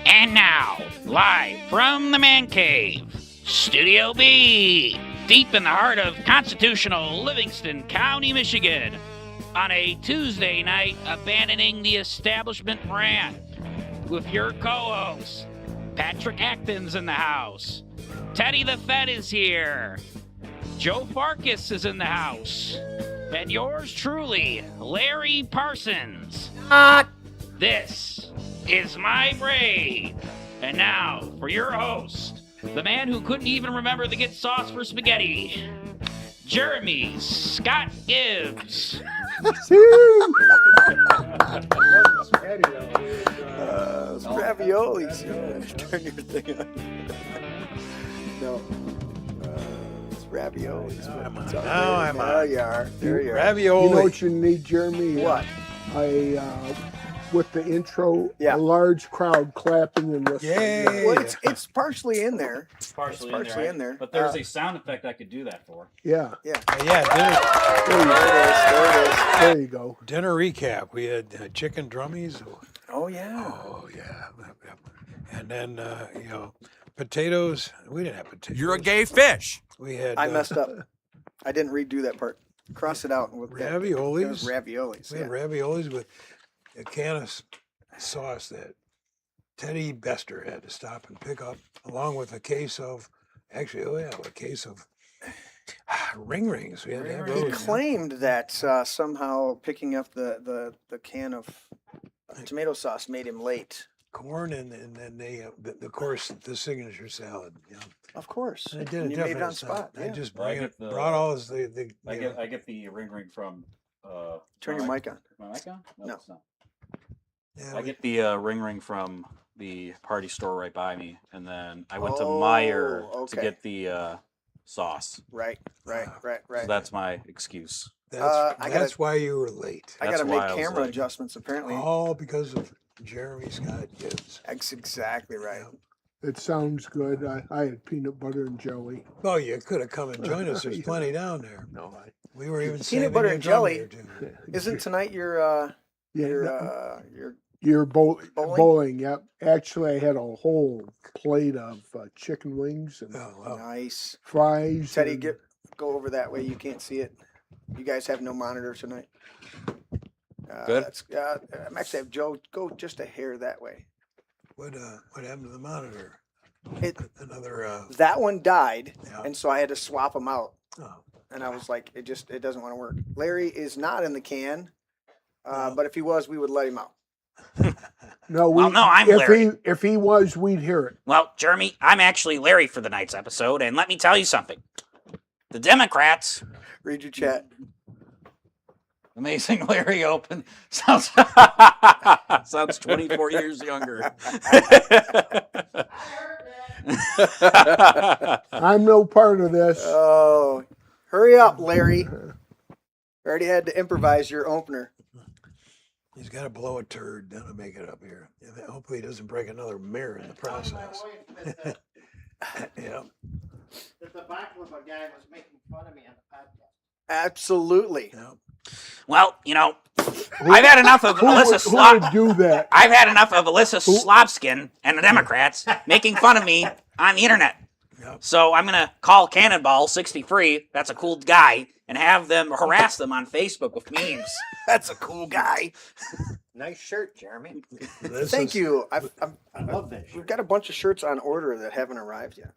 And now, live from the Man Cave, Studio B, deep in the heart of constitutional Livingston County, Michigan, on a Tuesday night, abandoning the establishment rant, with your co-hosts, Patrick Acton's in the house, Teddy the Fed is here, Joe Farkas is in the house, and yours truly, Larry Parsons. This is My Brave. And now, for your host, the man who couldn't even remember to get sauce for spaghetti, Jeremy Scott Gibbs. It's raviolis. Turn your thing on. No. It's raviolis. Now I'm on. You are. There you are. Ravioli. You know what you need, Jeremy? What? With the intro, Yeah. a large crowd clapping and listening. Yay. Well, it's partially in there. It's partially, partially in there. in there. But there's a sound effect I could do that for. Yeah. Yeah. Yeah, There you go. dinner recap. We had chicken drummies. Oh, yeah. Oh, yeah. And then, potatoes. We didn't have potatoes. You're a gay fish. We had. I messed up. I didn't redo that part. Cross it out. With Raviolis. It was raviolis. We had raviolis with a can of sauce that Teddy Bester had to stop and pick up, along with a case of, a case of ring rings. We had to have He those. claimed that somehow picking up the can of tomato sauce made him late. Corn and then they, of course, the signature salad. Yeah. Of course. I did And it you made it definitely. on spot. I Yeah. just Well, I get brought all this. I get the ring from. Turn your mic on. My mic on? No. It's not. Yeah, I get the ring from the party store right by me, and then I went to Oh, Meijer to okay. get the sauce. Right. So that's my excuse. that's I that's why you were late. I got to That's why make I was camera late. adjustments, apparently. All because of Jeremy Scott Gibbs. That's exactly right. It sounds good. I had peanut butter and jelly. Oh, you could have come and joined us. There's plenty down there. No, We were even Peanut saving butter you a and jelly. drummy or two. Isn't tonight your you're bowling? bowling. Yep. Actually, I had a whole plate of chicken wings and Oh, wow. nice? fries. Teddy, and- go over that way. You can't see it. You guys have no monitor tonight. Good. I'm actually have Joe go just a hair that way. What happened to the monitor? It Another. that one died, Yeah. and so I had to swap them out. Oh, And I was like, it doesn't want to work. Larry is not in the can, No. but if he was, we would let him out. No, Well, no, I'm if Larry. if he was, we'd hear it. Well, Jeremy, I'm actually Larry for the night's episode, and let me tell you something. The Democrats... Read your chat. Amazing Larry Open sounds 24 years younger. I'm no part of this. Oh, hurry up, Larry. Already had to improvise your opener. he's got to blow a turd then to make it up here. And then hopefully he doesn't break another mirror in the process. Yeah. That the baklava guy was making fun of me on the podcast. Absolutely. Yeah. Well, I've had enough of Who Alyssa would do that? I've had enough of Alyssa Slobskin and the Democrats making fun of me on the internet. Yep. So I'm going to call Cannonball 63, that's a cool guy, and have them harass them on Facebook with memes. That's a cool guy. Nice shirt, Jeremy. This Thank is- you. I love that We've shirt. got a bunch of shirts on order that haven't arrived yet.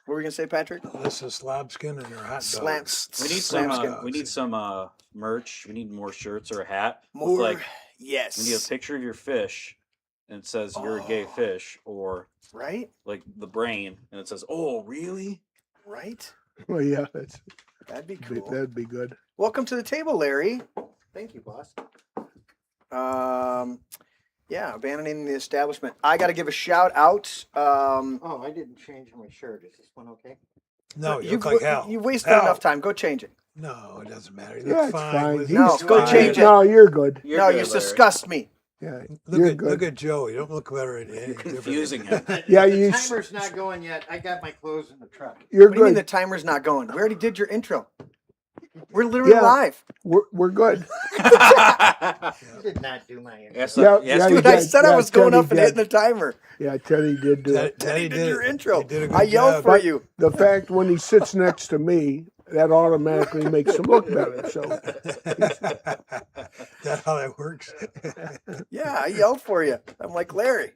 What were we gonna say, Patrick? This is Slobskin and her hot dogs. Slams. We need some merch. We need more shirts or a hat. with, More. like Yes. we need a picture of your fish, and it says you're a gay fish, or Right. like the brain, and it says, "Oh, really?" Right. Well, yeah, That'd be cool. that'd be good. Welcome to the table, Larry. Thank you, boss. Yeah, abandoning the establishment. I got to give a shout out. Oh, I didn't change my shirt. Is this one okay? No, you you've, look like hell. you've wasted Hell. enough time. Go change it. No, it doesn't matter. Yeah, It's it's fine. fine. with- No, He's go fine. change it. No, you're good. You're No, good, you Larry. disgust me. Yeah, Look you're at good. Joe. You don't look better at any Confusing different. him. Yeah, the you timer's not going yet. I got my clothes in the truck. You're What do you mean the good. timer's not going? We already did your intro. We're literally Yeah. live. We're good. You did not do my intro. Yes, Yeah, yes, yeah, you Dude, you I did. said I Yeah, was going Teddy up and hitting the did. timer. Yeah, Teddy did do it. Teddy did your it. intro. He did a good I yelled job. for But you. the fact when he sits next to me, that automatically makes him look better. So That's how that works. Yeah, I yelled for you. I'm like, Larry.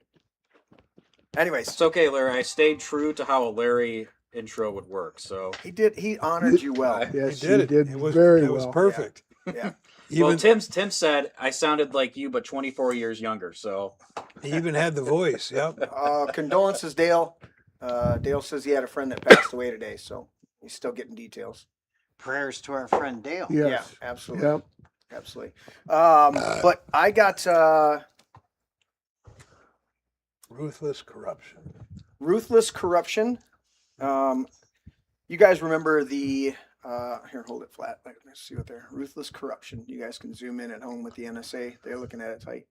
Anyways, It's okay, Larry. I stayed true to how a Larry intro would work. So, he honored you well. yes, he did it. did It was very it was well. perfect. Yeah. well, Even Tim said I sounded like you, but 24 years younger. So, he even had the voice. Yep. Condolences, Dale. Dale says he had a friend that passed away today, so he's still getting details. Prayers to our friend Dale. Yes. Yeah, absolutely. Yep. Absolutely. But I got Ruthless corruption. Ruthless Corruption. You guys remember the here, hold it flat. Let's see what they're Ruthless Corruption. You guys can zoom in at home with the NSA. They're looking at it tight.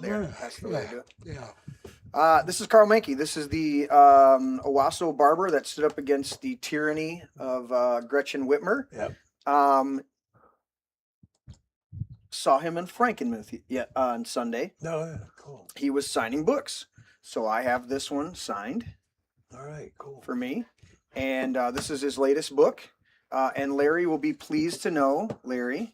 There, that's the way to do it. Yeah. This is Carl Mankey. This is the Owasso barber that stood up against the tyranny of Gretchen Whitmer. Yep. Saw him in Frankenmuth on Sunday. No, yeah, cool. He was signing books. So I have this one signed All right, cool. for me. And this is his latest book. And Larry will be pleased to know, Larry,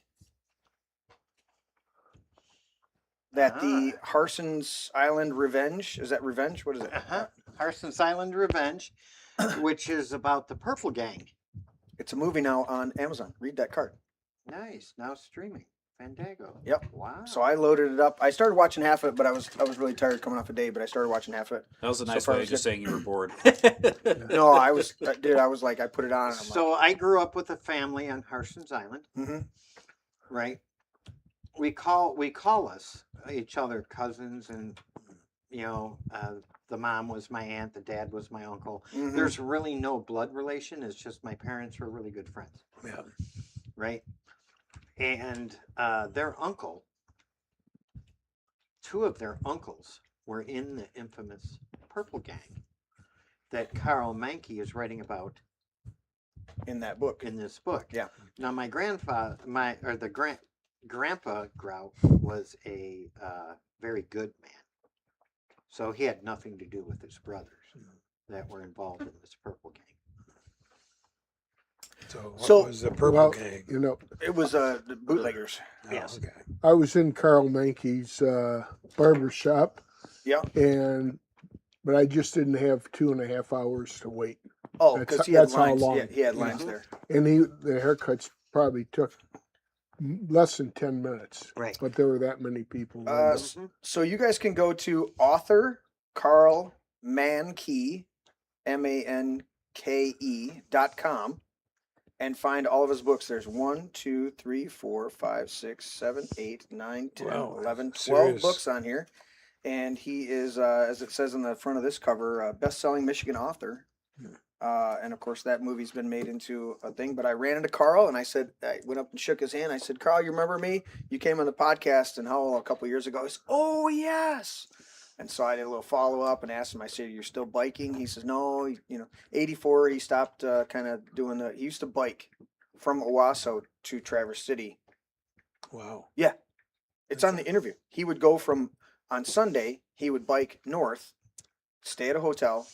that the Harson's Island Revenge, is that Revenge? What is it? Harson's Island Revenge, which is about the Purple Gang. It's a movie now on Amazon. Read that card. Nice. Now streaming. Fandango. Yep. Wow. So I loaded it up. I started watching half of it, but I was really tired coming off a day, but I started watching half of it. that was a So nice far, way of it's just good. saying you were bored. No, I was like, I put it on. And I'm So I grew up with a family on Harson's Island, like, right? We call us each other cousins, and the mom was my aunt, the dad was my uncle. mhm. There's really no blood relation. It's just my parents were really good friends, Yeah. right? And their uncle, two of their uncles were in the infamous Purple Gang that Carl Mankey is writing about in that book. in this book. Yeah. Now my grandpa, Grandpa Grout was a very good man. So he had nothing to do with his brothers that were involved in this Purple Gang. So what So- was the Purple Well, Gang? you know, It was the bootleggers. Oh, yes. okay. I was in Carl Mankey's barber shop, Yeah. but I just didn't have 2.5 hours to wait. Oh, That's- because he had that's how lines. long. He had lines Mhm. there. And the haircuts probably took less than 10 minutes. Right. But there were that many people. Mhm. So you guys can go to author Carl Mankey, MANKE.com, and find all of his books. There's 1, 2, 3, 4, 5, 6, 7, 8, 9, 10, Wow, 11, 12 serious. books on here. And he is, as it says on the front of this cover, a best-selling Michigan author. And of course, that movie's been made into a thing. But I ran into Carl and I went up and shook his hand. I said, Carl, you remember me? You came on the podcast and a couple years ago. He said, oh, yes. And so I did a little follow up and asked him, I said, you're still biking? He says, no, 84, he stopped kind of doing he used to bike from Owasso to Traverse City. Wow. Yeah. It's on the interview. He would go on Sunday, he would bike north, stay at a hotel,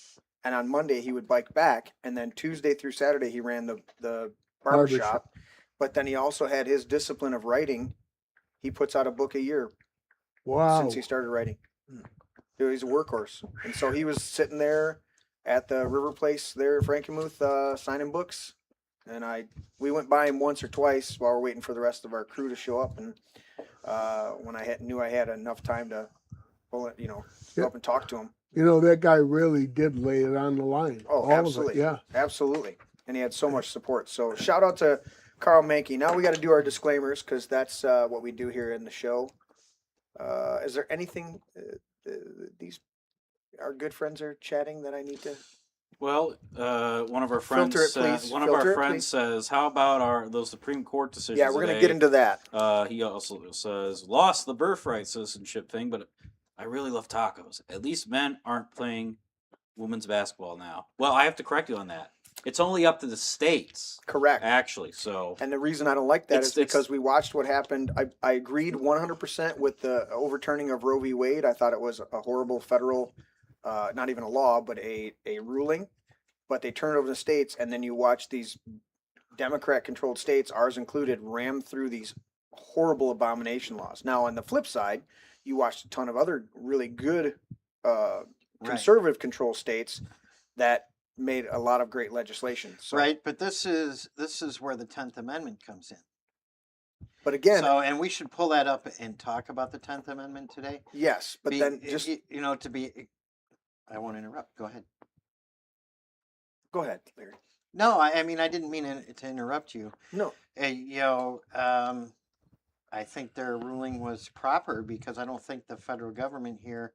and on Monday he would bike back, and then Tuesday through Saturday he ran the barber Barbershop. shop. But then he also had his discipline of writing. He puts out a book a year Wow. since he started writing. He's a workhorse. And so he was sitting there at the River Place there in Frankenmuth signing books. And we went by him once or twice while we're waiting for the rest of our crew to show up. And when I knew I had enough time to go up and talk to him. That guy really did lay it on the line. Oh, All absolutely. Of it, yeah. Absolutely. And he had so much support. So shout out to Carl Mankey. Now we got to do our disclaimers because that's what we do here in the show. Is there anything our good friends are chatting that I need to? Well, one of our friends, Filter it, please. one of Filter our it, friends please. says, "How about those Supreme Court decisions?" Yeah, we're gonna today?" get into that. He also says, "Lost the birthright citizenship thing, but I really love tacos. At least men aren't playing women's basketball now." Well, I have to correct you on that. It's only up to the states, Correct. actually. So And the reason I don't like that is It's- because we watched what happened. I agreed 100% with the overturning of Roe v. Wade. I thought it was a horrible federal, not even a law, but a ruling. But they turned over the states, and then you watch these Democrat-controlled states, ours included, ram through these horrible abomination laws. Now, on the flip side, you watched a ton of other really good conservative control states that made a lot of great legislation. So, Right, but this is where the 10th Amendment comes in. But again, And we should pull that up and talk about the 10th Amendment today. yes, but then just I won't interrupt. Go ahead. go ahead, Larry. No, I mean I didn't mean to interrupt you. No, I think their ruling was proper because I don't think the federal government here,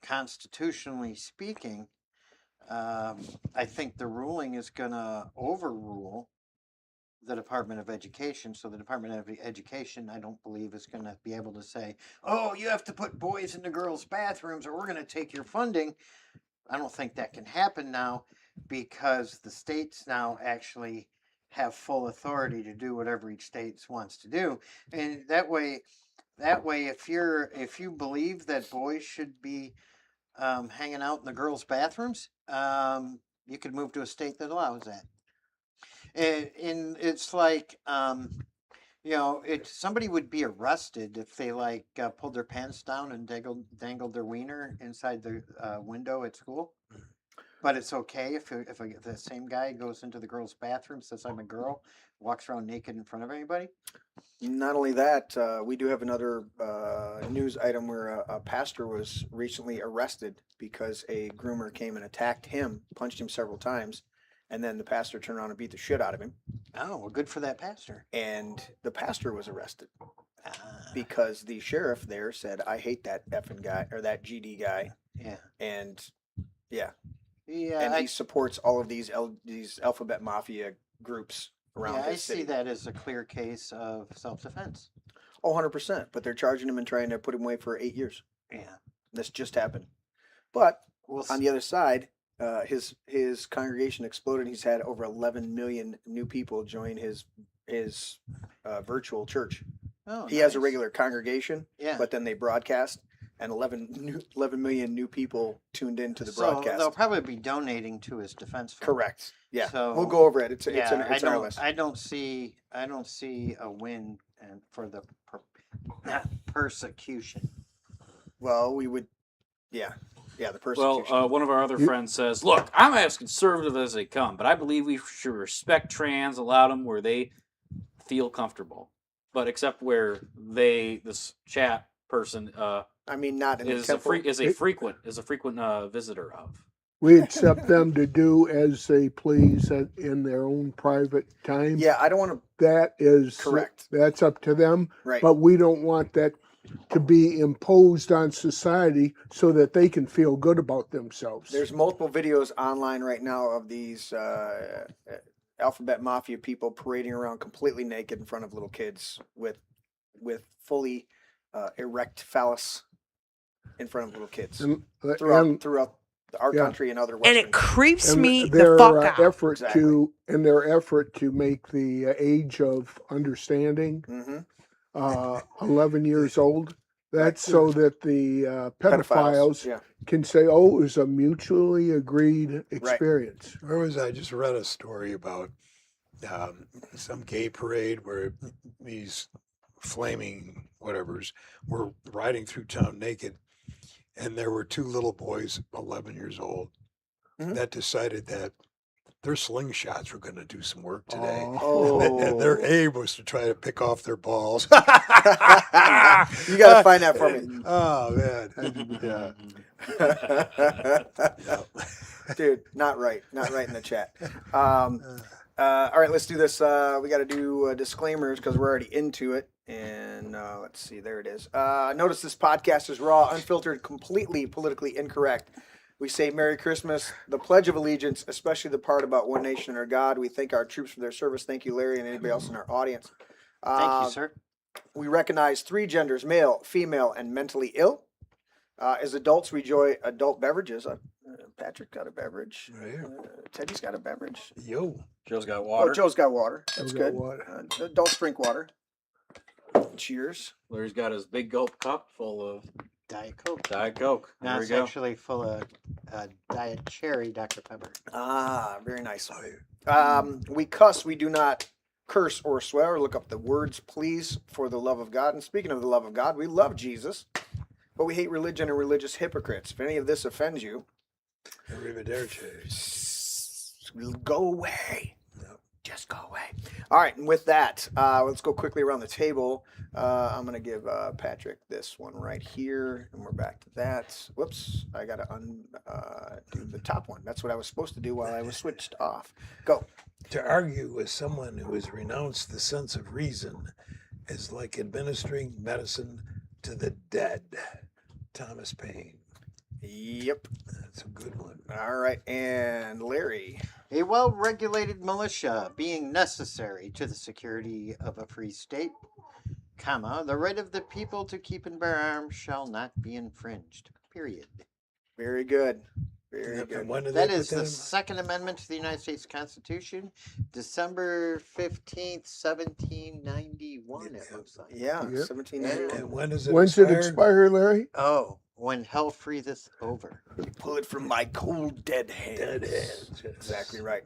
constitutionally speaking, I think the ruling is going to overrule the Department of Education. So the Department of Education, I don't believe, is going to be able to say, "Oh, you have to put boys into girls' bathrooms, or we're going to take your funding." I don't think that can happen now because the states now actually have full authority to do whatever each state wants to do, and that way, if you believe that boys should be hanging out in the girls' bathrooms, you could move to a state that allows that. And it's like, somebody would be arrested if they pulled their pants down and dangled their wiener inside the window at school. But it's okay if the same guy goes into the girls' bathroom, says I'm a girl, walks around naked in front of anybody. not only that, we do have another news item where a pastor was recently arrested because a groomer came and attacked him, punched him several times, and then the pastor turned around and beat the shit out of him. Oh, well, good for that pastor. And the pastor was arrested because the sheriff there said, "I hate that effing guy or that GD guy," Yeah. and yeah, Yeah. and he supports all of these alphabet mafia groups around I his city. see that as a clear case of self-defense. Oh, 100%. But they're charging him and trying to put him away for 8 years. Yeah. This just happened. But We'll on the other side, his congregation exploded. He's had over 11 million new people join his virtual church. He has a regular congregation, Yeah. but then they broadcast, and 11 million new people tuned into the broadcast. They'll probably be donating to his defense fund. Correct. Yeah. So, we'll go over it. It's on our list. I don't see a win for the persecution. Well, we would, the persecution. Well, one of our other friends says, "Look, I'm as conservative as they come, but I believe we should respect trans, allow them where they feel comfortable, but except where this chat person I mean, not in is the temple. a frequent visitor of." We accept them to do as they please in their own private time. Yeah, I don't want to. That is Correct. That's up to them. Right. But we don't want that to be imposed on society so that they can feel good about themselves. There's multiple videos online right now of these alphabet mafia people parading around completely naked in front of little kids with fully erect phallus in front of little kids throughout our country and other Western. And it creeps me their the fuck out. effort Exactly. their effort to make the age of understanding Mm-hmm. 11 years old. That's so that the pedophiles Yeah. can say, "Oh, it was a mutually agreed experience." Where was I? Just read a story about some gay parade where these flaming whatevers were riding through town naked, and there were two little boys, 11 years old, that decided that their slingshots were going to do some work today. Oh. And their aim was to try to pick off their balls. You got to find that for me. Oh, man. Yeah. Dude, not right in the chat. All right, let's do this. We got to do disclaimers because we're already into it. And let's see, there it is. Notice this podcast is raw, unfiltered, completely politically incorrect. We say Merry Christmas, the Pledge of Allegiance, especially the part about one nation under God. We thank our troops for their service. Thank you, Larry, and anybody else in our audience. Thank you, sir. We recognize 3 genders, male, female, and mentally ill. As adults, we enjoy adult beverages. Patrick got a beverage. Right here. Teddy's got a beverage. Yo. Joe's got Oh, water. Joe's got water. That's Joe got good. water. Adults drink water. Cheers. Larry's got his big gulp cup full of Diet Coke. Diet Coke. No, There we it's go. actually full of Diet Cherry Dr. Pepper. Ah, very nice. We cuss. We do not curse or swear. Look up the words, please, for the love of God. And speaking of the love of God, we love Jesus, but we hate religion and religious hypocrites. If any of this offends you, Arrivederci. go away. Yep. Just go away. All right, and with that, let's go quickly around the table. I'm going to give Patrick this one right here, and we're back to that. Whoops, I got to undo the top one. That's what I was supposed to do while I was switched off. Go. To argue with someone who has renounced the sense of reason is like administering medicine to the dead. Thomas Paine. Yep. That's a good one. All right, and Larry. A well-regulated militia being necessary to the security of a free state, comma, the right of the people to keep and bear arms shall not be infringed. Period. Very good. Very Yep, good. and when did That they is put the in? Second Amendment to the United States Constitution, December 15th, 1791, it looks like. Yeah, Yep. 1791. And when is it When's it expired? expire, Larry? Oh, when hell freezeth over. Pull it from my cold, dead hands. Dead hands, yes. Exactly right.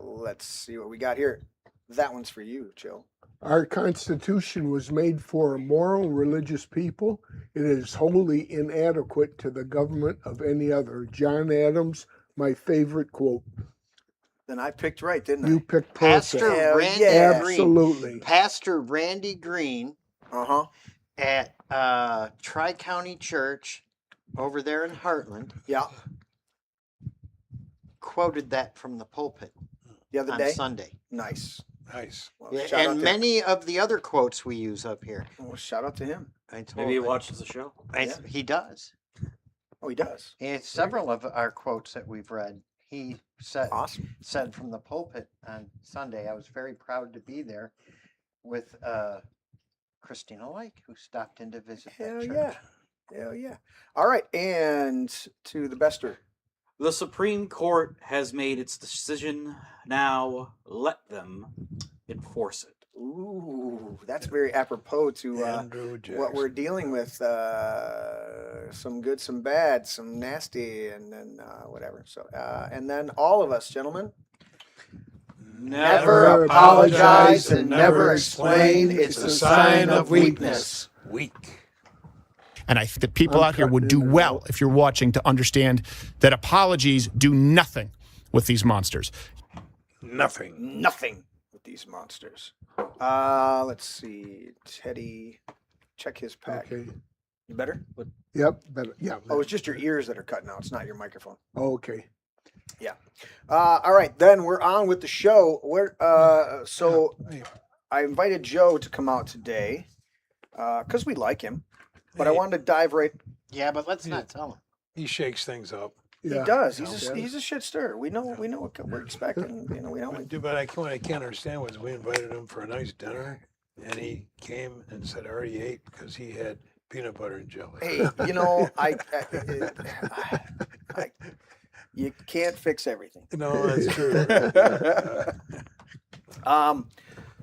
Let's see what we got here. That one's for you, Joe. Our Constitution was made for a moral, religious people. It is wholly inadequate to the government of any other. John Adams, my favorite quote. Then I picked right, didn't You I? picked Pastor perfect. Hell Randy yeah. Green. Absolutely. Pastor Randy Green Uh-huh. at Tri-County Church over there in Heartland Yeah. quoted that from the pulpit The other on day. Sunday. Nice. Nice. Well, Yeah, shout out and to- many of the other quotes we use up here. Well, shout out to him. I told Maybe he watches the show. Yeah. He does. Oh, he does. And several of our quotes that we've read, he Awesome. said from the pulpit on Sunday. I was very proud to be there with Christina Lake, who stopped in to visit Hell that church. yeah. Hell yeah. All right, and to the Bester. The Supreme Court has made its decision. Now let them enforce it. Ooh, that's very apropos to Andrew Jackson. what we're dealing with. Some good, some bad, some nasty, and then whatever. So, and then all of us, gentlemen. Never apologize and never explain. It's a sign of weakness. Weak. And I think that people I'm out here would cutting do it well, out. if you're watching, to understand that apologies do nothing with these monsters. Nothing. Nothing with these monsters. Let's see. Teddy, check his pack. Okay. You better? Yep. Better. Yeah. Oh, it's just your ears that are cutting out. It's not your microphone. Okay. All right, then we're on with the show. So I invited Joe to come out today because we like him, but I Hey. wanted to dive right. Yeah, but let's not tell him. He shakes things up. Yeah. He does. Yeah. He's a shit stirrer. We know what we're expecting. We don't. But what I can't understand was we invited him for a nice dinner, and he came and said I already ate because he had peanut butter and jelly. Hey, you can't fix everything. No, that's true.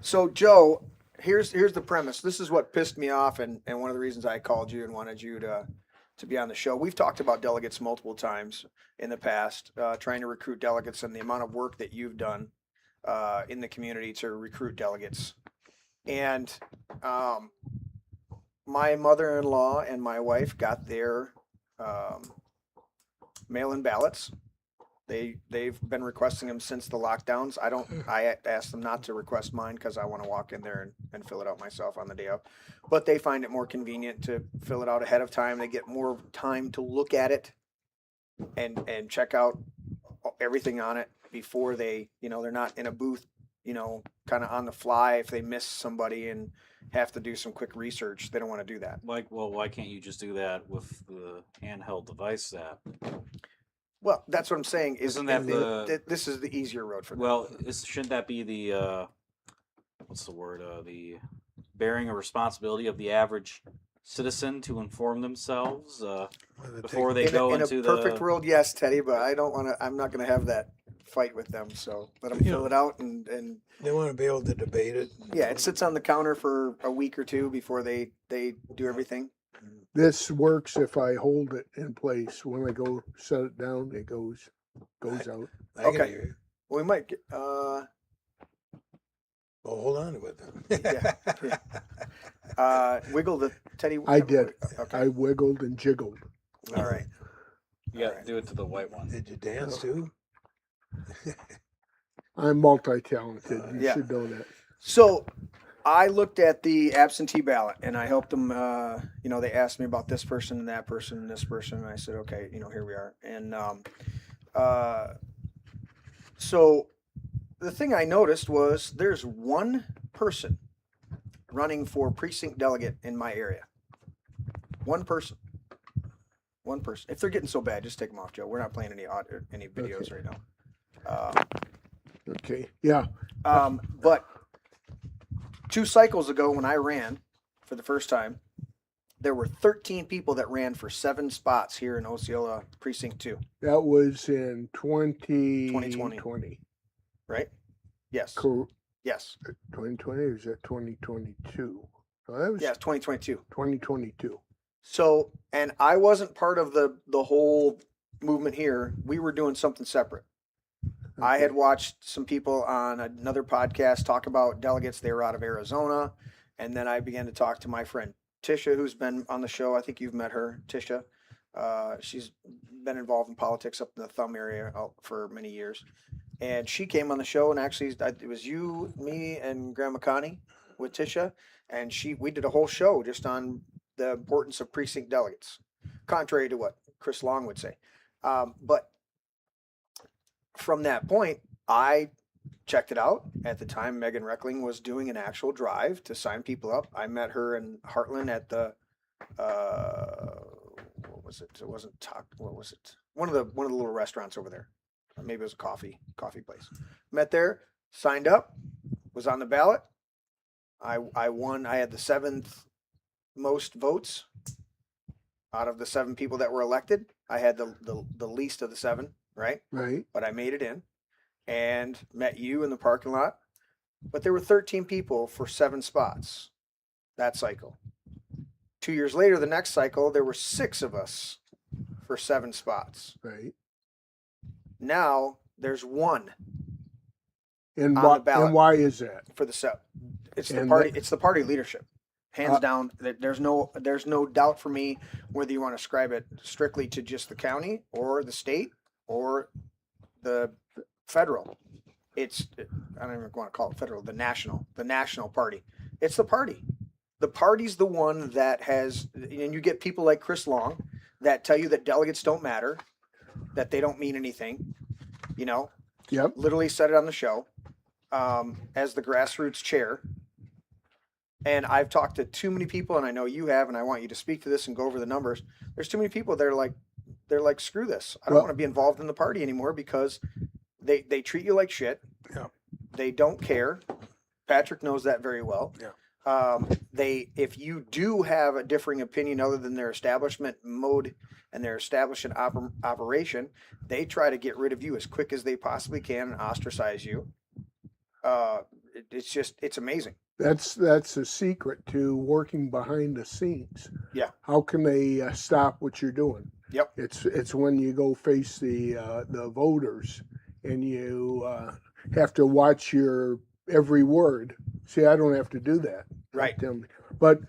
So Joe, here's the premise. This is what pissed me off, and one of the reasons I called you and wanted you to be on the show. We've talked about delegates multiple times in the past, trying to recruit delegates, and the amount of work that you've done in the community to recruit delegates. And my mother-in-law and my wife got their mail-in ballots. They've been requesting them since the lockdowns. I asked them not to request mine because I want to walk in there and fill it out myself on the day of. But they find it more convenient to fill it out ahead of time. They get more time to look at it and check out everything on it before they're not in a booth kind of on the fly if they miss somebody and have to do some quick research. They don't want to do that. Like, well, why can't you just do that with the handheld device app? Well, that's what I'm saying. Isn't that This is the easier road for them. Well, shouldn't that be the what's the word? The bearing a responsibility of the average citizen to inform themselves before they go into in a perfect world, yes, Teddy, but I don't want to. I'm not going to have that fight with them. So let them fill it out, and They want to be able to debate it. yeah, it sits on the counter for a week or two before they do everything. This works if I hold it in place. When I go set it down, it goes out. I can Okay. hear you. We might get. Well, hold on to it then. Wiggle the Teddy. I did. Okay. I wiggled and jiggled. All right. You got to do it to the white one. Did you dance too? I'm multi-talented. You Yeah. should know that. So I looked at the absentee ballot and I helped them. They asked me about this person and that person and this person, and I said, okay, here we are. And so the thing I noticed was there's one person running for precinct delegate in my area. One person. One person. If they're getting so bad, just take them off, Joe. We're not playing any videos right now. Okay. Yeah. But 2 cycles ago when I ran for the first time, there were 13 people that ran for 7 spots here in Osceola Precinct 2, That was in 2020. 2020. Right? Yes. Yes. 2020 or is that 2022? Oh, that was Yes, 2022. 2022. So, and I wasn't part of the whole movement here. We were doing something separate. I had watched some people on another podcast talk about delegates. They were out of Arizona. And then I began to talk to my friend Tisha, who's been on the show. I think you've met her, Tisha. She's been involved in politics up in the Thumb area for many years. And she came on the show, and actually it was you, me, and Grandma Connie with Tisha. And we did a whole show just on the importance of precinct delegates, contrary to what Chris Long would say. But from that point, I checked it out. At the time, Megan Reckling was doing an actual drive to sign people up. I met her in Heartland at the what was it? It wasn't Talk. What was it? One of the little restaurants over there. Maybe it was a coffee place. Met there, signed up, was on the ballot. I won. I had the 7th most votes out of the 7 people that were elected. I had the least of the 7, right? Right. But I made it in and met you in the parking lot. But there were 13 people for 7 spots that cycle. 2 years later, the next cycle, there were 6 of us for 7 spots. Right. Now there's 1 And on the ballot. why is that? for the set. It's the And party. that- It's the party leadership, hands down. There's no doubt for me whether you want to ascribe it strictly to just the county or the state or the federal. I don't even want to call it federal. The national party. It's the party. The party's the one that has, and you get people like Chris Long that tell you that delegates don't matter, that they don't mean anything. Yep. Literally said it on the show as the grassroots chair. And I've talked to too many people, and I know you have, and I want you to speak to this and go over the numbers. There's too many people that are like, screw this. I don't want to be involved in the party anymore because they treat you like shit. Yeah. They don't care. Patrick knows that very well. Yeah. If you do have a differing opinion other than their establishment mode and their establishment operation, they try to get rid of you as quick as they possibly can and ostracize you. It's amazing. That's a secret to working behind the scenes. Yeah. How can they stop what you're doing? Yep. It's when you go face the voters and you have to watch your every word. See, I don't have to do that. Right. But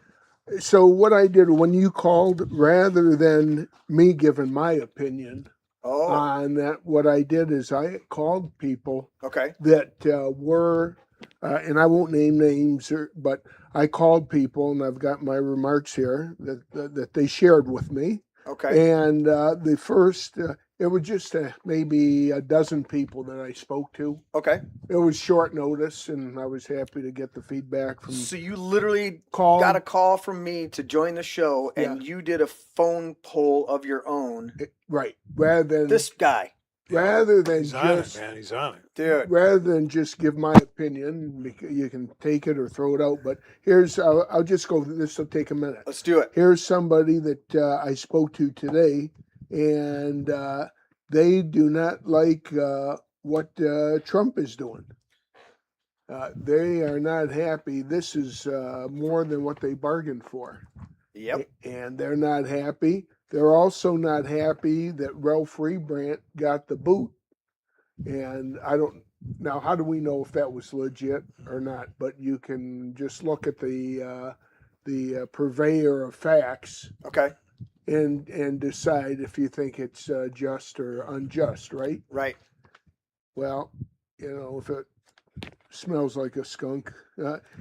so what I did when you called, rather than me giving my opinion Oh, on that, what I did is I called people okay. that were, and I won't name names, but I called people, and I've got my remarks here that they shared with me. Okay. And the first It was just maybe a dozen people that I spoke to. Okay. It was short notice, and I was happy to get the feedback from So you literally call. got a call from me to join the show, and Yeah. you did a phone poll of your own. Right. Rather than This guy, rather than He's on it, just man. He's on it. dude. rather than just give my opinion, you can take it or throw it out. But I'll just go. This will take a minute. Let's do it. Here's somebody that I spoke to today, and they do not like what Trump is doing. They are not happy. This is more than what they bargained for. Yep. And they're not happy. They're also not happy that Ralph Rebrandt got the boot. And I don't now. How do we know if that was legit or not? But you can just look at the purveyor of facts Okay. and decide if you think it's just or unjust, right? Right. Well, if it smells like a skunk.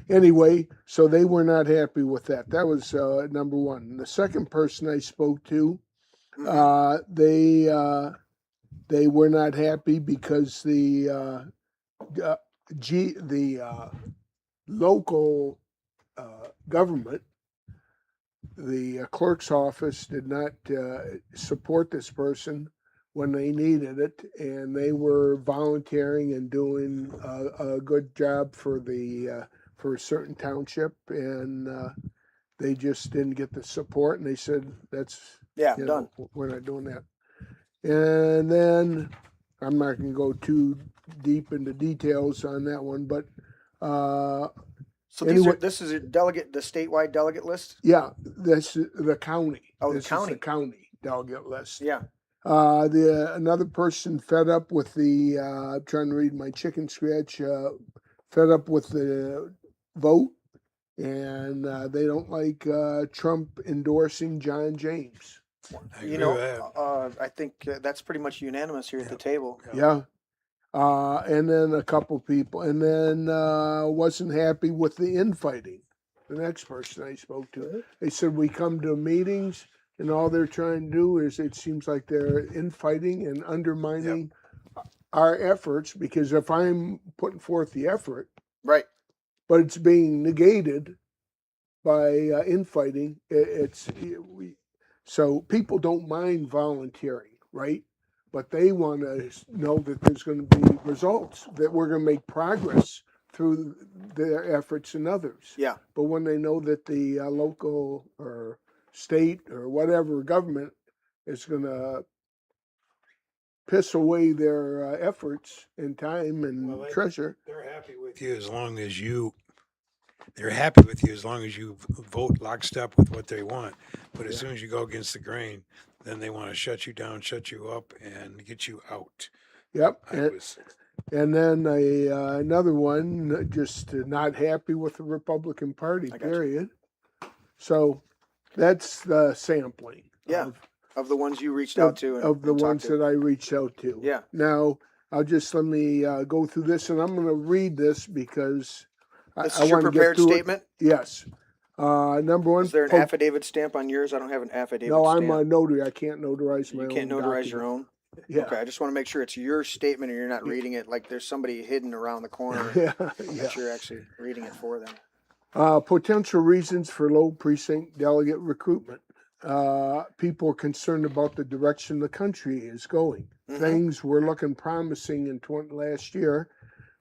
Anyway, so they were not happy with that. That was number one. The second person I spoke to, they were not happy because the local government, the clerk's office, did not support this person when they needed it, and they were volunteering and doing a good job for a certain township, and they just didn't get the support, and they said Done. we're not doing that. And then I'm not going to go too deep into details on that one, but So anyway, this is a delegate, the statewide delegate list. yeah, that's the county. Oh, the This is county. the county delegate list. Yeah. Another person fed up with I'm trying to read my chicken scratch. Fed up with the vote, and they don't like Trump endorsing John James. I agree with that. I think that's pretty much unanimous here at the table. Yeah. And then a couple people, and then wasn't happy with the infighting. The next person I spoke to, they said we come to meetings, and all they're trying to do is it seems like they're infighting and undermining our efforts. Because if I'm putting forth the effort, Right. but it's being negated by infighting, so people don't mind volunteering, right? But they want to know that there's going to be results, that we're going to make progress through their efforts and others. Yeah. But when they know that the local or state or whatever government is going to piss away their efforts and time and treasure. They're happy with you as long as you. They're happy with you as long as you vote lockstep with what they want. But as soon as you go against the grain, then they want to shut you down, shut you up, and get you out. Yep. I was And then another one, just not happy with the Republican Party, I got you. period. So that's the sampling. Yeah. Of the ones you reached out to. Of the and talked ones to. that I reached out to. Yeah. Now, let me go through this, and I'm going to read this because This I is your want to get prepared through statement? it. Yes. Number one. Is there an affidavit stamp on yours? I don't have an affidavit No, stamp. I'm a notary. I can't notarize my You own can't notarize your document. own? Yeah. Okay, I just want to make sure it's your statement and you're not reading it like there's somebody hidden around the corner Yeah. that you're actually reading it for them. Potential reasons for low precinct delegate recruitment. People are concerned about the direction the country is going. Mhm. Things were looking promising in last year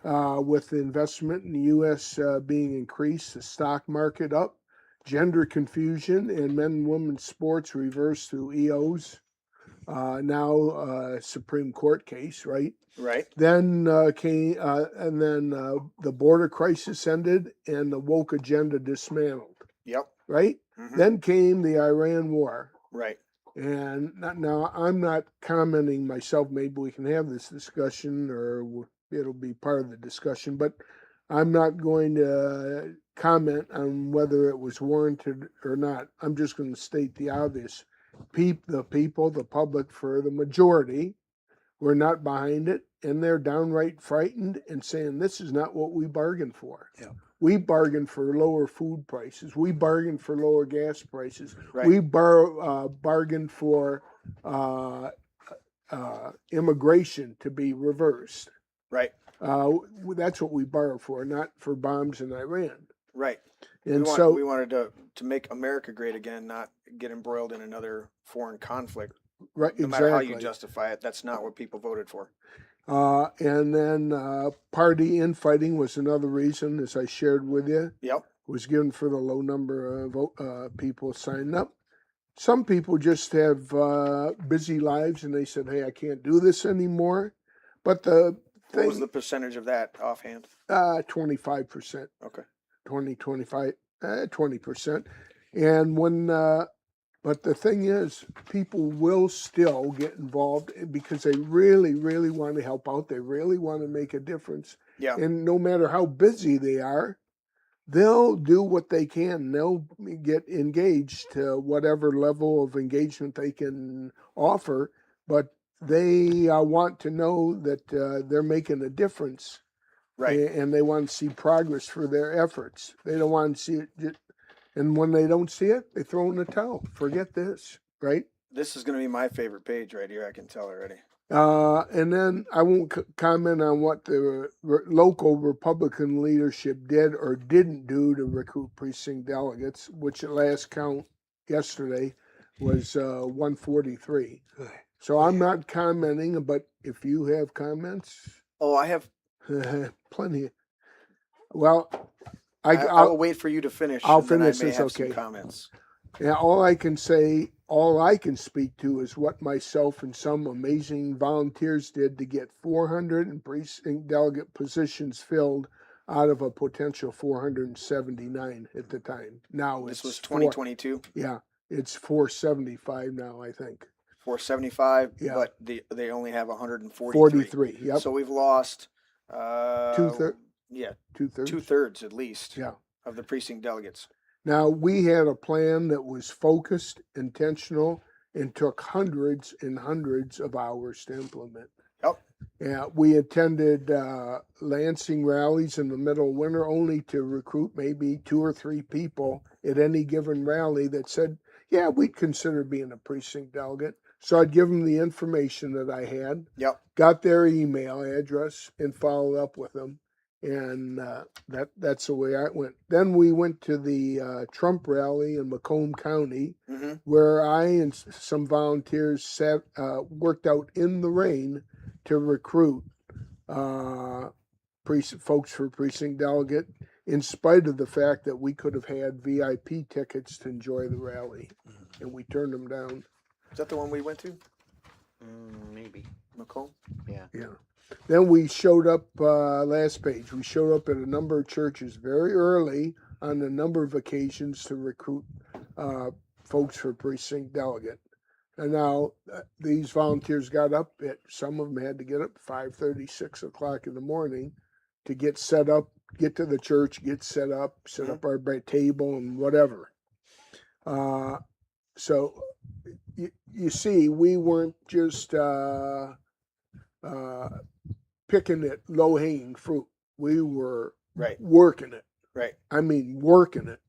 with the investment in the U.S. Being increased, the stock market up, gender confusion, and men and women's sports reversed through EOs. Now Supreme Court case, right? Right. Then came, and then the border crisis ended and the woke agenda dismantled, Yep. right? Mhm. Then came the Iran war. Right. And now I'm not commenting myself. Maybe we can have this discussion or it'll be part of the discussion, but I'm not going to comment on whether it was warranted or not. I'm just going to state the obvious. The public, for the majority, were not behind it, and they're downright frightened and saying, this is not what we bargained for. Yeah. We bargained for lower food prices. We bargained for lower gas prices. Right. We bargained for immigration to be reversed. Right. That's what we borrow for, not for bombs in Iran. Right. And we wanted to make America great again, not get embroiled in another foreign conflict. right, No exactly. matter how you justify it, that's not what people voted for. And then party infighting was another reason, as I shared with you. Yep. Was given for the low number of people signing up. Some people just have busy lives, and they said, "Hey, I can't do this anymore." But the What was thing, the percentage of that offhand? 25%, Okay. 20%. And when, but the thing is, people will still get involved because they really, really want to help out. They really want to make a difference. Yeah. And no matter how busy they are, they'll do what they can. They'll get engaged to whatever level of engagement they can offer, but they want to know that they're making a difference. Right. And they want to see progress for their efforts. They don't want to see it. And when they don't see it, they throw in the towel. Forget this, right? This is going to be my favorite page right here. I can tell already. And then I won't comment on what the local Republican leadership did or didn't do to recruit precinct delegates, which at last count yesterday was 143. So I'm not commenting, but if you have comments, Oh, I have. plenty. Well, I will wait for you to finish. I'll and then finish I may this, have okay. some comments. Yeah, all I can speak to is what myself and some amazing volunteers did to get 400 precinct delegate positions filled out of a potential 479 at the time. Now This was it's 2022. Yeah, it's 475 now, I think. 475. Yeah. But they only have 143. 43. Yep. So we've lost. Two-thirds. Yeah. 2/3. 2/3 at least. Yeah. Of the precinct delegates. Now, we had a plan that was focused, intentional, and took hundreds and hundreds of hours to implement. Yep. Yeah, we attended Lansing rallies in the middle of winter only to recruit maybe 2 or 3 people at any given rally that said, yeah, we'd consider being a precinct delegate. So I'd give them the information that I had, Yep. got their email address, and followed up with them. And that's the way I went. Then we went to the Trump rally in Macomb County, Mm-hmm. where I and some volunteers worked out in the rain to recruit folks for precinct delegate, in spite of the fact that we could have had VIP tickets to enjoy the rally, and we turned them down. Is that the one we went to? Maybe. Macomb? Yeah. Yeah. Then we showed up, last page, we showed up at a number of churches very early on a number of occasions to recruit folks for precinct delegate. And now these volunteers got up some of them had to get up 5:30, 6 o'clock in the morning to get set up, get to the church, get set up our table and whatever. So you see, we weren't just picking at low-hanging fruit. We were Right. working it. Right. I mean, working it.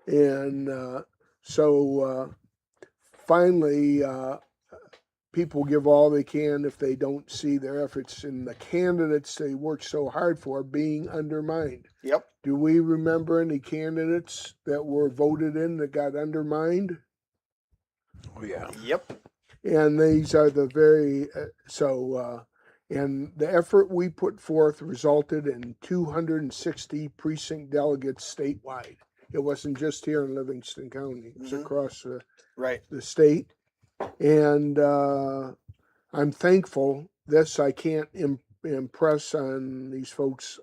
And so finally, people give all they can if they don't see their efforts in the candidates they worked so hard for being undermined. Yep. Do we remember any candidates that were voted in that got undermined? Oh, yeah. Yep. And these are the and the effort we put forth resulted in 260 precinct delegates statewide. It wasn't just here in Livingston County. It was across the state. And I'm thankful. This I can't impress on these folks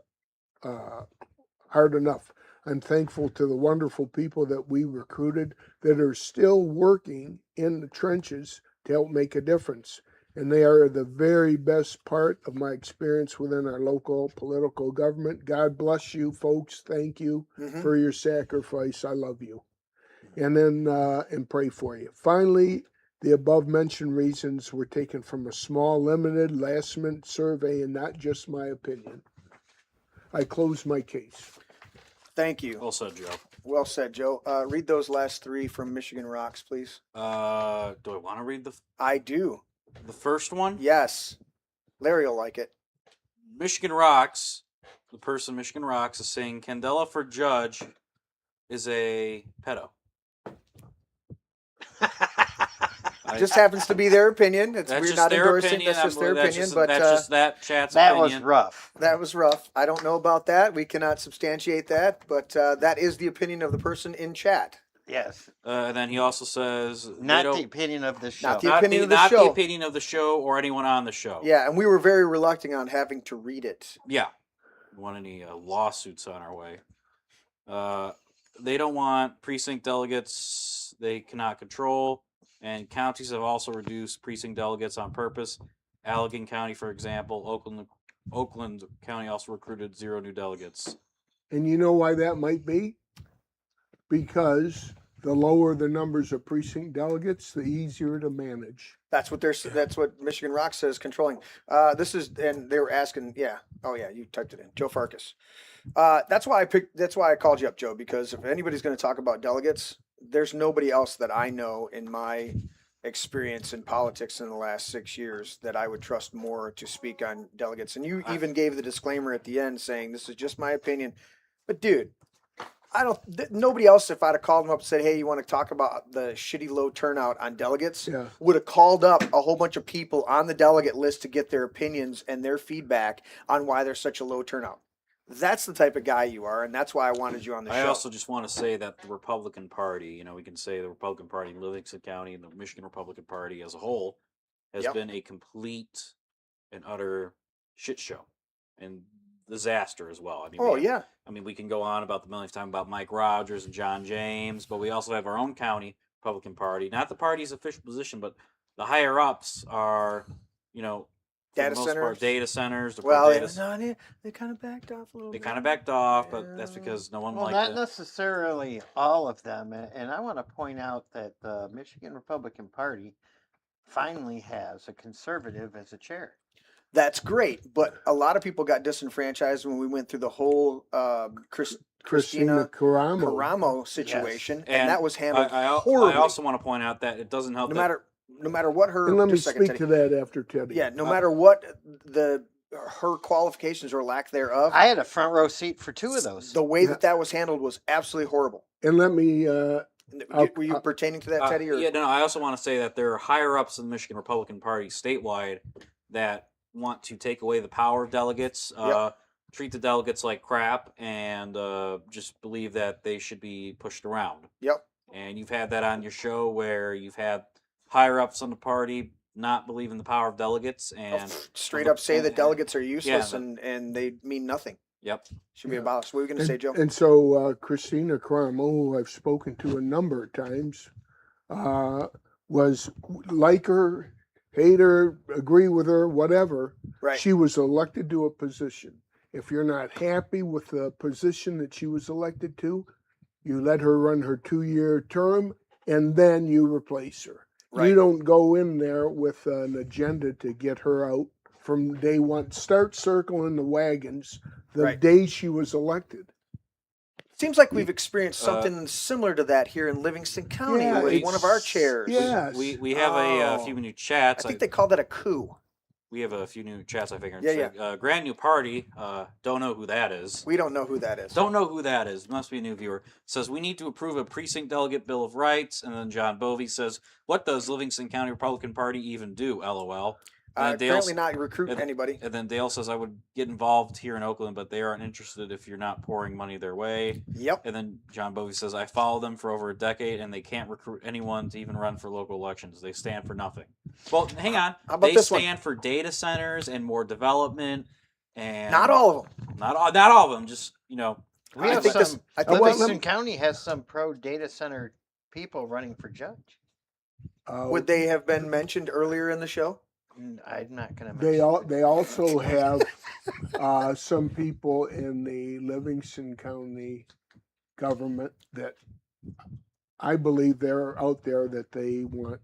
hard enough. I'm thankful to the wonderful people that we recruited that are still working in the trenches to help make a difference. And they are the very best part of my experience within our local political government. God bless you, folks. Thank you for your sacrifice. I love you. And then, and pray for you. Finally, the above mentioned reasons were taken from a small, limited, last-minute survey and not just my opinion. I close my case. Thank you. Well said, Joe. Well said, Joe. Read those last 3 from Michigan Rocks, please. Do I want to read the? I do. The first one, Yes. Larry will like it. Michigan Rocks. The person Michigan Rocks is saying Candela for judge is a pedo. Just happens to be their opinion. We're just not their endorsing. opinion. That's just their That's opinion. just- But that's just that chat's That opinion. was rough. that was rough. I don't know about that. We cannot substantiate that. But that is the opinion of the person in chat. Yes. And then he also says Not they the don't- opinion of the show. Not the opinion of the not show. the opinion of the show or anyone on the show. Yeah, and we were very reluctant on having to read it. Yeah. We want any lawsuits on our way. They don't want precinct delegates they cannot control, and counties have also reduced precinct delegates on purpose. Allegan County, for example, Oakland County also recruited 0 new delegates. And you know why that might be? Because the lower the numbers of precinct delegates, the easier to manage. That's what That's what Michigan Rock says. Controlling. This is, and they were asking. Yeah. Oh yeah, you typed it in. Joe Farkas. That's why I called you up, Joe, because if anybody's going to talk about delegates, there's nobody else that I know in my experience in politics in the last 6 years that I would trust more to speak on delegates. And you even gave the disclaimer at the end saying this is just my opinion. But dude, nobody else, if I'd have called them up and said, hey, you want to talk about the shitty low turnout on delegates, Yeah. would have called up a whole bunch of people on the delegate list to get their opinions and their feedback on why there's such a low turnout. That's the type of guy you are, and that's why I wanted you on the I show. also just want to say that the Republican Party, we can say the Republican Party in Livingston County and the Michigan Republican Party as a whole has Yep. been a complete and utter shit show and disaster as well. We can go on about the millionth time about Mike Rogers and John James, but we also have our own county Republican Party, not the party's official position, but the higher ups are, for Data the most centers? part, data centers. The Well, data they kind of backed off a little they bit. kind of backed off, but that's because no one Well, liked not it. necessarily all of them. And I want to point out that the Michigan Republican Party finally has a conservative as a chair. That's great, but a lot of people got disenfranchised when we went through the whole Christina Caramo situation, And and that was handled I horribly. also want to point out that it doesn't help. No matter what her. And let me just a second, speak Teddy. to that after Teddy. Yeah, no matter what her qualifications or lack thereof, I had a front row seat for 2 of those. the way that was handled was absolutely horrible. And let me, Were you pertaining to that, Teddy? Or? Yeah, no. I also want to say that there are higher ups in the Michigan Republican Party statewide that want to take away the power of delegates, treat the delegates like crap, and just believe that they should be pushed around. Yep. And you've had that on your show where you've had higher ups on the party not believe in the power of delegates and straight up say that delegates are useless Yeah, and they mean nothing. Yep. Should be abolished. What were you going to say, Joe? And so Christina Caramo, who I've spoken to a number of times, was like her, hate her, agree with her, whatever. Right. She was elected to a position. If you're not happy with the position that she was elected to, you let her run her 2-year term and then you replace her. Right. You don't go in there with an agenda to get her out from day one. Start circling the wagons the Right. day she was elected. Seems like we've experienced something similar to that here in Livingston County Yeah, with one of our chairs. Yes. We have a few new chats. I think they call that a coup. We have a few new chats, I figured. Yeah. Brand new party. Don't know who that is. We don't know who that is. Don't know who that is. Must be a new viewer. Says we need to approve a precinct delegate bill of rights. And then John Bovey says, "What does Livingston County Republican Party even do?" LOL. And then Apparently not recruit and- anybody. And then Dale says, "I would get involved here in Oakland, but they aren't interested if you're not pouring money their way." Yep. And then John Bovey says, "I followed them for over a decade, and they can't recruit anyone to even run for local elections. They stand for nothing." Well, hang on. How about They this one? stand for data centers and more development, and Not all of them. not all of them. Just We I have think some. this. I think well, this, Livingston County has some pro data center people running for judge. would they have been mentioned earlier in the show? I'm not going to They mention. they also have some people in the Livingston County government that I believe they're out there that they want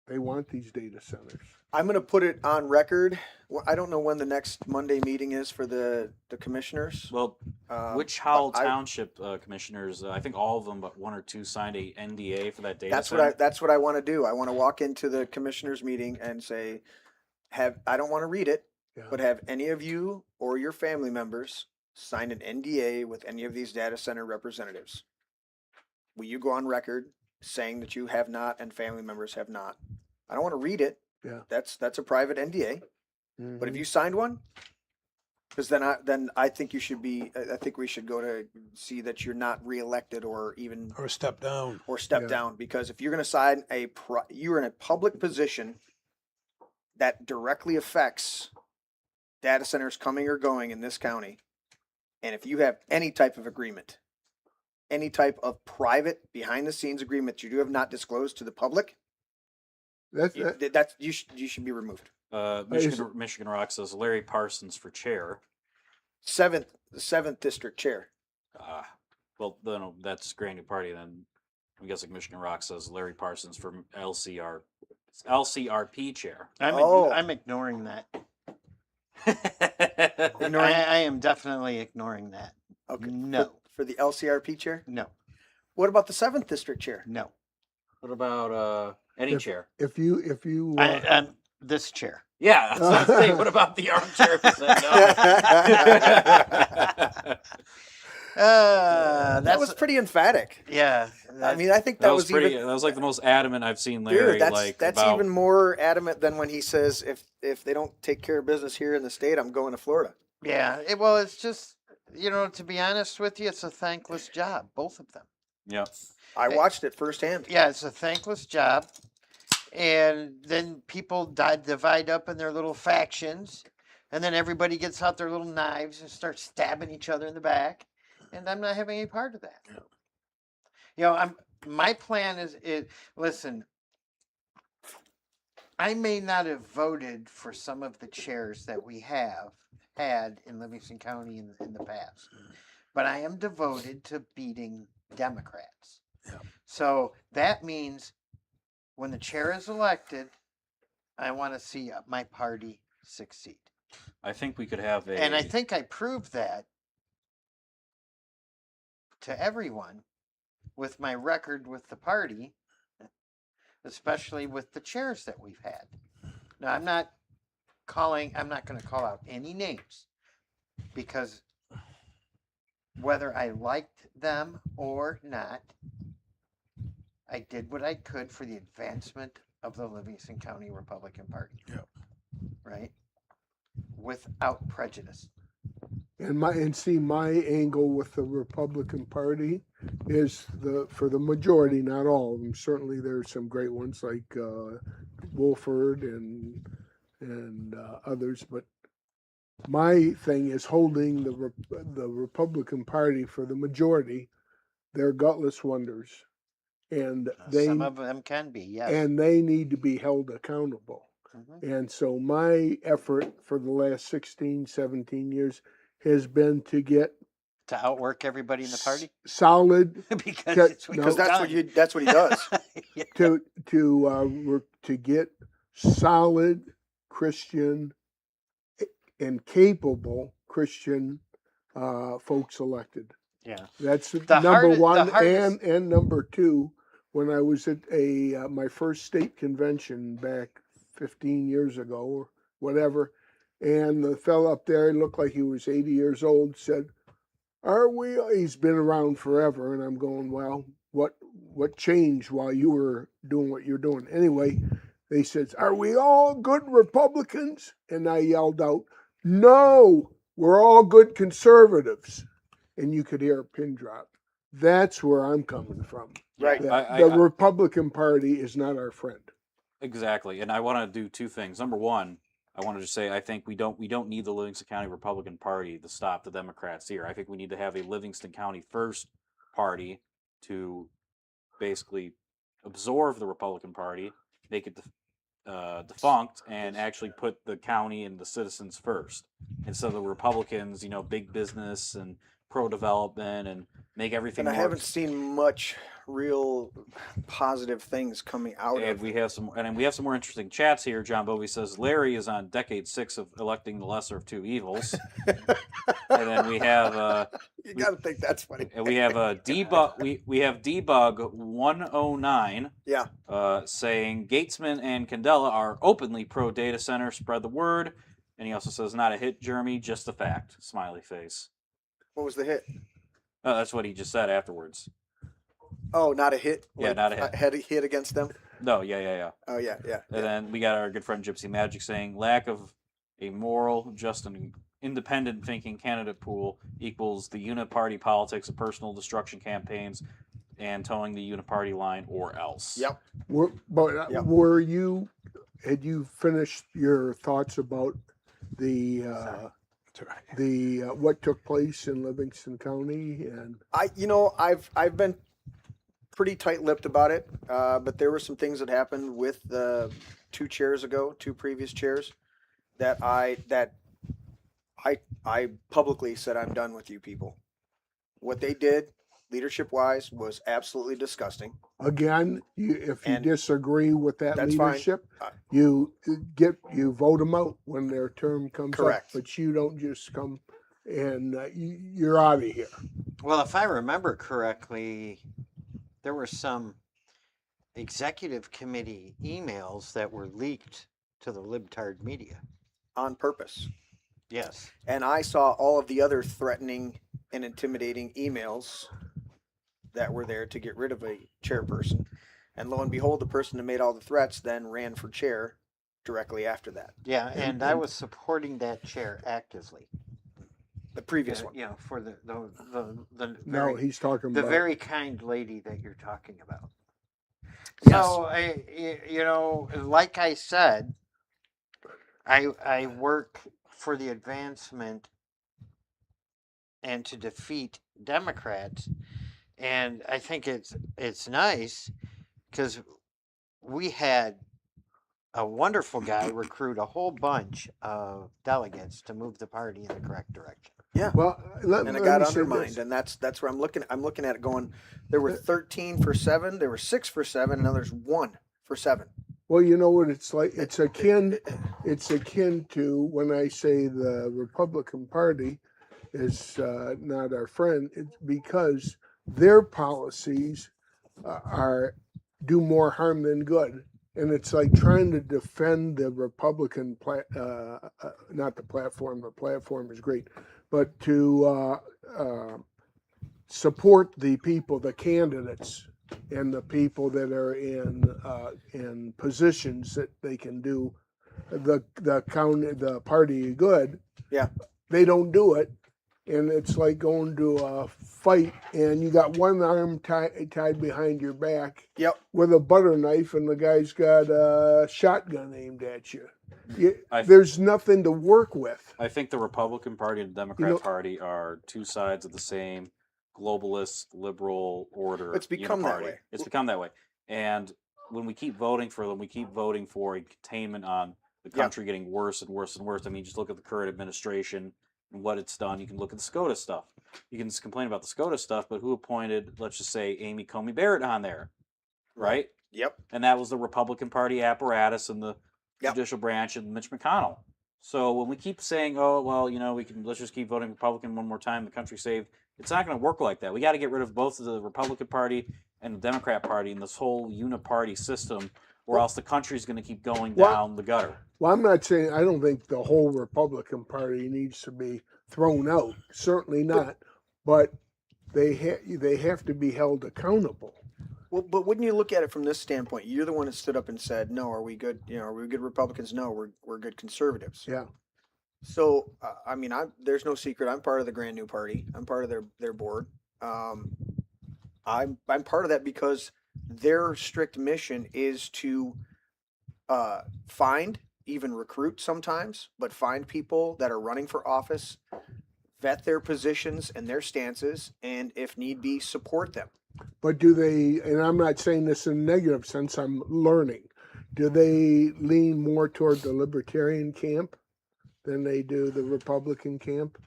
They want these data centers. I'm going to put it on record. I don't know when the next Monday meeting is for the commissioners. Well, which but Howell I- Township commissioners? I think all of them, but one or two, signed a NDA for that data That's center. that's what I want to do. I want to walk into the commissioners meeting and say, I don't want to read it, Yeah. but have any of you or your family members signed an NDA with any of these data center representatives? Will you go on record saying that you have not and family members have not? I don't want to read it. Yeah. That's a private NDA. But if Mhm. you signed one, because then I think you should be. I think we should go to see that you're not reelected or even Or step down. step Yeah. down. Because if you're going to sign you're in a public position that directly affects data centers coming or going in this county, and if you have any type of agreement, any type of private behind the scenes agreement you do have not disclosed to the public, you should be removed. Michigan Rock says Larry Parsons for chair. The seventh district chair. Well, no, that's Grand New Party. Then I'm guessing Michigan Rock says Larry Parsons for LCRP chair. I'm ignoring that. Ignoring- I am definitely ignoring that. Okay. No. For the LCRP chair. No. What about the seventh district chair? No. What about any chair? If you I'm this chair. Yeah, I was gonna say, what about the armchair? That was pretty emphatic. Yeah. I mean, I think That that was pretty. even. That was like the most adamant I've seen Larry. Dude, that's about, even more adamant than when he says, if they don't take care of business here in the state, I'm going to Florida. Yeah. Well, it's just, to be honest with you, it's a thankless job, both of them. Yeah. I watched it firsthand. Yeah, it's a thankless job. And then people divide up in their little factions. And then everybody gets out their little knives and starts stabbing each other in the back. And I'm not having any part of that. Yeah. My plan is listen, I may not have voted for some of the chairs that we have had in Livingston County in the past, but I am devoted to beating Democrats. Yeah. So that means when the chair is elected, I want to see my party succeed. I think we could have a. And I think I proved that to everyone with my record with the party, especially with the chairs that we've had. Now, I'm not going to call out any names because whether I liked them or not, I did what I could for the advancement of the Livingston County Republican Party. Yeah. Right? Without prejudice. my angle with the Republican Party is for the majority, not all of them. Certainly, there's some great ones like Wolford and others, but my thing is holding the Republican Party for the majority. They're gutless wonders, and Some of them can be, yes. and they need to be held accountable. Mhm. And so my effort for the last 16, 17 years has been to get To outwork everybody in the party? solid Because it's No. Because that's what he does. Yeah. to get solid Christian and capable Christian folks elected. Yeah. That's The number hardest- the one, hardest- and number two. When I was at my first state convention back 15 years ago or whatever, and the fellow up there, he looked like he was 80 years old, said, "Are we?" He's been around forever, and I'm going, "Well, what changed while you were doing what you're doing?" Anyway, they said, "Are we all good Republicans?" And I yelled out, "No, we're all good conservatives." And you could hear a pin drop. That's where I'm coming from. Right. That the Republican Party is not our friend. Exactly, and I want to do two things. Number one, I wanted to say I think we don't need the Livingston County Republican Party to stop the Democrats here. I think we need to have a Livingston County First Party to basically absorb the Republican Party, make it defunct, and actually put the county and the citizens first instead of the Republicans. Big business and pro-development and make everything And I more. haven't seen much real positive things coming out And of we it. have some more interesting chats here. John Bovey says Larry is on decade 6 of electing the lesser of two evils. And then we have You got to think that's funny. and we have debug. We have debug 109. Yeah. Saying Gatesman and Candela are openly pro data center. Spread the word. And he also says not a hit, Jeremy, just a fact. Smiley face. What was the hit? Oh, that's what he just said afterwards. Oh, not a hit? Yeah, not a hit. Had a hit against them? No, yeah. Oh, yeah. And then we got our good friend Gypsy Magic saying lack of a moral, just and independent thinking candidate pool equals the uniparty politics of personal destruction campaigns and towing the uniparty line or else. Yep. Yep. Had you finished your thoughts about the what took place in Livingston County? And I've been pretty tight-lipped about it, but there were some things that happened with the two previous chairs that I publicly said I'm done with you people. What they did, leadership-wise, was absolutely disgusting. again, if you And disagree with that that's fine. leadership, you vote them out when their term comes Correct. up. But you don't just come and you're out of here. Well, if I remember correctly, there were some executive committee emails that were leaked to the libtard media. On purpose. Yes. And I saw all of the other threatening and intimidating emails that were there to get rid of a chairperson. And lo and behold, the person that made all the threats then ran for chair directly after that. Yeah, and I was supporting that chair actively. The previous one. You know, for the No, he's talking the about very kind lady that you're talking about. Yes. So like I said, I work for the advancement and to defeat Democrats, and I think it's nice because we had a wonderful guy recruit a whole bunch of delegates to move the party in the correct direction. Yeah. Well, And it got undermined, and that's where I'm looking at it going. There were 13 for 7, there were 6 for 7, and now there's 1 for 7. Well, you know what it's like? It's akin to when I say the Republican Party is not our friend. It's because their policies do more harm than good. And it's like trying to defend the Republican, not the platform. The platform is great, but to support the people, the candidates, and the people that are in positions that they can do the party good. Yeah. They don't do it, and it's like going to a fight and you got one arm tied behind your back. Yep. With a butter knife, and the guy's got a shotgun aimed at you. There's nothing to work with. I think the Republican Party and the Democrat Party are two sides of the same globalist liberal order. It's become that way. It's become that way. And when we keep voting for them, we keep voting for a containment on the country getting worse and worse and worse. I mean, just look at the current administration and what it's done. You can look at the SCOTUS stuff. You can complain about the SCOTUS stuff, but who appointed, let's just say, Amy Coney Barrett on there, right? Yep. And that was the Republican Party apparatus and the judicial branch and Mitch McConnell. So when we keep saying, oh, well, let's just keep voting Republican one more time, the country's saved, it's not going to work like that. We got to get rid of both the Republican Party and the Democrat Party and this whole uniparty system, or else the country's going to keep going down the gutter. Well, I'm not saying I don't think the whole Republican Party needs to be thrown out. Certainly not. But they have to be held accountable. Well, but wouldn't you look at it from this standpoint? You're the one that stood up and said, "No, are we good? Are we good Republicans? No, we're good conservatives." Yeah. So, there's no secret. I'm part of the Grand New Party. I'm part of their board. I'm part of that because their strict mission is to find, even recruit sometimes, but find people that are running for office, vet their positions and their stances, and if need be, support them. But do they, and I'm not saying this in a negative sense, I'm learning, do they lean more toward the libertarian camp than they do the Republican camp?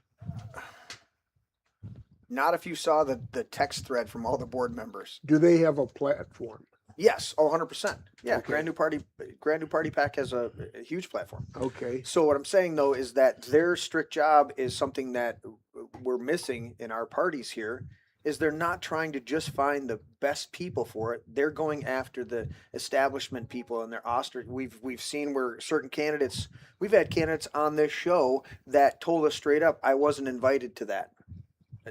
Not if you saw the text thread from all the board members. Do they have a platform? Yes, 100%. Yeah, Okay. Grand New Party Pack has a huge platform. Okay. So what I'm saying though is that their strict job is something that we're missing in our parties here. Is they're not trying to just find the best people for it. They're going after the establishment people, and they're ostrich. We've seen where certain candidates. We've had candidates on this show that told us straight up, I wasn't invited to that.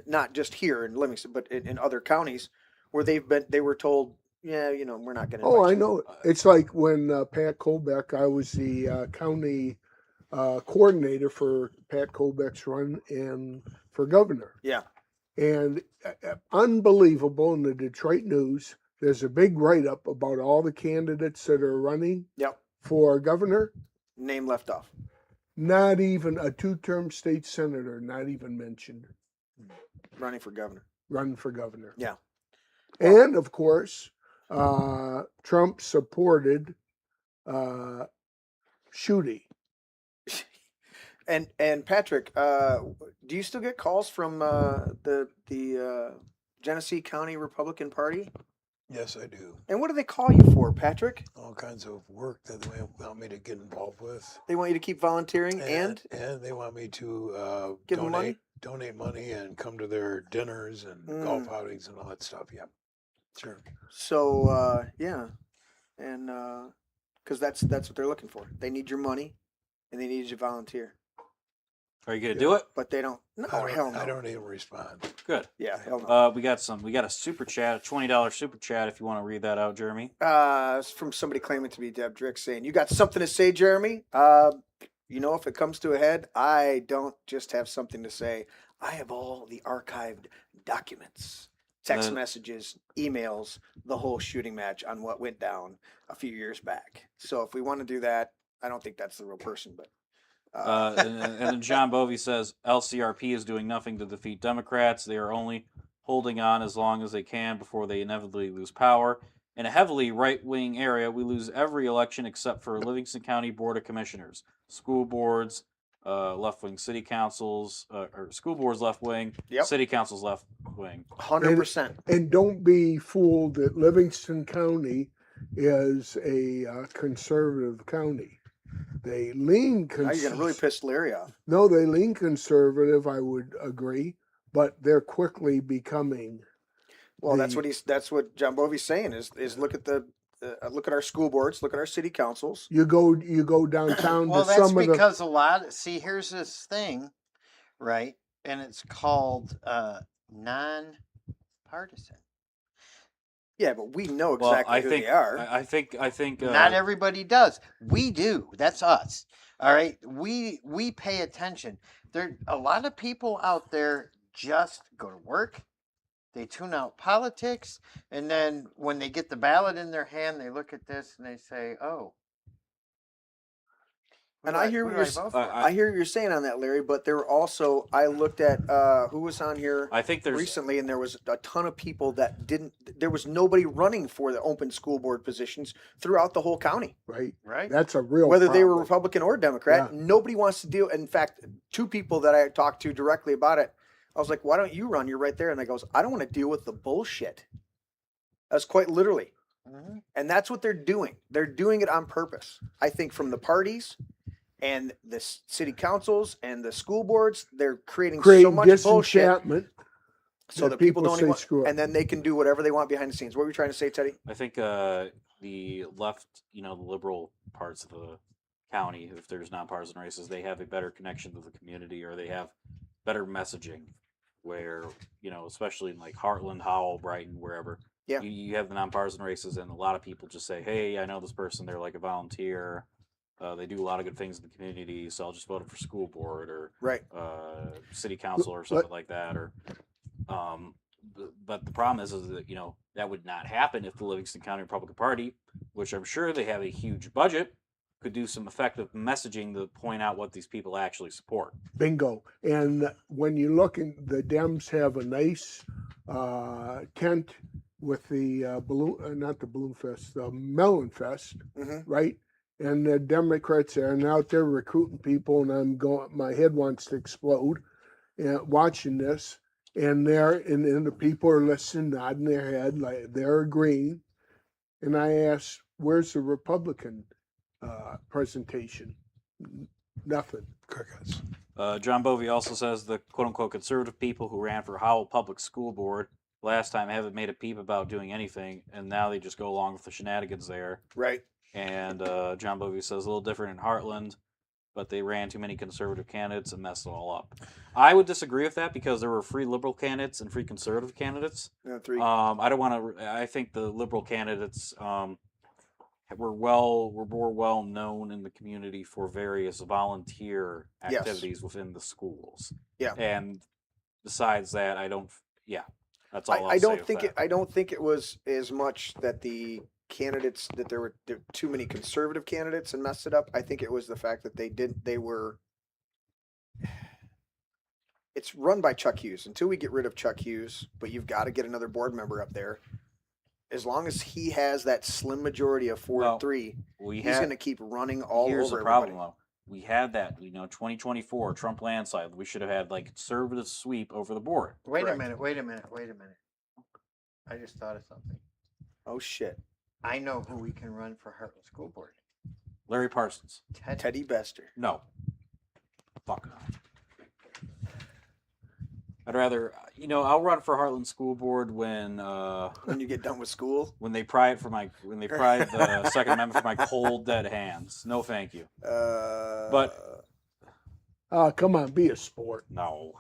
Not just here in Livingston, but in other counties where they were told, yeah, we're not going to. Oh, I know it. It's like when Pat Colbeck, I was the county coordinator for Pat Colbeck's run and for governor. Yeah. And unbelievable in the Detroit News, there's a big write-up about all the candidates that are running Yep. for governor. Name left off. Not even a two-term state senator, not even mentioned, Running for governor. running for governor. Yeah. And of course, Trump supported Schuette. And Patrick, do you still get calls from the Genesee County Republican Party? Yes, I do. And what do they call you for, Patrick? All kinds of work that they want me to get involved with. They want you to keep volunteering and they want me to give them money? donate money and come to their dinners and golf outings and all that stuff. Yeah, sure. So yeah, and because that's what they're looking for. They need your money, and they need you to volunteer. Are you gonna do it? But they don't. No, hell no. I don't even respond. Good. Yeah, hell no. We got a super chat, a $20 super chat. If you want to read that out, Jeremy. It's from somebody claiming to be Deb Drick saying, "You got something to say, Jeremy?" If it comes to a head, I don't just have something to say. I have all the archived documents, text messages, emails, the whole shooting match on what went down a few years back. So if we want to do that, I don't think that's the real person, but. And then John Bovey says LCRP is doing nothing to defeat Democrats. They are only holding on as long as they can before they inevitably lose power. In a heavily right-wing area, we lose every election except for Livingston County Board of Commissioners, school boards, left-wing city councils, or school boards left-wing, city councils left-wing. 100%. And don't be fooled that Livingston County is a conservative county. They lean Now you're going to really piss Larry off. No, they lean conservative, I would agree, but they're quickly becoming. Well, that's what John Bovey's saying is look at look at our school boards, look at our city councils. You go downtown Well, to that's some of the. because here's this thing, right? And it's called nonpartisan. Yeah, but we know exactly who they are. I think. Not everybody does. We do. That's us. All right. We pay attention. There a lot of people out there just go to work. They tune out politics, and then when they get the ballot in their hand, they look at this and they say, "Oh." And I hear what you're saying on that, Larry. But there were also I looked at who was on here. I think there's recently, and there was a ton of people that didn't. There was nobody running for the open school board positions throughout the whole county. Right. Right. That's a real. Whether they were problem. Republican or Democrat, nobody wants to deal. In fact, two people that I talked to directly about it, I was like, "Why don't you run? You're right there." And they goes, "I don't want to deal with the bullshit." That's quite literally, and that's what they're doing. They're doing it on purpose. I think from the parties. And the city councils and the school boards, they're creating so much bullshit. So that people don't even want, and then they can do whatever they want behind the scenes. What were you trying to say, Teddy? I think the left, the liberal parts of the county, if there's nonpartisan races, they have a better connection to the community, or they have better messaging. Where especially in like Heartland, Howell, Brighton, wherever, you have the nonpartisan races, and a lot of people just say, "Hey, I know this person. They're like a volunteer." They do a lot of good things in the community, so I'll just vote for school board or city council or something like that. Or, but the problem is that that would not happen if the Livingston County Republican Party, which I'm sure they have a huge budget, could do some effective messaging to point out what these people actually support. Bingo! And when you look, the Dems have a nice tent with the not the Balloon Fest, the Melon Fest, right? And the Democrats are out there recruiting people, and my head wants to explode watching this. and the people are listening, nodding their head, like they're agreeing. And I asked, where's the Republican presentation? Nothing. Crickets. John Bovey also says the quote-unquote conservative people who ran for Howell Public School Board last time haven't made a peep about doing anything, and now they just go along with the shenanigans there. Right. And John Bovey says a little different in Heartland, but they ran too many conservative candidates and messed it all up. I would disagree with that because there were free liberal candidates and free conservative candidates. Three. I don't want to. I think the liberal candidates were more well known in the community for various volunteer Yes. activities within the schools. Yeah. And besides that, I don't. Yeah, that's all. I don't think it. I don't think it was as much that the candidates that there were too many conservative candidates and messed it up. I think it was the fact that they were. It's run by Chuck Hughes. Until we get rid of Chuck Hughes, but you've got to get another board member up there. As long as he has that slim majority of 4-3, he's going to keep running all here's over the problem, everybody. though. We had that, 2024 Trump landslide. We should have had like conservative sweep over the board. Wait Correct. a minute. Wait a minute. Wait a minute. I just thought of something. Oh shit! I know who we can run for Heartland School Board. Larry Parsons. Teddy Bester. No. Fuck no. I'd rather, I'll run for Heartland School Board when When you get done with school. when they pry the Second Amendment for my cold dead hands. No, thank you. But Come on, be a sport. No.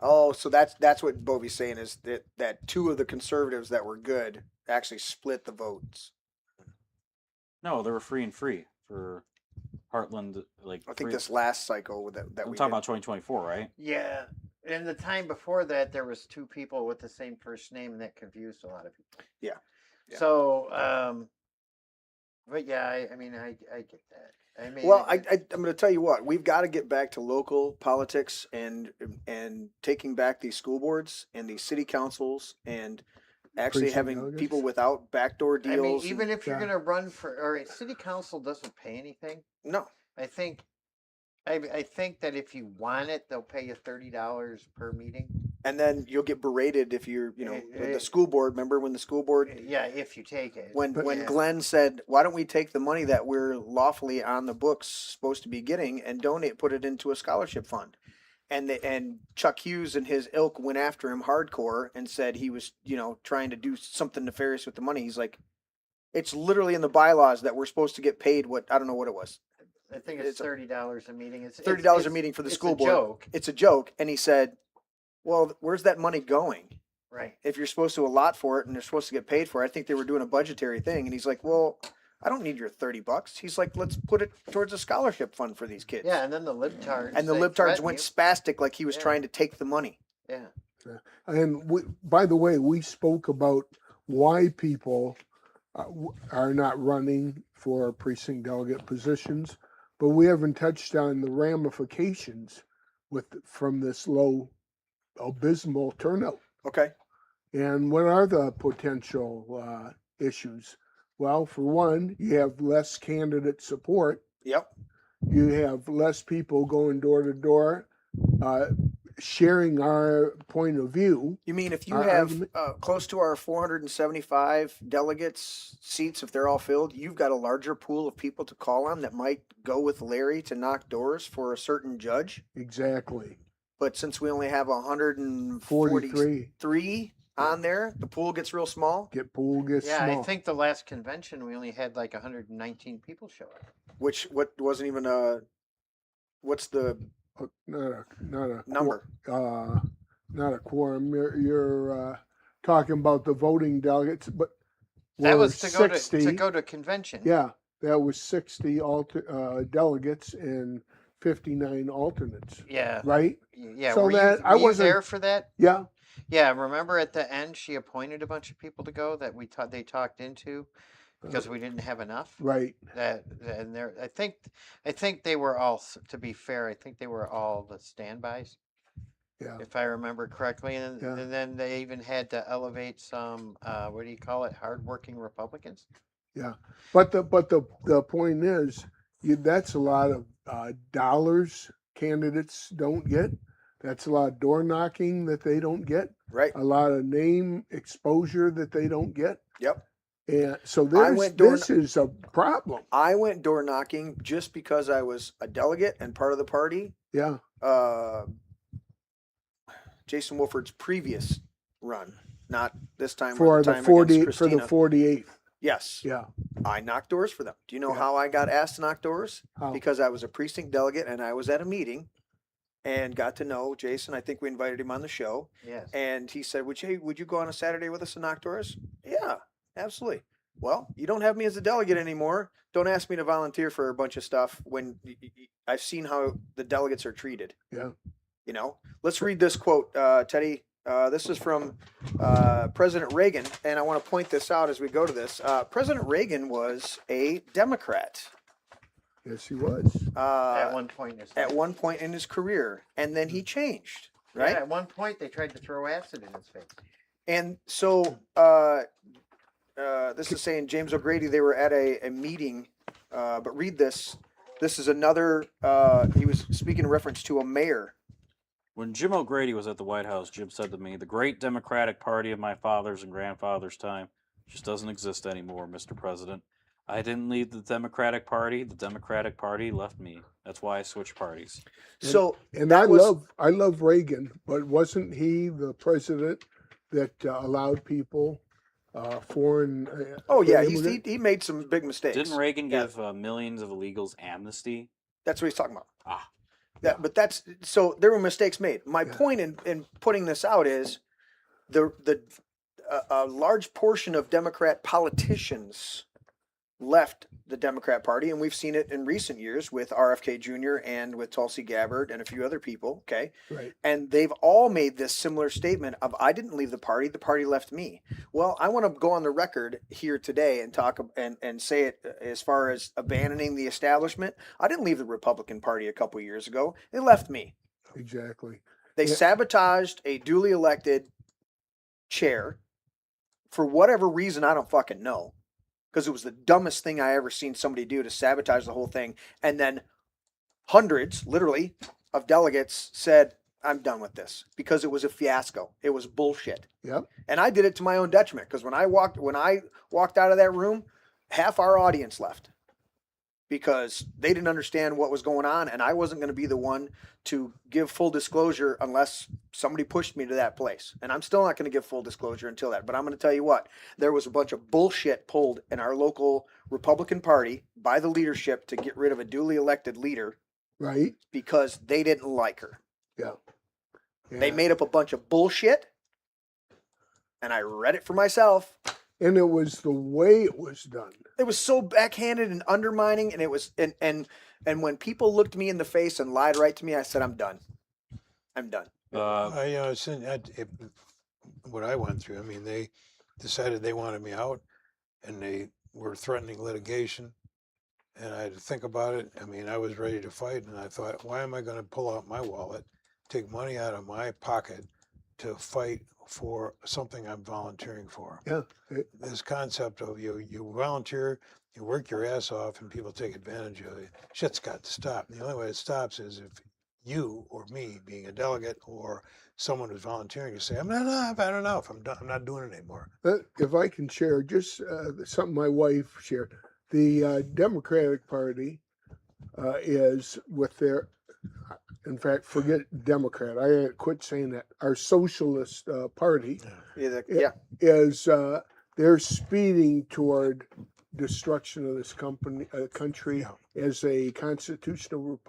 oh, so that's what Bovey's saying is that two of the conservatives that were good actually split the votes. No, they were free for Heartland. Like I think free- this last cycle that I'm we talking did. about 2024, right? Yeah. And the time before that, there was two people with the same first name, and that confused a lot of people. Yeah. Yeah. So, but yeah, I mean, I get that. I mean, Well, I'm going to tell you what, we've got to get back to local politics and taking back these school boards and these city councils and actually Precinct having delegates? people without backdoor I mean, deals. even if you're yeah. gonna run for, or city council doesn't pay anything. No, I think that if you want it, they'll pay you $30 per meeting. and then you'll get berated if you're, Eh, the school board. Remember when the school board, Yeah, if you take it. when Yeah. Glenn said, "Why don't we take the money that we're lawfully on the books supposed to be getting and put it into a scholarship fund?" And Chuck Hughes and his ilk went after him hardcore and said he was, trying to do something nefarious with the money. He's like, it's literally in the bylaws that we're supposed to get paid I don't know what it was. I think it's it's a- $30 a meeting. It's $30 a meeting for the it's school a board. Joke, It's a joke. And he said, well, where's that money going? right? If you're supposed to allot for it and they're supposed to get paid for it, I think they were doing a budgetary thing. And he's like, well, I don't need your $30. He's like, let's put it towards a scholarship fund for these kids. Yeah, and then the libtards. And the they libtards threaten went you. spastic like he was Yeah. trying to take the money. Yeah. And by the way, we spoke about why people are not running for precinct delegate positions, but we haven't touched on the ramifications from this low, abysmal turnout. Okay. And what are the potential issues? Well, for one, you have less candidate support. Yep. You have less people going door to door, sharing our point of view. You mean if you Our have argument- close to our 475 delegates seats, if they're all filled, you've got a larger pool of people to call on that might go with Larry to knock doors for a certain judge. Exactly. But since we only have 143 43. on there, the pool gets real small, Pool gets Yeah, small. I think the last convention we only had like 119 people show up. which wasn't even what's the Not a number? Not a quorum. You're talking about the voting delegates, but That were was to go 60. to go to convention. Yeah, that was 60 delegates and 59 alternates, Yeah. right? Yeah. So were that- you, I were you wasn't- there for that? Yeah, Yeah. Remember at the end, she appointed a bunch of people to go that they talked into because we didn't have enough. right. And there, I think they were all. To be fair, I think they were all the standbys. Yeah. If I remember correctly, and, Yeah. and then they even had to elevate some. What do you call it? Hardworking Republicans. But the point is, that's a lot of dollars candidates don't get. That's a lot of door knocking that they don't get, Right. a lot of name exposure that they don't get. Yep. And so went door this is a problem. I went door knocking just because I was a delegate and part of the party. Yeah. Jason Wolford's previous run, not this time. For the 48th. Yes. Yeah. I knocked doors for them. Do you know Yeah. how I got asked to knock doors? How? Because I was a precinct delegate and I was at a meeting and got to know Jason. I think we invited him on the show. Yes. And he said, would you go on a Saturday with us and knock doors? Yeah, absolutely. Well, you don't have me as a delegate anymore. Don't ask me to volunteer for a bunch of stuff when I've seen how the delegates are treated. Yeah. You know, let's read this quote, Teddy. This is from President Reagan, and I want to point this out as we go to this. President Reagan was a Democrat. Yes, he was. At one point in his life. At one point in his career, and then he changed, right? Yeah, at one point they tried to throw acid in his face. And so this is saying James O'Grady, they were at a meeting, but read this. This is another, he was speaking in reference to a mayor. When Jim O'Grady was at the White House, Jim said to me, "The great Democratic Party of my father's and grandfather's time just doesn't exist anymore, Mr. President. I didn't leave the Democratic Party. The Democratic Party left me. That's why I switched parties." So, And I love Reagan, but wasn't he the president that allowed people, foreign? oh yeah, immigrant? he made some big mistakes. Didn't Reagan give millions of illegals amnesty? That's what he's talking about. Ah. That, but that's, so there were mistakes made. My point in putting this out is a large portion of Democrat politicians left the Democrat Party, and we've seen it in recent years with RFK Jr. and with Tulsi Gabbard and a few other people. Okay, Right. and they've all made this similar statement of, "I didn't leave the party left me." Well, I want to go on the record here today and talk and say it as far as abandoning the establishment. I didn't leave the Republican Party a couple of years ago; it left me. Exactly. They Yeah. sabotaged a duly elected chair for whatever reason. I don't fucking know. Because it was the dumbest thing I ever seen somebody do, to sabotage the whole thing. And then hundreds, literally, of delegates said, "I'm done with this," because it was a fiasco. It was bullshit. Yep. And I did it to my own detriment, because when I walked out of that room, half our audience left because they didn't understand what was going on, and I wasn't going to be the one to give full disclosure unless somebody pushed me to that place. And I'm still not going to give full disclosure until that. But I'm going to tell you what, there was a bunch of bullshit pulled in our local Republican Party by the leadership to get rid of a duly elected leader Right. because they didn't like her. Yeah. They made up a bunch of bullshit, and I read it for myself. And it was the way it was done. It was so backhanded and undermining, and it was and when people looked me in the face and lied right to me, I said, "I'm done. I'm done." What I went through, I mean, they decided they wanted me out, and they were threatening litigation, and I had to think about it. I mean, I was ready to fight, and I thought, why am I going to pull out my wallet, take money out of my pocket to fight for something I'm volunteering for? Yeah. This concept of you volunteer, you work your ass off, and people take advantage of it. Shit's got to stop. And the only way it stops is if you or me, being a delegate or someone who's volunteering, to say, I've had enough. I'm done. I'm not doing it anymore. If I can share just something my wife shared, the Democratic Party is with their, in fact, forget Democrat. I quit saying that. Our Socialist Party is they're speeding toward destruction of this country as a constitutional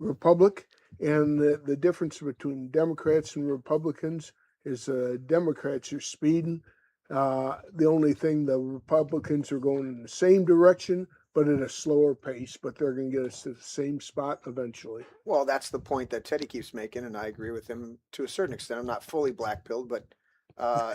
republic, and the difference between Democrats and Republicans is Democrats are speeding. The only thing, the Republicans are going in the same direction, but at a slower pace, but they're going to get us to the same spot eventually. Well, that's the point that Teddy keeps making, and I agree with him to a certain extent. I'm not fully black-pilled, but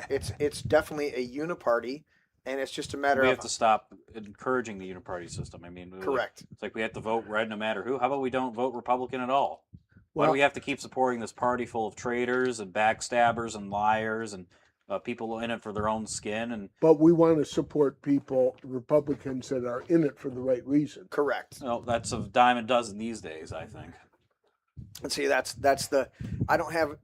it's definitely a uniparty, and it's just a matter We of... have to stop encouraging the uniparty system. I mean, Correct. It's like we have to vote red no matter who. How about we don't vote Republican at all? Why do we have to keep supporting this party full of traitors and backstabbers and liars and people in it for their own skin? But we want to support people, Republicans, that are in it for the right reason. Correct. Well, that's a dime a dozen these days, I think. And see, that's the, I don't have,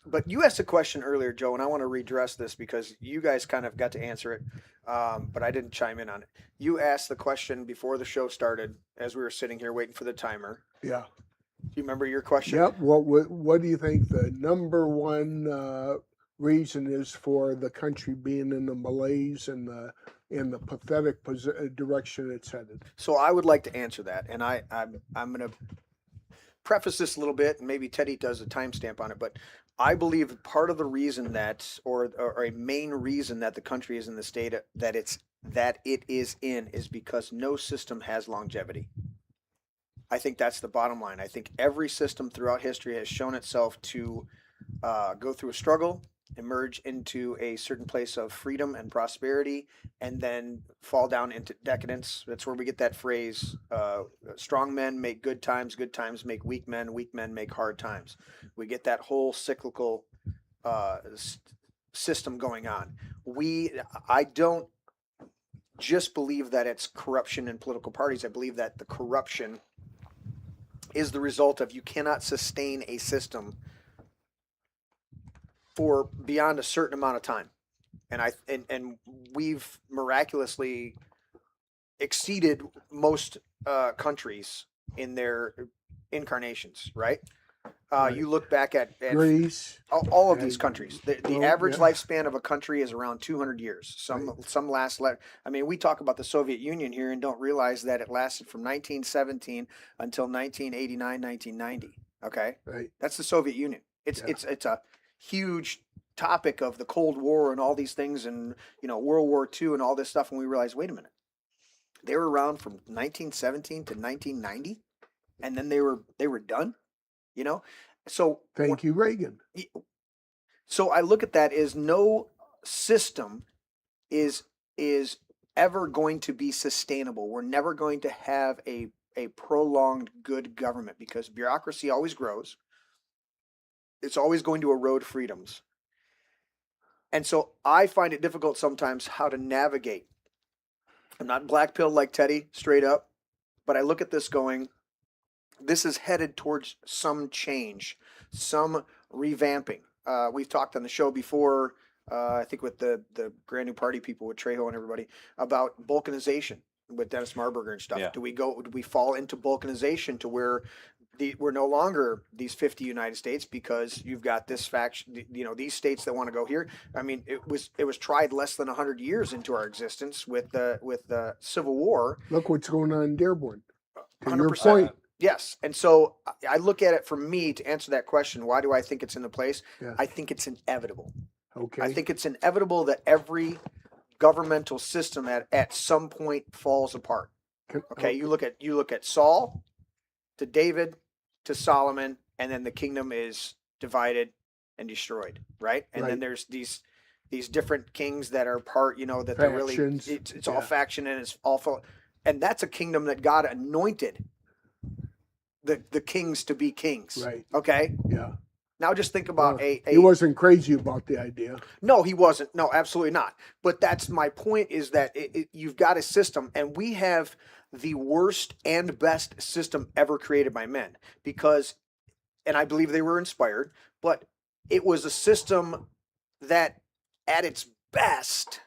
but you asked a question earlier, Joe, and I want to redress this because you guys kind of got to answer it, but I didn't chime in on it. You asked the question before the show started as we were sitting here waiting for the timer. Yeah. Do you remember your question? Yep. What do you think the number one reason is for the country being in the malaise and the pathetic direction it's headed? So I would like to answer that, and I'm going to preface this a little bit, and maybe Teddy does a timestamp on it, but I believe part of the reason that, or a main reason that the country is in the state that it is in, is because no system has longevity. I think that's the bottom line. I think every system throughout history has shown itself to go through a struggle, emerge into a certain place of freedom and prosperity, and then fall down into decadence. That's where we get that phrase, strong men make good times make weak men make hard times. We get that whole cyclical system going on. I don't just believe that it's corruption in political parties. I believe that the corruption is the result of, you cannot sustain a system for beyond a certain amount of time. And we've miraculously exceeded most countries in their incarnations, right? You look back at Greece, all of these countries. The average yeah. lifespan of a country is around 200 years. Some last. I mean, we talk about the Soviet Union here and don't realize that it lasted from 1917 until 1989, 1990. Okay, right? that's the Soviet Union. It's a huge topic of the Cold War and all these things, and World War II and all this stuff. And we realized, wait a minute, they were around from 1917 to 1990, and then they were done. So Thank you, Reagan. So I look at that as no system is ever going to be sustainable. We're never going to have a prolonged good government because bureaucracy always grows. It's always going to erode freedoms. And so I find it difficult sometimes how to navigate. I'm not black-pilled like Teddy, straight up, but I look at this going, this is headed towards some change, some revamping. We've talked on the show before, I think with the Grand New Party people, with Trejo and everybody, about balkanization with Dennis Marburger and stuff. Yeah. Do we fall into balkanization to where we're no longer these 50 United States because you've got this faction, these states that want to go here. I mean, it was tried less than 100 years into our existence with the Civil War. Look what's going on in Dearborn. To your 100%. point. Yes. And so I look at it, for me, to answer that question, why do I think it's in the place? Yeah. I think it's inevitable. Okay. I think it's inevitable that every governmental system at some point falls apart. Okay. You look at Saul to David to Solomon, and then the kingdom is divided and destroyed. Right. And then there's these different kings that are part, that they're really, it's all faction, and it's all, and that's a kingdom that God anointed the kings to be kings. Right. Okay. Yeah. Now just think about he wasn't crazy about the idea. No, he wasn't. No, absolutely not. But that's my point, is that you've got a system, and we have the worst and best system ever created by men, because, and I believe they were inspired, but it was a system that at its best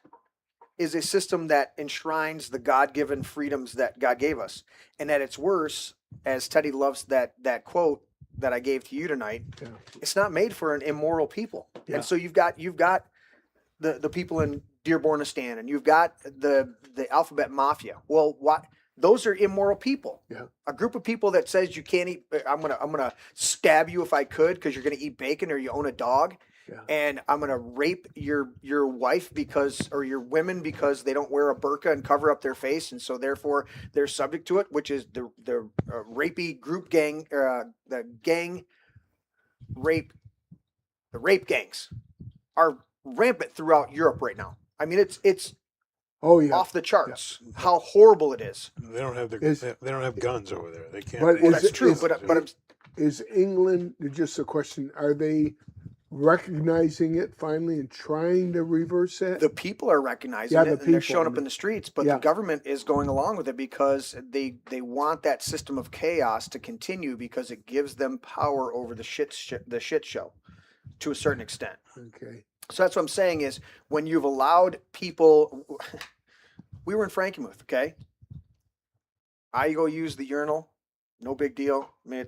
is a system that enshrines the God-given freedoms that God gave us. And at its worst, as Teddy loves that quote that I gave to you tonight, it's not made for an immoral people. Yeah. And so you've got the people in Dearbornistan, and you've got the alphabet mafia. Well, what? Those are immoral people. Yeah. A group of people that says you can't eat, I'm gonna stab you if I could because you're gonna eat bacon or you own a dog. Yeah. And I'm gonna rape your wife or your women because they don't wear a burqa and cover up their face, and so therefore they're subject to it, which is the rapey group gang, the rape gangs are rampant throughout Europe right now. I mean, it's off the charts how horrible it is. They don't have they don't have guns over there. They can't. But Well, that's true. But is England, just a question, are they recognizing it finally and trying to reverse that? The people are recognizing Yeah, it, the and they're people, showing I up mean. in the streets, but Yeah. the government is going along with it because they want that system of chaos to continue because it gives them power over the shit show to a certain extent. Okay. So that's what I'm saying is when you've allowed people, we were in Frankenmuth, okay? I go use the urinal, no big deal. I mean,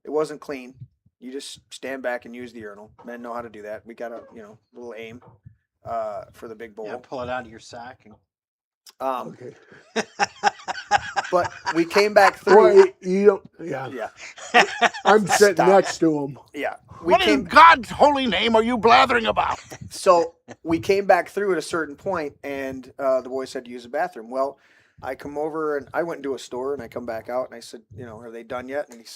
it wasn't clean. You just stand back and use the urinal. Men know how to do that. We got a little aim for the big bowl. Yeah, pull it out of your sack. And... Okay. But we came back through. Boy, you don't, yeah. Yeah, I'm sitting Stop. next to him. yeah. What in God's holy name are you blathering about? So we came back through at a certain point, and the boy said to use the bathroom. Well, I come over and I went into a store, and I come back out, and I said, are they done yet? And he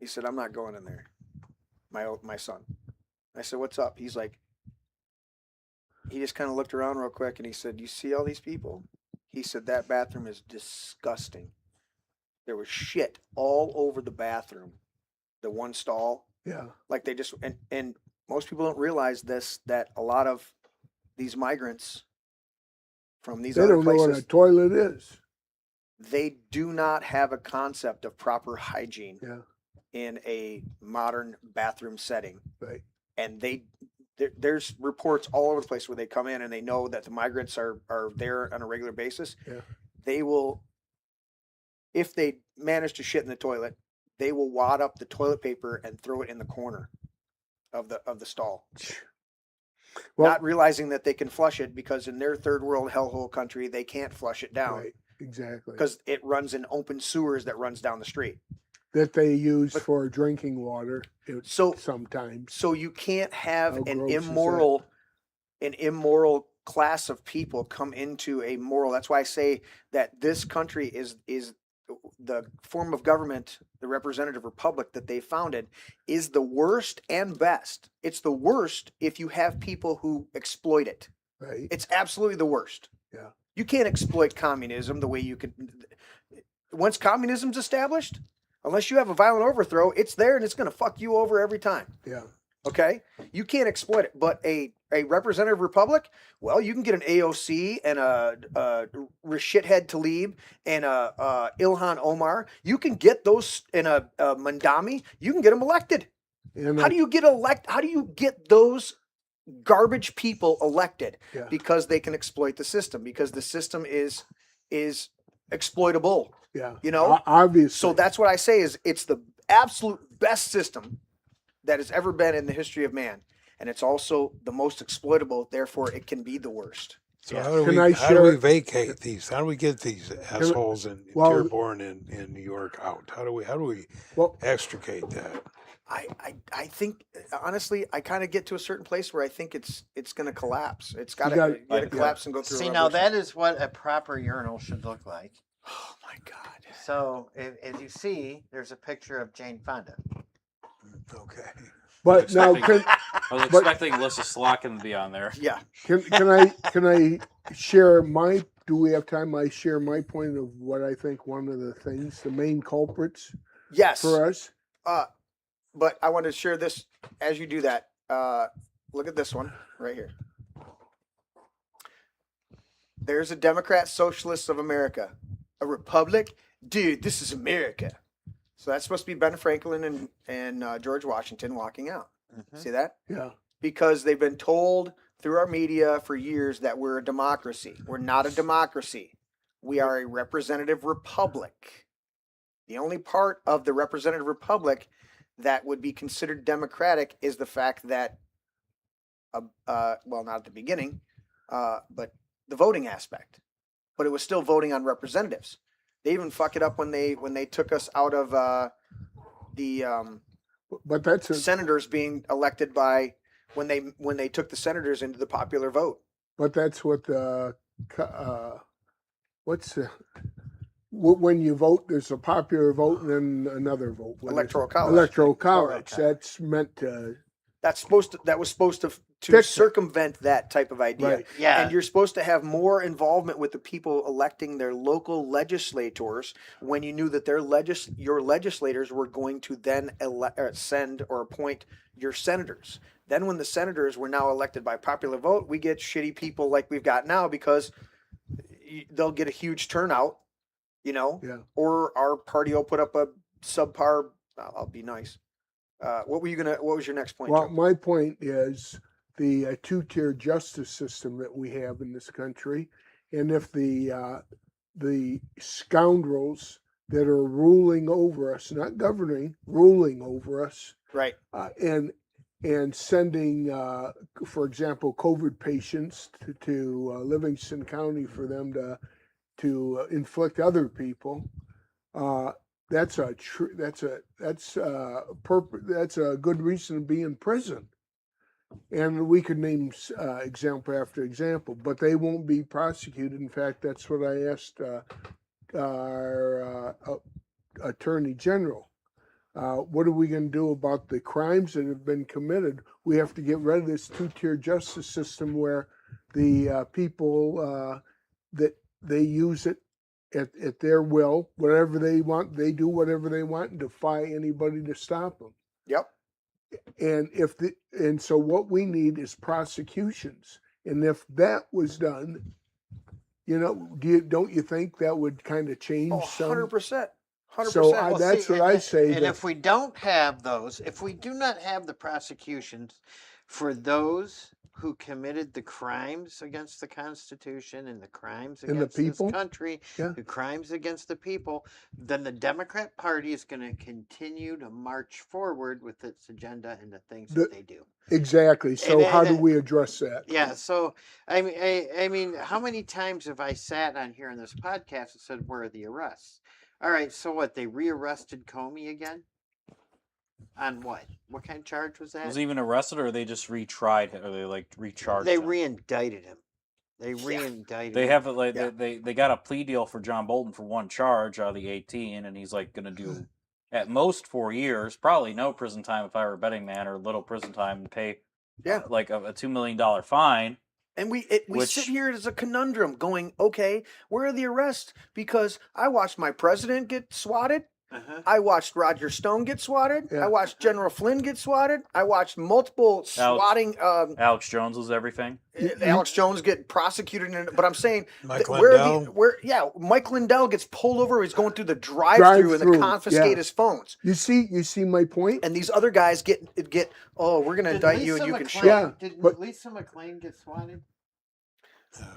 said, I'm not going in there. My son. I said, what's up? He's like, he just kind of looked around real quick, and he said, you see all these people? He said, that bathroom is disgusting. There was shit all over the bathroom, the one stall. Yeah. Like they just, and most people don't realize this, that a lot of these migrants from these They other don't know what a places, toilet is. they do not have a concept of proper hygiene Yeah. in a modern bathroom setting. Right. And there's reports all over the place where they come in and they know that the migrants are there on a regular basis. Yeah. They will, if they manage to shit in the toilet, they will wad up the toilet paper and throw it in the corner of the stall. Well, Not realizing that they can flush it because in their third world hellhole country, they can't flush it down right. Exactly. because it runs in open sewers that runs down the street. That they use But- for drinking water So sometimes. So you can't have How an gross is immoral class of people come into a moral. That's why I say that this country is the form of government, the representative republic that they founded, is the worst and best. It's the worst if you have people who exploit it. Right. It's absolutely the worst. Yeah. You can't exploit communism the way you could. Once communism's established, unless you have a violent overthrow, it's there and it's going to fuck you over every time. Yeah. Okay? You can't exploit it. But a representative republic, well, you can get an AOC and a Shithead Tlaib and a Ilhan Omar. You can get those in a Mandami. You can get them elected. And How do you get those garbage people elected? Yeah. Because they can exploit the system. Because the system is exploitable. Yeah. Obviously. So that's what I say is it's the absolute best system that has ever been in the history of man. And it's also the most exploitable, therefore it can be the worst. So Yeah. how do Can we I how do we share- vacate these? How do we get these assholes in well- Dearborn and New York out? How do we Well, extricate that? I think honestly I kind of get to a certain place where I think it's going to collapse. It's got gotta- to collapse and go through. See, a now revolution. that is what a proper urinal should look like. Oh my God. So, as you see, there's a picture of Jane Fonda. Okay. but now Expecting- can I was But- expecting Alyssa Slockin to be on there. Yeah. can I share my? Do we have time? I share my point of what I think one of the things, the main culprits Yes. for us. But I want to share this as you do that. Look at this one right here. There's a Democrat Socialist of America, a republic. Dude, this is America. So that's supposed to be Ben Franklin and George Washington walking out. Mhm. See that? Yeah. Because they've been told through our media for years that we're a democracy. We're not a democracy. We are a representative republic. The only part of the representative republic that would be considered democratic is the fact that, well, not at the beginning, but the voting aspect. But it was still voting on representatives. They even fuck it up when they took us out of the But that's a, senators being elected by when they took the senators into the popular vote. but that's what what's the when you vote, there's a popular vote and then another vote. What is Electoral it? college. Electoral college. college. That's meant to. That was supposed to Fix it. circumvent that type of idea. Right. Yeah. And you're supposed to have more involvement with the people electing their local legislators when you knew that your legislators were going to then send or appoint your senators. Then when the senators were now elected by popular vote, we get shitty people like we've got now because they'll get a huge turnout, Yeah. or our party will put up a subpar. I'll be nice. What was your next point, Well, Joe? my point is the two-tier justice system that we have in this country, and if the scoundrels that are ruling over us, not governing, ruling over us, Right. and sending, for example, COVID patients to Livingston County for them to inflict other people. That's a good reason to be in prison, and we could name example after example, but they won't be prosecuted. In fact, that's what I asked our Attorney General. What are we going to do about the crimes that have been committed? We have to get rid of this two-tier justice system where the people that they use it at their will, whatever they want, they do whatever they want and defy anybody to stop them. Yep. And so what we need is prosecutions. And if that was done, don't you think that would kind of change Oh, some? 100%. 100%. So Well, that's see, what I say. And that- if we don't have those, if we do not have the prosecutions for those who committed the crimes against the Constitution and the crimes And the against this people? country, Yeah. the crimes against the people, then the Democrat Party is going to continue to march forward with its agenda and the things that they do. Exactly. So And- how do and- we address that? Yeah, so I mean, how many times have I sat on here in this podcast and said, "Where are the arrests?" All right, so what? They rearrested Comey again? On what? What kind of charge was that? Was he even arrested, or they just retried him, or they like recharged They him? reindicted him. They reindicted They him. have it like Yeah. they got a plea deal for John Bolton for one charge out of the 18, and he's like going to do at most 4 years, probably no prison time if I were a betting man, or little prison time and pay like a $2 million fine. And we Which- sit here as a conundrum going, okay, where are the arrests? Because I watched my president get swatted. Uh-huh. I watched Roger Stone get swatted. Yeah. I watched General Flynn get swatted. I watched multiple swatting. Alex Jones was everything. Alex Jones get prosecuted, but I'm saying Mike Mike Lindell gets pulled over. He's going through the drive-through and they Drive-through, confiscate yeah. his phones. You see my point? And these other guys get. Oh, we're gonna Did indict you and Lisa you can McClain- show. Yeah, Did but- Lisa McClain get swatted?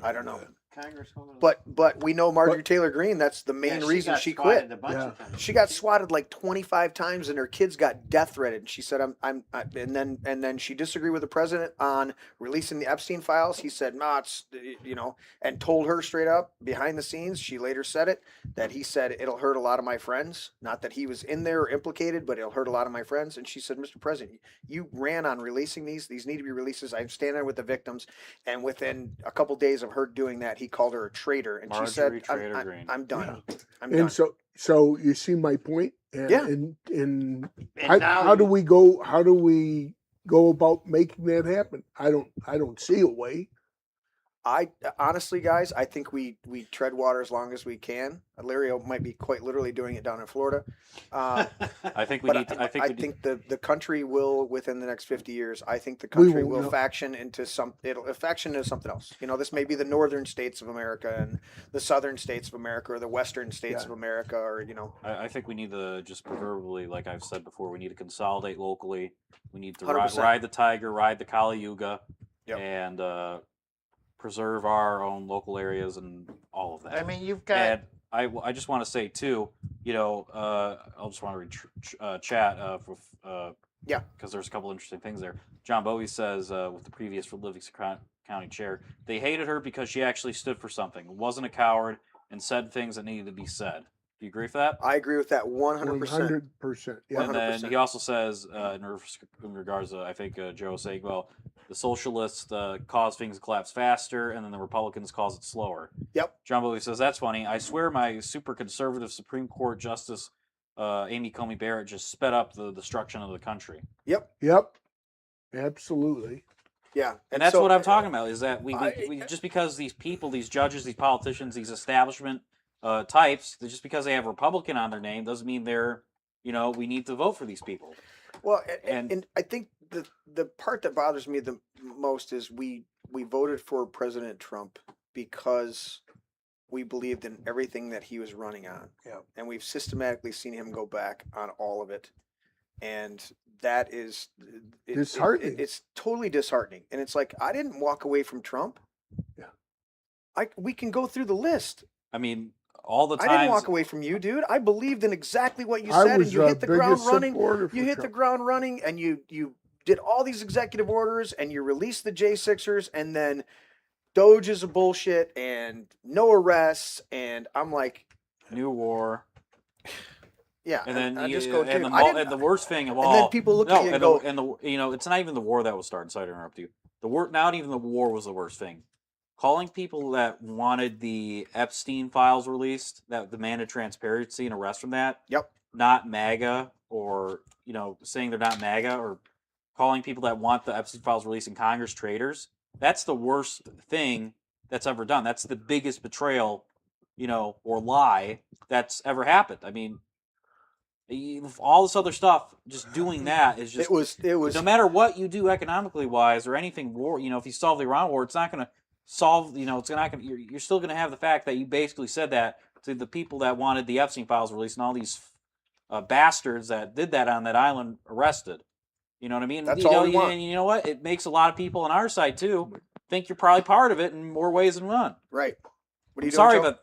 I don't know. Congresswoman? But we know Marjorie Taylor Greene. That's the main reason got she swatted quit. a bunch of times. She got swatted like 25 times, and her kids got death threatened. And she said, and then she disagreed with the president on releasing the Epstein files. He said, no, it's, and told her straight up behind the scenes. She later said it, that he said, it'll hurt a lot of my friends. Not that he was in there or implicated, but it'll hurt a lot of my friends. And she said, Mr. President, you ran on releasing these. These need to be releases. I'm standing there with the victims. And within a couple days of her doing that, he called her a traitor. And Marjorie she said, Trader Greene. I'm done. I'm And done. so you see my point? And, Yeah. And And how now do we go about making that happen? I don't see a way. I honestly, guys, I think we tread water as long as we can. Larry might be quite literally doing it down in Florida. I think we But need. I we need- think the country will, within the next 50 years, I think the We country will will know. faction into faction into something else. This may be the northern states of America and the southern states of America, or the western states Yeah. of America, or I think we need to just proverbially, like I've said before, we need to consolidate locally. We need to 100%. ride the tiger, ride the Kali Yuga, Yep. and preserve our own local areas and all of that. I mean, you've got. And I just want to say too, I'll just want to read chat Yeah. because there's a couple interesting things there. John Bowie says with the previous Livingston County chair, they hated her because she actually stood for something, wasn't a coward, and said things that needed to be said. Do you agree with that? I agree with that 100%. 100%. Yeah. And then 100%. he also says, in regards to, I think Joe was saying, well, the socialists cause things to collapse faster, and then the Republicans cause it slower. Yep. John Bowie says, that's funny. I swear my super conservative Supreme Court Justice Amy Coney Barrett just sped up the destruction of the country. Yep. Yep. Absolutely. Yeah, And that's so, what I'm talking about. Is that we I- just because these people, these judges, these politicians, these establishment types, just because they have Republican on their name doesn't mean they're we need to vote for these people. Well, And- and I think the part that bothers me the most is we voted for President Trump because we believed in everything that he was running on. Yeah. And we've systematically seen him go back on all of it. And that is Disheartening. it's totally disheartening. And it's like, I didn't walk away from Trump. Yeah. We can go through the list. I mean, all the I times didn't walk away from you, dude. I believed in exactly what you I said, and was you the hit the ground biggest running. supporter for You hit the Trump. ground running, and you did all these executive orders, and you released the J6ers, and then Doge is a bullshit, and no arrests, and I'm like, new war, yeah. and then I just go, dude, and I didn't- the worst thing of all, and then people look at you and go, it's not even the war that was started. Sorry to interrupt you. Not even the war was the worst thing. Calling people that wanted the Epstein files released, that demanded transparency and arrest from that, yep, not MAGA, or saying they're not MAGA, or calling people that want the Epstein files released in Congress traitors. That's the worst thing that's ever done. That's the biggest betrayal, or lie that's ever happened. I mean, all this other stuff, just doing that is just it was no matter what you do economically wise or anything war. If you solve the Iran war, it's not going to solve. It's not going. You're still going to have the fact that you basically said that to the people that wanted the Epstein files released and all these bastards that did that on that island arrested. You know what I mean? That's all we want. And you know what? It makes a lot of people on our side too think you're probably part of it in more ways than one. right. What are you I'm sorry, doing, Joe?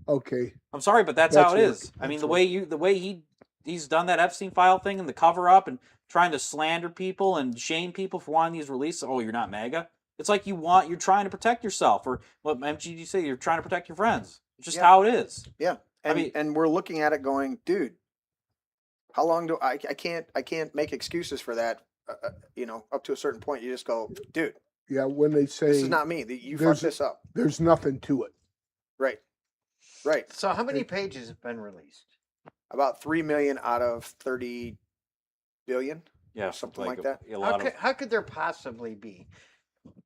but Okay. I'm sorry, but that's That's how it work. is. I mean, That's the way he's done that Epstein file thing and the cover up and trying to slander people and shame people for wanting these released. Oh, you're not MAGA. It's like you're trying to protect yourself, or what MGD say, you're trying to protect your friends. It's just Yeah. how it is. Yeah, and I mean- and we're looking at it going, dude, how long do I can't make excuses for that. Up to a certain point, you just go, dude, Yeah, when they say this is not me. You fucked this up. there's nothing to it. Right. So how many pages have been released? About 3 million out of 30 billion. Yeah, Something like that. A lot of How could there possibly be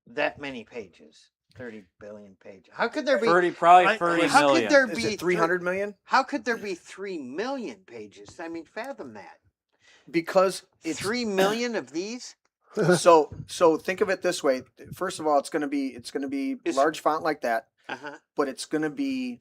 that many pages? 30 billion pages. How could there be 30, probably I- 30 how million. could there Is be it 300 million? How could there be 3 million pages? I mean, fathom that. Because it's 3 million of these? so think of it this way. First of all, it's going to be Is- large font like that, Uh-huh. but it's going to be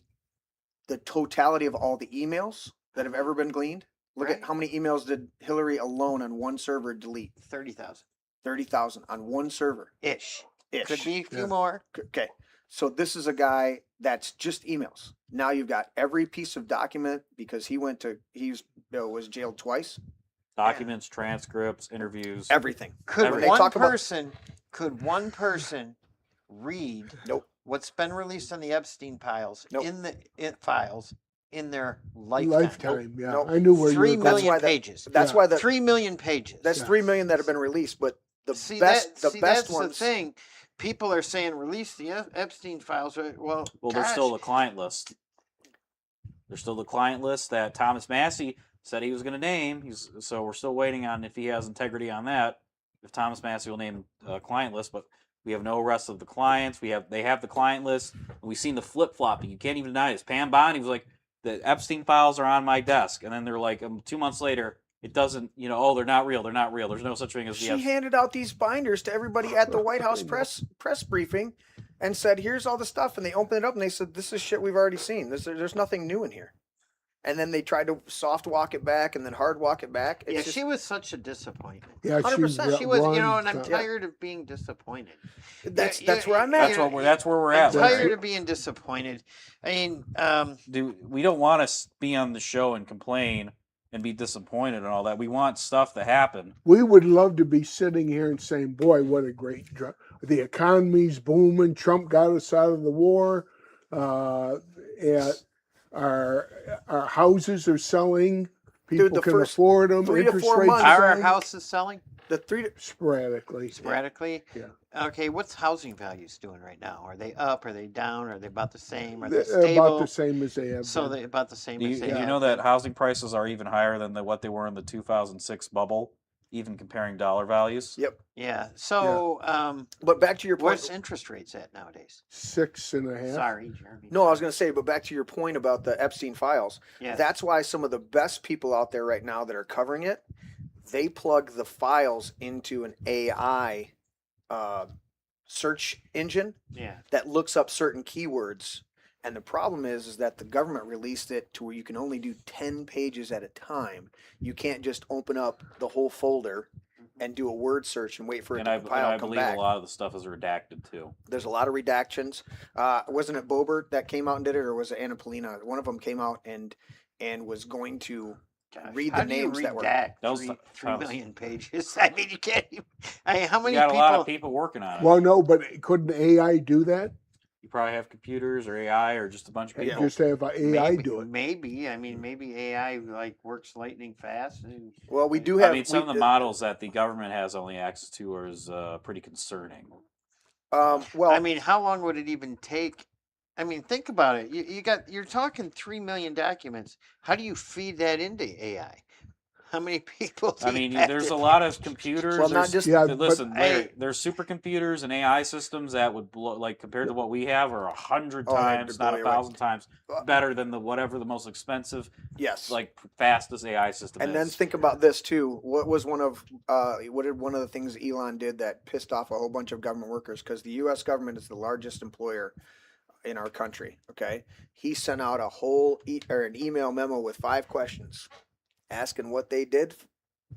the totality of all the emails that have ever been gleaned. Look Right. at how many emails did Hillary alone on one server delete? 30,000 30,000 on one server. ish. Ish. Could be a few Yeah. more. Okay. So this is a guy that's just emails. Now you've got every piece of document because he was jailed twice. documents, transcripts, interviews. Everything. Could When they one talk about- person read Nope. what's been released on the Epstein files Nope. files in their lifetime? Lifetime. Yeah, Nope. I knew where you 3 were That's million why that- pages. That's Yeah. why the 3 million pages. that's Yeah. 3 million that have been released, but the See, best that's ones. the thing. People are saying release the Epstein files. Well, There's still gosh, the client list. There's still the client list that Thomas Massey said he was going to name. So we're still waiting on if he has integrity on that. If Thomas Massey will name a client list, but we have no arrest of the clients. They have the client list. And we've seen the flip flopping. You can't even deny this. Pam Bondi was like, the Epstein files are on my desk, and then they're like 2 months later, it doesn't. Oh, they're not real. They're not real. There's no such thing as the She Epstein. handed out these binders to everybody at the White House press briefing and said, "Here's all the stuff." And they opened it up and they said, "This is shit we've already seen. There's nothing new in here." And then they tried to soft walk it back and then hard walk it back. It's yeah, just- she was such a disappointment. Yeah, 100%. She was, runs, and I'm Yeah. tired of being disappointed. that's Yeah, where I'm yeah, at. That's where we're at. I'm Larry. tired of being disappointed. I mean, We don't want to be on the show and complain and be disappointed and all that. We want stuff to happen. We would love to be sitting here and saying, "Boy, what a great job! The economy's booming. Trump got us out of the war. And our houses are selling. People the can first afford them. 3 to Interest 4 rates months- are our down houses selling The three. sporadically. sporadically? Yeah. Okay, what's housing values doing right now? Are they up? Are they down? Are they about the same? Are they They're stable? about the same as they have. So been. they about the same Do as they you have know that been. housing prices are even higher than what they were in the 2006 bubble? even comparing dollar values. Yep. Yeah. So, But back to your point. what's interest rates at nowadays? 6.5. Sorry, Jeremy. No, I was going to say, but back to your point about the Epstein files. Yes. That's why some of the best people out there right now that are covering it, they plug the files into an AI search engine Yeah. that looks up certain keywords. And the problem is that the government released it to where you can only do 10 pages at a time. You can't just open up the whole folder and do a word search and wait for it And to I compile and come believe back. a lot of the stuff is redacted too. There's a lot of redactions. Wasn't it Bobert that came out and did it, or was it Anna Polina? One of them came out and was going to Gosh, read how the do you names that were. redact Those- 3 million pages? I mean, you can't even. How You many got people? a lot of people working on it. Well, no, but couldn't AI do that? You probably have computers or AI or just a bunch of And people. just have AI do it. Maybe. I mean, maybe AI like works lightning fast. And, Well, we do have. I mean, some of the models that the government has only access to is pretty concerning. Well, I mean, how long would it even take? I mean, think about it. You're talking 3 million documents. How do you feed that into AI? How many people? do I you mean, have there's to- a lot of computers. Well, not there's- just- Yeah, listen, but Larry, Hey. there's supercomputers and AI systems that would blow, like compared to what we have, are 100 Oh, they'd times, blow not you a away. 1,000 times better than the whatever the most expensive, yes. like fastest AI system And is. then think about this too. What was one of the things Elon did that pissed off a whole bunch of government workers? Because the U.S. government is the largest employer in our country. Okay, he sent out a whole an email memo with 5 questions, asking what they did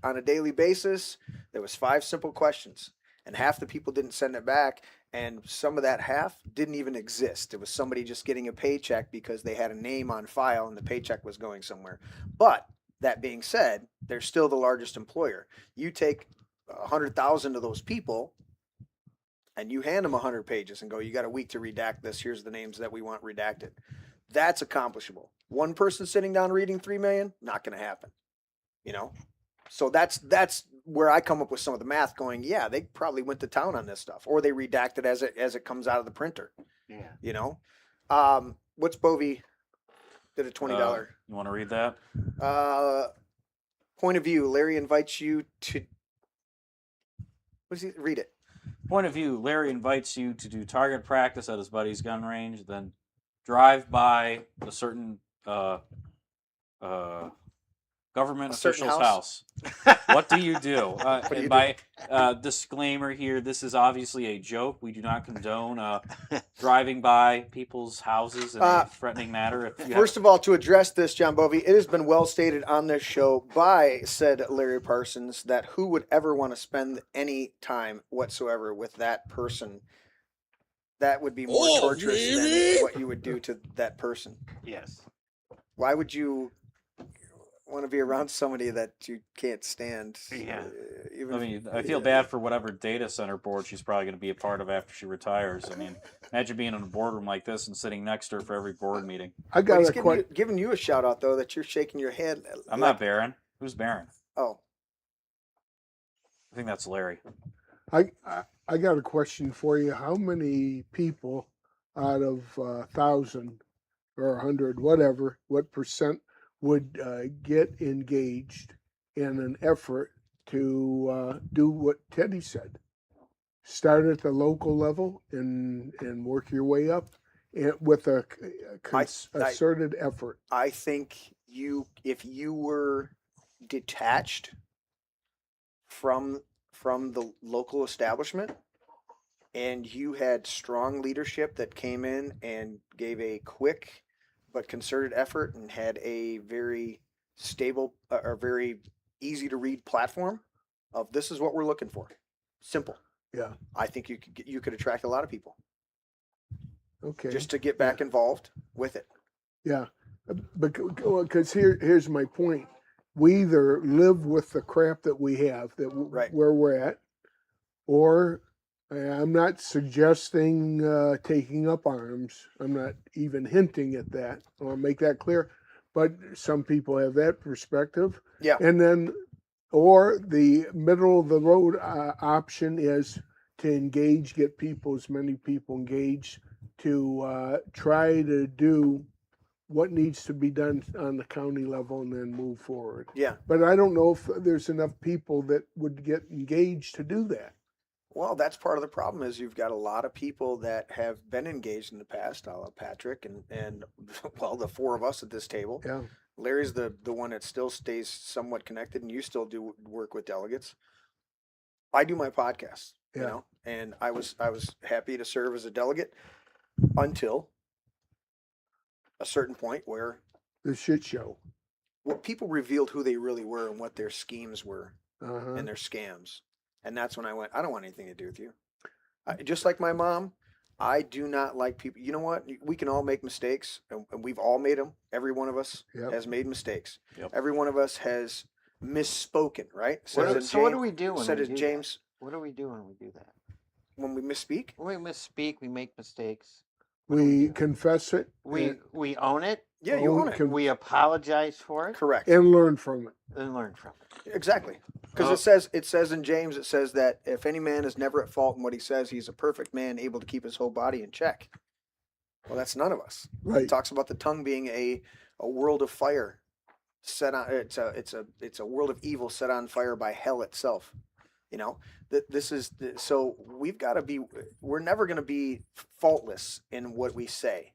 on a daily basis. There was 5 simple questions, and half the people didn't send it back, and some of that half didn't even exist. It was somebody just getting a paycheck because they had a name on file and the paycheck was going somewhere. But that being said, they're still the largest employer. You take 100,000 of those people and you hand them 100 pages and go, you got a week to redact this. Here's the names that we want redacted. That's accomplishable. One person sitting down reading 3 million, not going to happen. You know? So that's where I come up with some of the math going, yeah, they probably went to town on this stuff, or they redact it as it comes out of the printer. Yeah. You know? What's Bovie did a $20 you want to read that? point of view. Larry invites you to read it. Point of view, Larry invites you to do target practice at his buddy's gun range, then drive by a certain government A certain official's house. What do you do? do you And by disclaimer here, this is obviously a joke. We do not condone driving by people's houses in a threatening manner. If you First of all, to address this, John Bovie, it has been well stated on this show by said Larry Parsons that who would ever want to spend any time whatsoever with that person? That would be more torturous than what you would do to that person. Yes. Why would you want to be around somebody that you can't stand? Yeah. I mean, I feel bad for whatever data center board she's probably going to be a part of after she retires. I mean, imagine being in a boardroom like this and sitting next to her for every board meeting. I got He's a giving you a shout out though that you're shaking your head. I'm not Baron. Who's Baron? Oh, I think that's Larry. I got a question for you. How many people out of 1,000 or 100, whatever, what percent would get engaged in an effort to do what Teddy said? Start at the local level and work your way up with a concerted effort. I think if you were detached from the local establishment and you had strong leadership that came in and gave a quick but concerted effort and had a very stable or very easy to read platform of this is what we're looking for. Simple. Yeah. I think you could attract a lot of people Okay. just to get back involved with it. Yeah, because here's my point. We either live with the crap that we have, Right. where we're at, or I'm not suggesting taking up arms. I'm not even hinting at that. I want to make that clear. But some people have that perspective. Yeah. And then, or the middle of the road option is to engage, get as many people engaged to try to do what needs to be done on the county level and then move forward. Yeah. But I don't know if there's enough people that would get engaged to do that. Well, that's part of the problem is you've got a lot of people that have been engaged in the past, a la Patrick and well, the four of us at this table. Yeah. Larry's the one that still stays somewhat connected, and you still do work with delegates. I do my podcast, you Yeah. know, and I was happy to serve as a delegate until a certain point where The shit show. people revealed who they really were and what their schemes were Uh-huh. and their scams. And that's when I went, I don't want anything to do with you. Just like my mom, I do not like people. You know what? We can all make mistakes, and we've all made them. Every one of us Yep. has made mistakes. Yep. Every one of us has misspoken, right? What as do we James- do when said we as do James, that? What do we do when we do that? when we misspeak? When we misspeak, we make mistakes. What do We do? confess it we own it. Yeah, you Oh, own it. can- We apologize for it Correct. and learn from it. and learn from it. Exactly. Because it says in James, it says that if any man is never at fault in what he says, he's a perfect man, able to keep his whole body in check. Well, that's none of us. Right. It talks about the tongue being a world of fire set on. It's a world of evil set on fire by hell itself. You know that this is so we've got to be. We're never going to be faultless in what we say,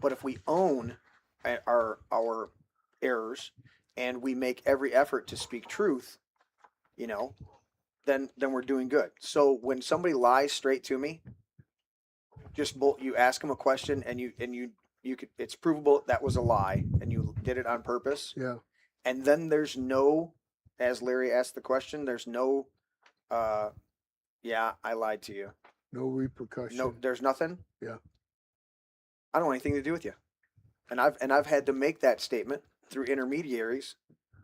but if we own our errors and we make every effort to speak truth, you know, then we're doing good. So when somebody lies straight to me, you ask them a question and you could, it's provable that was a lie and you did it on purpose. Yeah. And then there's no, as Larry asked the question, there's no, yeah, I lied to you. No repercussion. No, there's nothing. Yeah. I don't want anything to do with you. And I've had to make that statement through intermediaries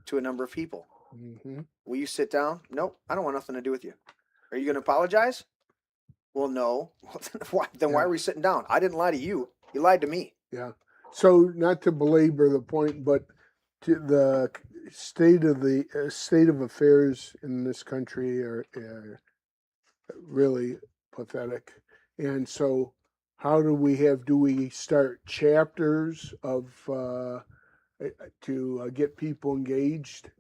to a number of people. Mm-hmm. Will you sit down? Nope. I don't want nothing to do with you. Are you going to apologize? Well, no. Then why Yeah. are we sitting down? I didn't lie to you. You lied to me. Yeah. So not to belabor the point, but to the state of affairs in this country are really pathetic. And so, how do we start chapters of to get people engaged,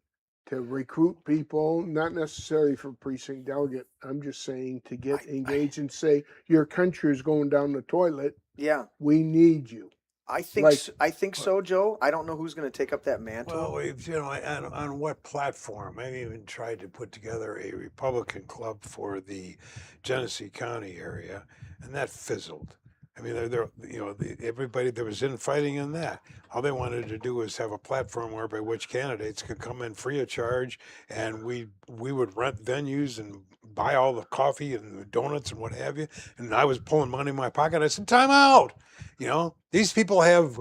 to recruit people, not necessarily for precinct delegate. I'm just saying to get engaged and say your country is going down the toilet. Yeah. We need you. I think Like- I think so, Joe. I don't know who's going to take up that mantle. Well, we've, on what platform? I've even tried to put together a Republican club for the Genesee County area, and that fizzled. I mean, everybody that was infighting in that, all they wanted to do was have a platform whereby which candidates could come in free of charge, and we would rent venues and buy all the coffee and the donuts and what have you. And I was pulling money in my pocket. I said, "Time out! These people have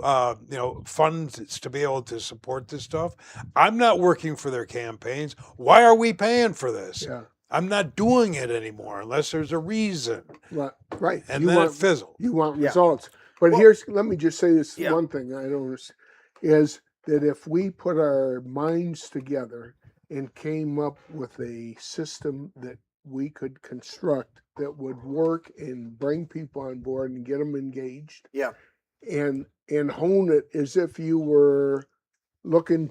funds to be able to support this stuff. I'm not working for their campaigns. Why are we paying for this? Yeah. I'm not doing it anymore unless there's a reason." Right. And You then want- it fizzled. You want Yeah. results. But Well- let me just say this Yeah. one thing I don't understand, is that if we put our minds together and came up with a system that we could construct that would work and bring people on board and get them engaged. Yeah. And hone it as if you were looking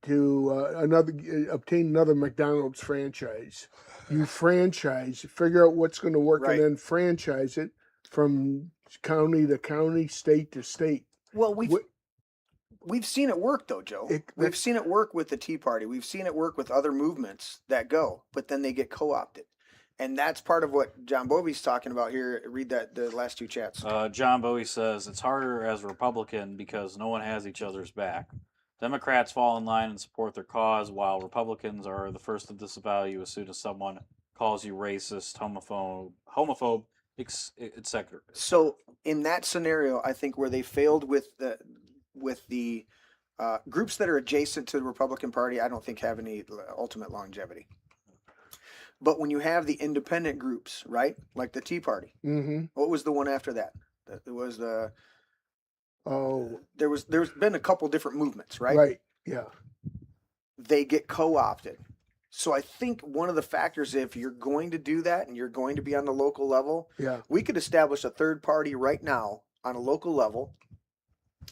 to obtain another McDonald's franchise. You franchise, figure out what's going to work, Right. and then franchise it from county to county, state to state. Well, Wh- we've seen it work though, Joe. We've seen it work with the Tea Party. We've seen it work with other movements that go, but then they get co-opted. And that's part of what John Bovey's talking about here. Read the last two chats. John Bowie says it's harder as a Republican because no one has each other's back. Democrats fall in line and support their cause, while Republicans are the first to disavow you as soon as someone calls you racist, homophobe, etc. So in that scenario, I think where they failed with the groups that are adjacent to the Republican Party, I don't think have any ultimate longevity. But when you have the independent groups, right, like the Tea Party, Mm-hmm. what was the one after that? It was the Oh, there's been a couple different movements, right? right. Yeah. They get co-opted. So I think one of the factors, if you're going to do that and you're going to be on the local level, Yeah. we could establish a third party right now on a local level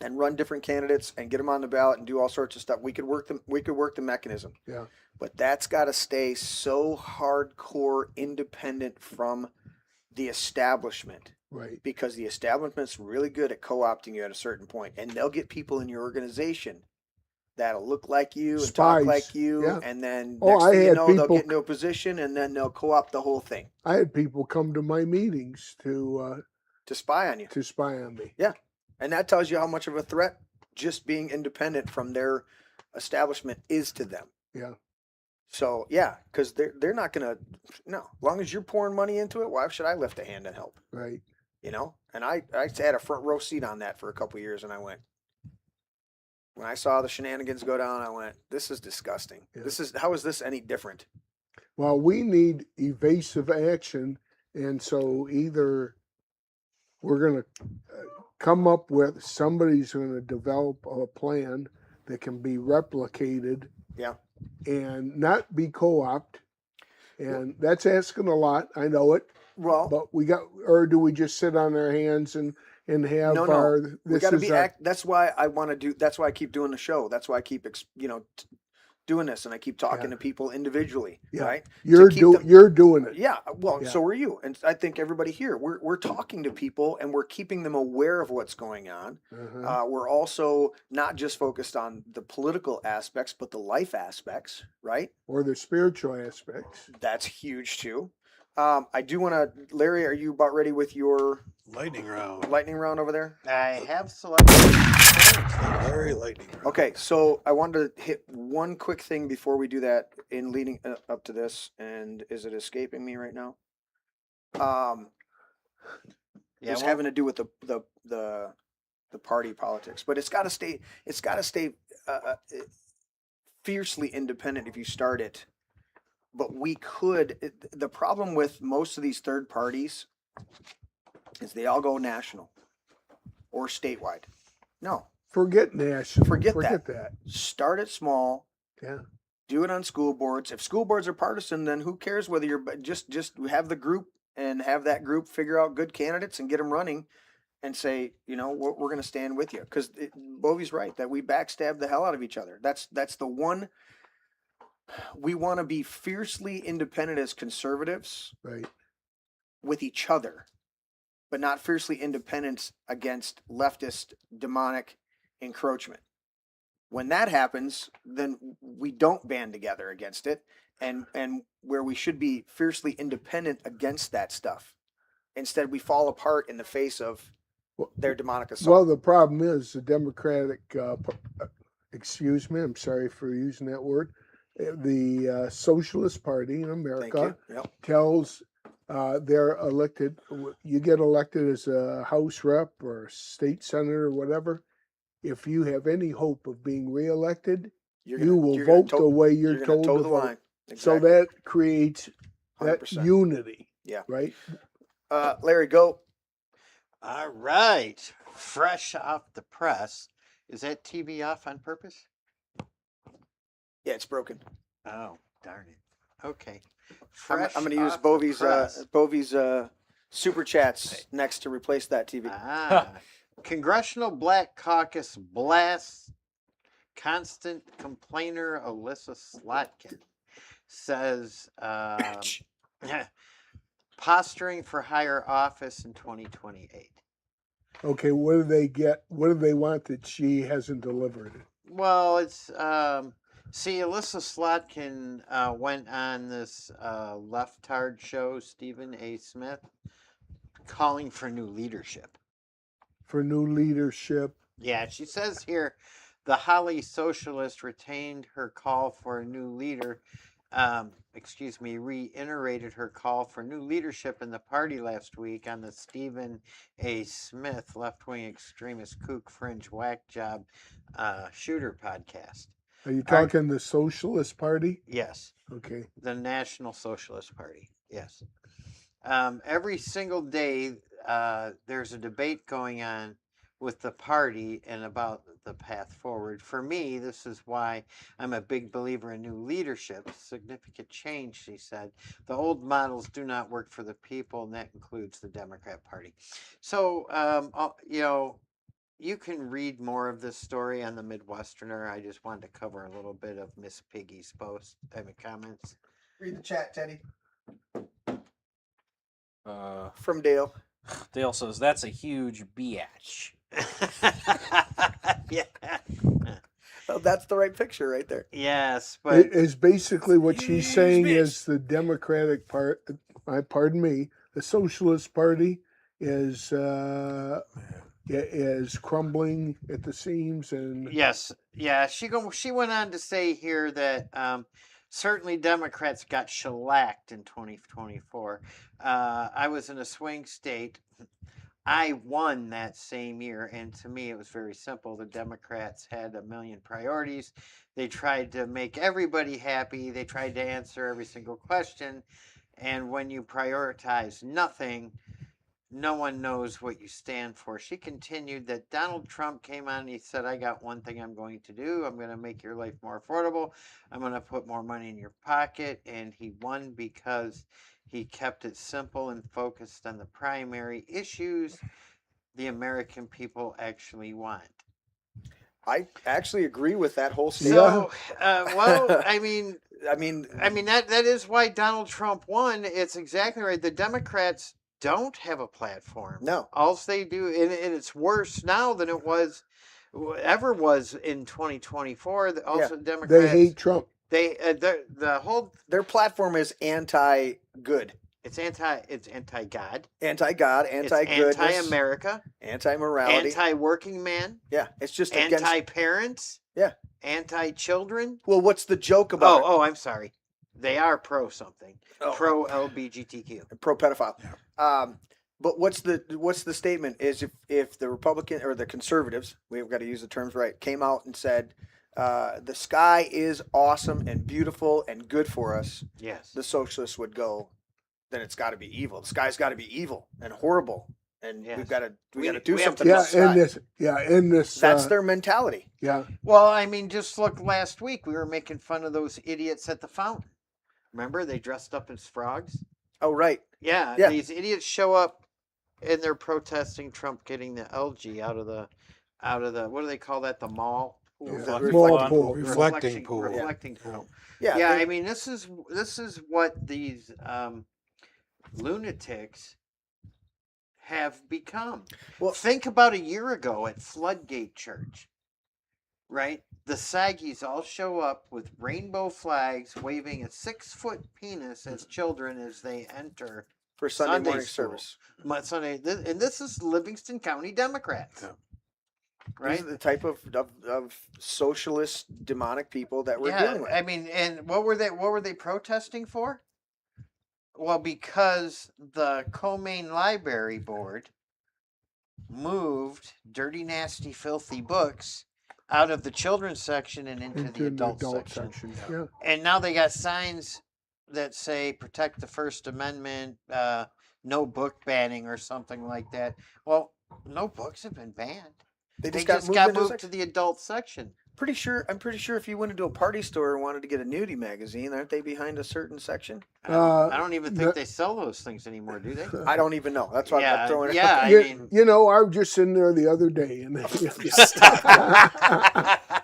and run different candidates and get them on the ballot and do all sorts of stuff. We could work the mechanism. Yeah. But that's got to stay so hardcore independent from the establishment, Right. because the establishment's really good at co-opting you at a certain point, and they'll get people in your organization that'll look like you and Spies. talk like you, Yeah. and then Oh, next I thing you had know, they'll people- get into a position, and then they'll co-opt the whole thing I had people come to my meetings to spy on you. spy on me. And that tells you how much of a threat just being independent from their establishment is to them. Yeah. So yeah, because they're not gonna, no. As long as you're pouring money into it, why should I lift a hand and help? Right. You know. And I had a front row seat on that for a couple of years, and I went, when I saw the shenanigans go down, I went, this is disgusting. Yeah. How is this any different? Well, we need evasive action, and so either we're going to come up with, somebody's going to develop a plan that can be replicated, Yeah. and not be co-opted, and that's asking a lot. I know it, Well, but or do we just sit on our hands and have No. our? we got to be that's why I want to do. That's why I keep doing the show. That's why I keep doing this, and I keep talking to people individually. Yeah. Right. You're keep them- you're doing it. Yeah, well, Yeah. so are you, and I think everybody here. We're talking to people, and we're keeping them aware of what's going on. Uh-huh. We're also not just focused on the political aspects, but the life aspects, right? Or the spiritual aspects. That's huge too. I do want to, Larry. Are you about ready with your Lightning round. lightning round over there? I have selected. Very lightning round. Okay, so I wanted to hit one quick thing before we do that in leading up to this, and is it escaping me right now? Yeah, It's well, having to do with the party politics, but it's got to stay. It's got to stay fiercely independent if you start it. But we could. The problem with most of these third parties is they all go national or statewide. No, Forget national. Forget that. start it small. Yeah. Do it on school boards. If school boards are partisan, then who cares whether you're just have the group and have that group figure out good candidates and get them running, and say, we're going to stand with you, because Bovie's right that we backstab the hell out of each other. That's the one. We want to be fiercely independent as conservatives Right. with each other, but not fiercely independent against leftist demonic encroachment. When that happens, then we don't band together against it, and where we should be fiercely independent against that stuff. Instead, we fall apart in the face of their demonic assault. Well, the problem is the Democratic, excuse me, I'm sorry for using that word, the Socialist Party in Thank America you. Yep. tells they're elected, you get elected as a House rep or state senator or whatever. If you have any hope of being reelected, you will vote the way you're told toe to the vote. line. So Exactly. that creates that 100%. unity. Yeah. Right? Larry, go. all right. Fresh off the press. Is that TV off on purpose? Yeah, it's broken. Oh, darn it. Okay. I'm Fresh going to use off the Bovie's press. super chats next to replace that TV. Congressional Black Caucus blasts constant complainer Alyssa Slotkin. Says posturing for higher office in 2028. Okay, what do they get? What do they want that she hasn't delivered? Well, it's see, Alyssa Slotkin went on this leftard show, Stephen A. Smith, calling for new leadership. For new leadership. Yeah, she says here, the Holly Socialist retained her call for a new leader. Reiterated her call for new leadership in the party last week on the Stephen A. Smith left-wing extremist kook fringe whack job shooter podcast. Are you talking the Socialist Party? Yes, Okay. the National Socialist Party. Yes. Every single day, there's a debate going on with the party and about the path forward. For me, this is why I'm a big believer in new leadership, significant change, she said. The old models do not work for the people, and that includes the Democrat Party. So, you can read more of this story on the Midwesterner. I just wanted to cover a little bit of Miss Piggy's comments. Read the chat, Teddy. Uh, From Dale. Dale says that's a huge biatch. Yeah. Oh, that's the right picture right there. Yes, It but is basically what she's saying Huge is the Democratic part, pardon me, the Socialist Party is crumbling at the seams, and yes, yeah. She went on to say here that certainly Democrats got shellacked in 2024. I was in a swing state. I won that same year, and to me, it was very simple. The Democrats had a million priorities. They tried to make everybody happy. They tried to answer every single question. And when you prioritize nothing, no one knows what you stand for. She continued that Donald Trump came on and he said, I got one thing I'm going to do. I'm going to make your life more affordable. I'm going to put more money in your pocket. And he won because he kept it simple and focused on the primary issues the American people actually want. I actually agree with that whole statement. So, well, I mean, that is why Donald Trump won. It's exactly right. The Democrats don't have a platform. No. All they do, and it's worse now than it was ever was in 2024. Also, Democrats they hate Trump. The whole Their platform is anti-good, it's anti-God, anti-God, anti-goodness, anti-America, anti-morality, anti-working man, yeah, it's just against. anti-parents, Yeah. anti-children. Well, what's the joke about Oh, I'm sorry. They are pro something. Oh. Pro LBGTQ. pro pedophile? But what's the statement is if the Republican or the conservatives, we've got to use the terms right, came out and said the sky is awesome and beautiful and good for us, Yes. the socialists would go, then it's got to be evil. The sky's got to be evil and horrible, and Yes. we got to We do have something to- about the sky. In this That's their mentality. yeah. Well, I mean, just look last week. We were making fun of those idiots at the fountain. Remember, they dressed up as frogs. Oh, right. Yeah. Yeah. These idiots show up, and they're protesting Trump getting the algae out of the what do they call that? The mall. Pool? Yeah, Reflecting mall pool. pool. Reflecting pool. Reflecting pool. Yeah. Yeah, they- I mean, this is what these lunatics have become. Well- Think about a year ago at Floodgate Church, right? The Saggies all show up with rainbow flags, waving a 6-foot penis as children as they enter for Sunday Sunday morning school. service. Sunday. And this is Livingston County Democrats, Yeah. right? These are the type of socialist demonic people that we're dealing with. I mean, and what were they protesting for? Well, because the Co-Main Library Board moved Dirty, Nasty, Filthy Books out of the children's section and into the adult section. Yeah. And now they got signs that say protect the First Amendment, no book banning or something like that. Well, no books have been banned. They They just just got got moved into moved to the adult section. I'm pretty sure if you went into a party store and wanted to get a nudie magazine, aren't they behind a certain section? I don't even think the- they sell those things anymore, do they? I don't even know. That's why I'm throwing it. Yeah, I You, mean, you know, I was just in there the other day, and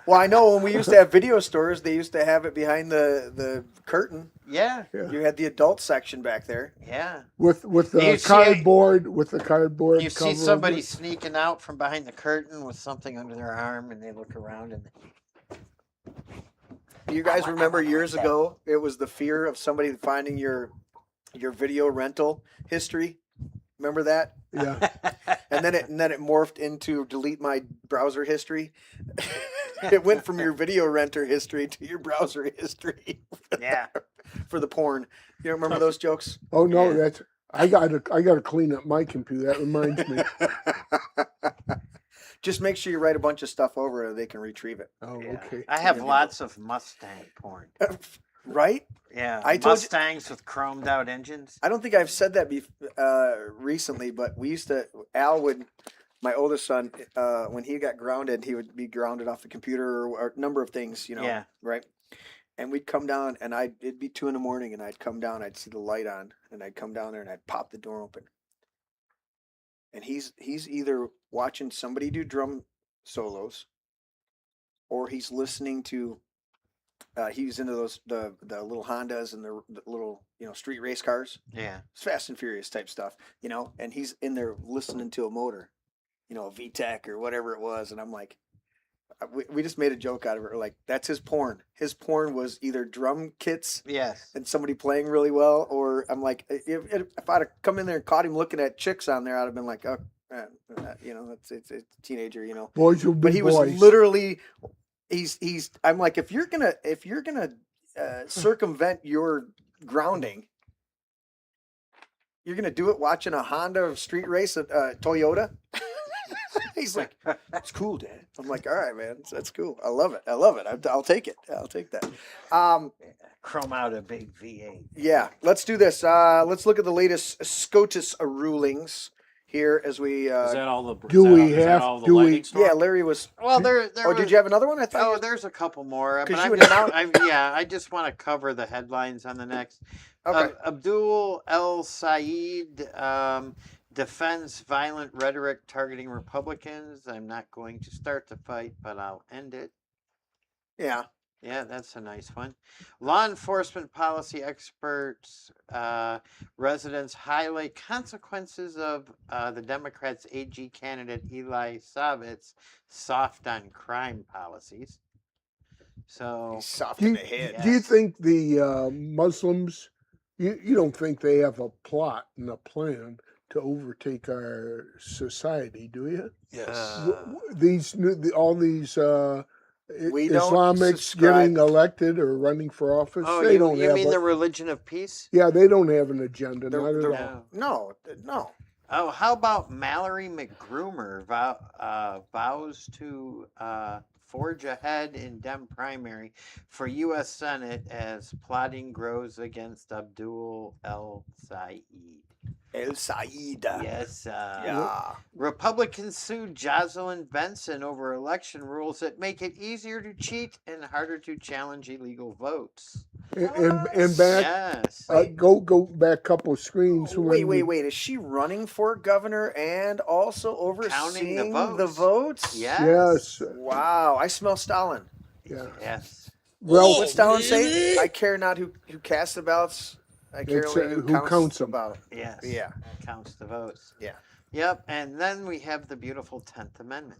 Well, I know when we used to have video stores, they used to have it behind the curtain. yeah, You had the adult section back there. yeah. with the You see- cardboard You see cover somebody over it. sneaking out from behind the curtain with something under their arm, and they look around and You guys remember years ago, it was the fear of somebody finding your video rental history. Remember that? Yeah. And then it morphed into delete my browser history. It went from your video renter history to your browser history yeah. for the porn. You don't remember those jokes? Oh no, Yeah. that's I gotta clean up my computer. That reminds me. Just make sure you write a bunch of stuff over it, they can retrieve it. Oh, Yeah. okay. I have Yeah. lots of Mustang porn. Right? Yeah, I told you- Mustangs with chromed out engines. I don't think I've said that recently, but Al would, my oldest son, when he got grounded, he would be grounded off the computer or a number of things, Yeah. right? And we'd come down, and it'd be 2 a.m, and I'd come down, I'd see the light on, and I'd come down there and I'd pop the door open. And he's either watching somebody do drum solos, or he's listening to. He's into the little Hondas and the little street race cars. Yeah. It's Fast and Furious type stuff, and he's in there listening to a motor, a VTEC or whatever it was, and I'm like, we just made a joke out of it. We're like, that's his porn. His porn was either drum kits Yes. and somebody playing really well, or I'm like, if I'd have come in there and caught him looking at chicks on there, I'd have been like, oh, it's a teenager, Boys will be But he was boys. literally, I'm like, if you're gonna circumvent your grounding, you're gonna do it watching a Honda street race at Toyota. He's like, it's cool, Dad. I'm like, all right, man, that's cool. I love it. I'll take it. I'll take that. Chrome out a big V8. Yeah, let's do this. Let's look at the latest SCOTUS rulings here as we. Is that all the? Do is that, we is that have- all the do we- lightning storm? Yeah, Larry was. Well, there. Oh, did you have another one? I thought. Oh, there's a couple more. 'Cause But you I'm had just, I just want to cover the headlines on the next. Okay. Abdul El Said defends violent rhetoric targeting Republicans. I'm not going to start the fight, but I'll end it. Yeah. Yeah, that's a nice one. Law enforcement policy experts, residents highlight consequences of the Democrats' AG candidate Eli Savitz' soft on crime policies. So, He's soft Do in you, the head. do you think the Muslims, you don't think they have a plot and a plan to overtake our society, do you? Yes. These all these We don't Islamics subscribe- getting elected or running for office, oh, they you, don't you have mean a, the religion of peace? yeah, they don't have an agenda, They're- not they're- at all. No. No. Oh, how about Mallory McGrumer vows to forge ahead in Dem primary for U.S. Senate as plotting grows against Abdul El Said. El Said. Yes. Yeah. Republicans sued Jocelyn Benson over election rules that make it easier to cheat and harder to challenge illegal votes. And back, Yes. go back a couple screens. Wait. when we- Is she running for governor and also overseeing the votes? Yes. Yes. Wow. I smell Stalin. Yeah. Yes. Well, What's Stalin say? I care not who casts the ballots. I care It's, only who counts the them. ballot. Yes. Yeah. Counts the votes. Yeah. Yep. And then we have the beautiful 10th Amendment.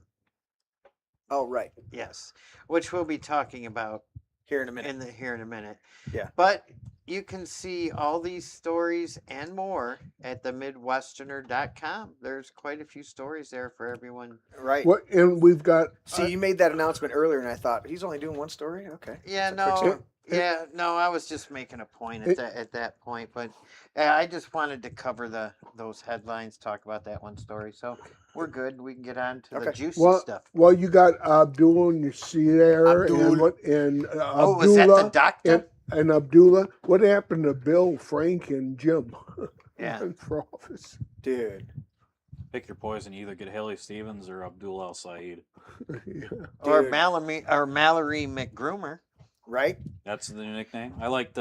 Oh, right. Yes. Which we'll be talking about Here in a minute. here in a minute. Yeah. But you can see all these stories and more at themidwesterner.com. There's quite a few stories there for everyone. Right. What? And we've got See, you made that announcement earlier, and I thought he's only doing one story. Okay. Yeah, That's a quick no, start. yeah, no. I was just making a point at that point, but I just wanted to cover those headlines, talk about that one story. So we're good. We can get on to the Okay. juicy well, stuff. well, you got Abdul and you see there, Abdul. and what and Oh, was that the Abdullah doctor? and Abdullah. What happened to Bill, Frank, and Jim? Yeah. For office. Dude. Pick your poison. You either get Haley Stevens or Abdul El Said. Yeah. Or Dude. Mallory McGrumer. Right? That's the new nickname. I like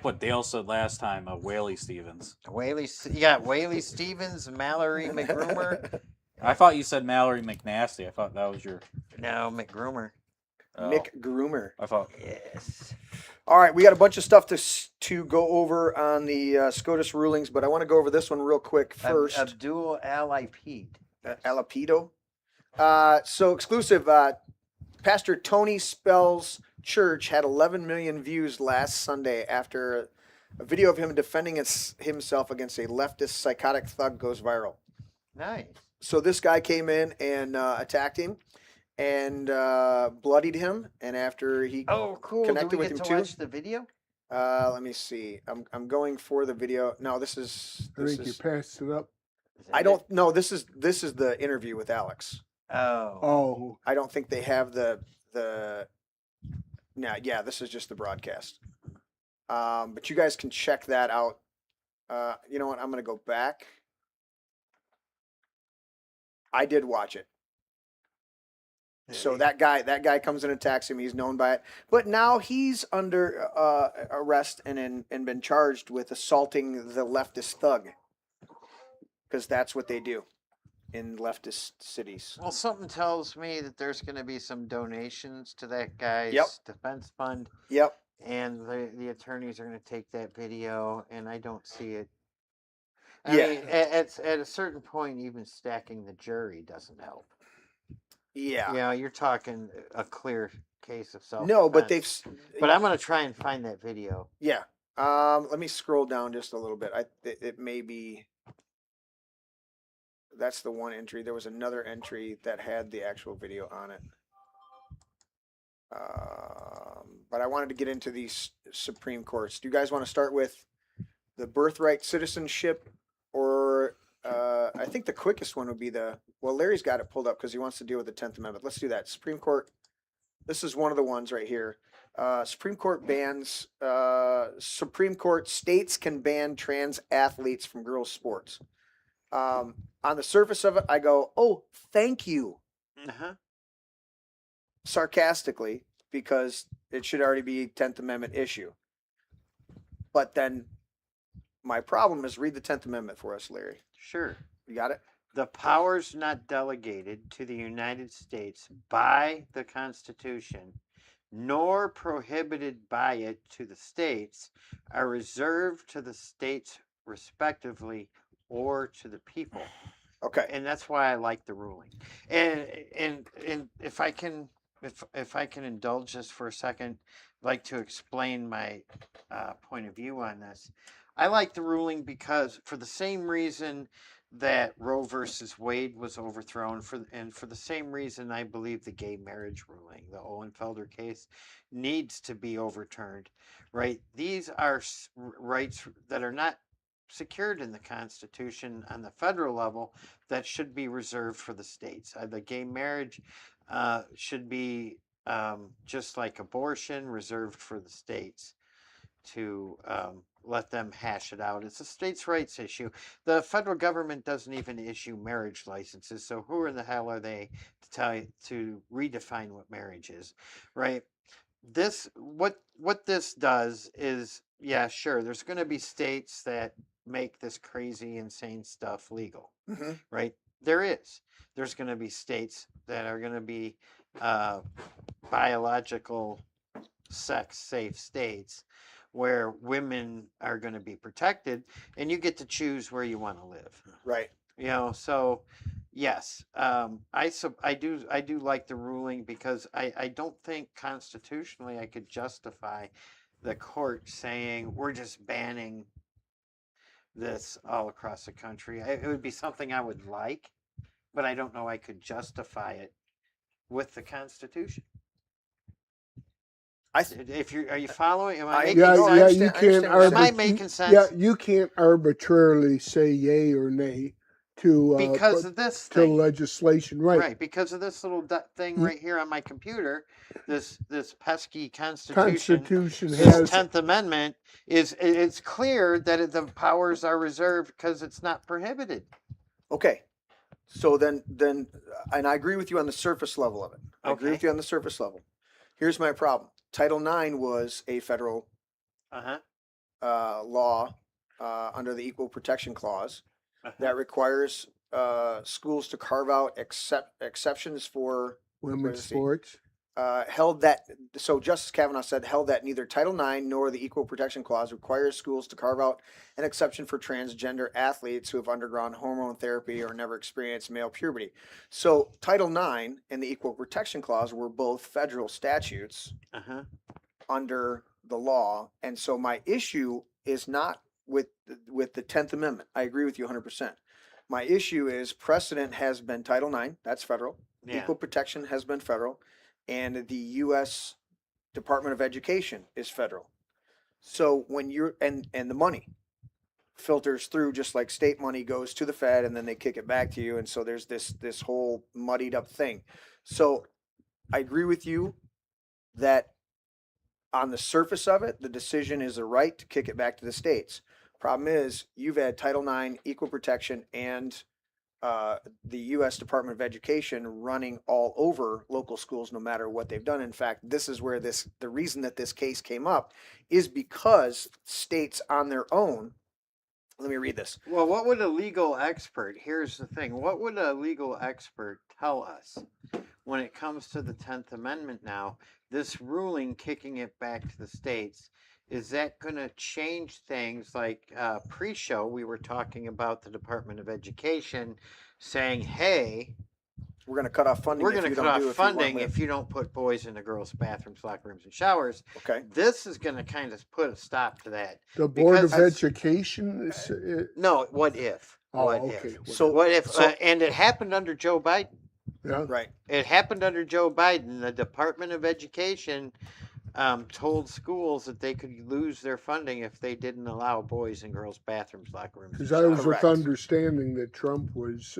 what Dale said last time. Whaley Stevens. Whaley Stevens, Mallory McGrumer. I thought you said Mallory McNasty. I thought that was your. No, McGrumer. Oh, Mick Groomer. I thought. Yes. All right, we got a bunch of stuff to go over on the SCOTUS rulings, but I want to go over this one real quick first. Abdul Alipid. Alapido. So exclusive. Pastor Tony Spell's church had 11 million views last Sunday after a video of him defending himself against a leftist psychotic thug goes viral. Nice. So this guy came in and attacked him and bloodied him. And after he Oh, cool. connected Do we with get him to too. watch the video? Let me see. I'm going for the video. No, this is. I think you passed it up. Is that I it? don't. No, this is the interview with Alex. Oh. Oh, I don't think they have the. No, yeah, this is just the broadcast. But you guys can check that out. You know what? I'm gonna go back. I did watch it. So that guy comes and attacks him. He's known by it, but now he's under arrest and been charged with assaulting the leftist thug, because that's what they do. in leftist cities. Well, something tells me that there's going to be some donations to that guy's Yep. defense fund, Yep. and the attorneys are going to take that video, and I don't see it. Yeah. I mean, at a certain point, even stacking the jury doesn't help. Yeah. You know, you're talking a clear case of self. No, but they've. But I'm going to try and find that video. Yeah. Let me scroll down just a little bit. It may be. That's the one entry. There was another entry that had the actual video on it. But I wanted to get into these Supreme Courts. Do you guys want to start with the birthright citizenship, or I think the quickest one would be well, Larry's got it pulled up because he wants to deal with the 10th Amendment. Let's do that. Supreme Court. This is one of the ones right here. Supreme Court states can ban trans athletes from girls' sports. On the surface of it, I go, oh, thank you. Uh-huh. Sarcastically, because it should already be 10th Amendment issue. But then my problem is read the 10th Amendment for us, Larry. Sure. You got it? The powers not delegated to the United States by the Constitution, nor prohibited by it to the states, are reserved to the states respectively or to the people. Okay. And that's why I like the ruling. And if I can indulge this for a second, I'd like to explain my point of view on this. I like the ruling because for the same reason that Roe versus Wade was overthrown, for the same reason I believe the gay marriage ruling, the Owenfelder case, needs to be overturned. Right? These are rights that are not secured in the Constitution on the federal level that should be reserved for the states. The gay marriage should be just like abortion, reserved for the states to let them hash it out. It's a states' rights issue. The federal government doesn't even issue marriage licenses, so who in the hell are they to tell you to redefine what marriage is, right? What this does is, yeah, sure, there's going to be states that make this crazy, insane stuff legal, Mm-hmm. right? There's going to be states that are going to be biological sex safe states where women are going to be protected, and you get to choose where you want to live. Right. You know, so yes, I do like the ruling because I don't think constitutionally I could justify the court saying we're just banning this all across the country. It would be something I would like, but I don't know I could justify it with the Constitution. Are you following? Am I making sense? Yeah, you can't. Am I making sense? Yeah, you can't arbitrarily say yay or nay to because of this to thing. Legislation, right? Right, because of this little thing right here on my computer, this pesky Constitution has 10th Amendment it's clear that the powers are reserved because it's not prohibited. Okay. So then, and I agree with you on the surface level of it. I agree Okay. with you on the surface level. Here's my problem. Title IX was a federal law under the Equal Protection Clause that requires schools to carve out exceptions for women's sports. So Justice Kavanaugh said held that neither Title IX nor the Equal Protection Clause requires schools to carve out an exception for transgender athletes who have undergone hormone therapy or never experienced male puberty. So Title IX and the Equal Protection Clause were both federal statutes under the law. And so my issue is not with the 10th Amendment. I agree with you 100%. My issue is precedent has been Title IX, that's federal. Yeah. Equal protection has been federal. And the U.S. Department of Education is federal. So when you're, and the money filters through just like state money goes to the Fed and then they kick it back to you. And so there's this whole muddied up thing. So I agree with you that on the surface of it, the decision is a right to kick it back to the states. Problem is you've had Title IX, equal protection, and the U.S. Department of Education running all over local schools, no matter what they've done. In fact, this is where the reason that this case came up is because states on their own, Let me read this. Well, what would a legal expert? Here's the thing. What would a legal expert tell us when it comes to the 10th Amendment now? This ruling, kicking it back to the states, is that going to change things? Like pre-show, we were talking about the Department of Education saying, "Hey, We're going to cut off funding. we're if going to you cut don't off do if you want funding with-" if you don't put boys in the girls' bathrooms, locker rooms, and showers." Okay. This is going to kind of put a stop to that. The Board of Because- Education is. No, what if? Oh, What okay. if? So- What if? so- And it happened under Joe Biden. Yeah. Right. It happened under Joe Biden. The Department of Education told schools that they could lose their funding if they didn't allow boys in girls' bathrooms, locker rooms. Because and I was showers. Correct. with understanding that Trump was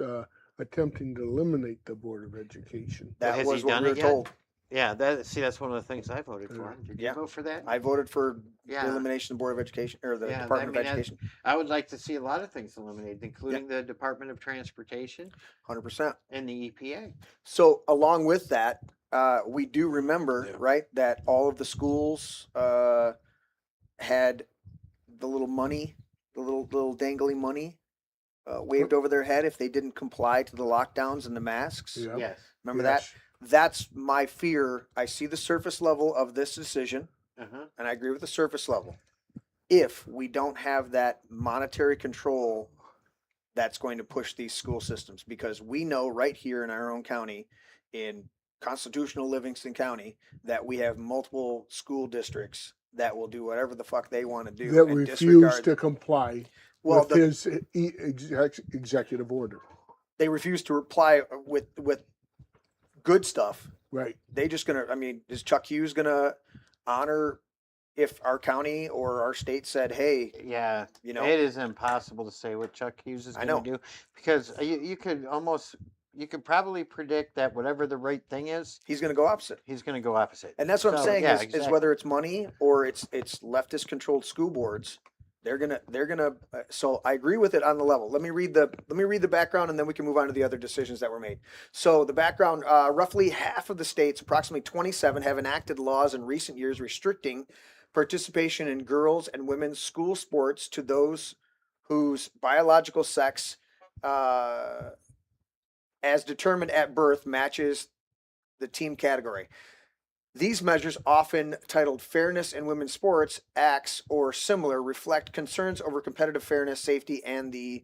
attempting to eliminate the Board of Education. That has was he what done we it were yet? told. Yeah, that's one of the things I voted for. Did you Yeah. vote for that? I voted for Yeah. the elimination of the Board of Education or the Yeah, Department I of mean, Education. I would like to see a lot of things eliminated, including the Department of Transportation 100%. and the EPA. So along with that, we do remember, Yeah. right, that all of the schools had the little money, the little dangly money waved over their head if they didn't comply to the lockdowns and the masks. Yeah. Yes. Remember that? Yes. That's my fear. I see the surface level of this decision, Uh-huh. and I agree with the surface level. If we don't have that monetary control, that's going to push these school systems, because we know right here in our own county, in constitutional Livingston County, that we have multiple school districts that will do whatever the fuck they want to do That and refused disregard. to comply Well, with his executive order. they refuse to reply with good stuff. Right. They just gonna. I mean, is Chuck Hughes gonna honor if our county or our state said, "Hey, Yeah, you know, it is impossible to say what Chuck Hughes is I going know. to do, because you could probably predict that whatever the right thing is, he's gonna go opposite." he's going to go opposite. And that's what I'm So, saying yeah, is exactly. whether it's money or it's leftist controlled school boards, they're gonna. So I agree with it on the level. Let me read the background, and then we can move on to the other decisions that were made. So the background: roughly half of the states, approximately 27, have enacted laws in recent years restricting participation in girls and women's school sports to those whose biological sex, as determined at birth, matches the team category. These measures, often titled Fairness in Women's Sports Acts or similar, reflect concerns over competitive fairness, safety, and the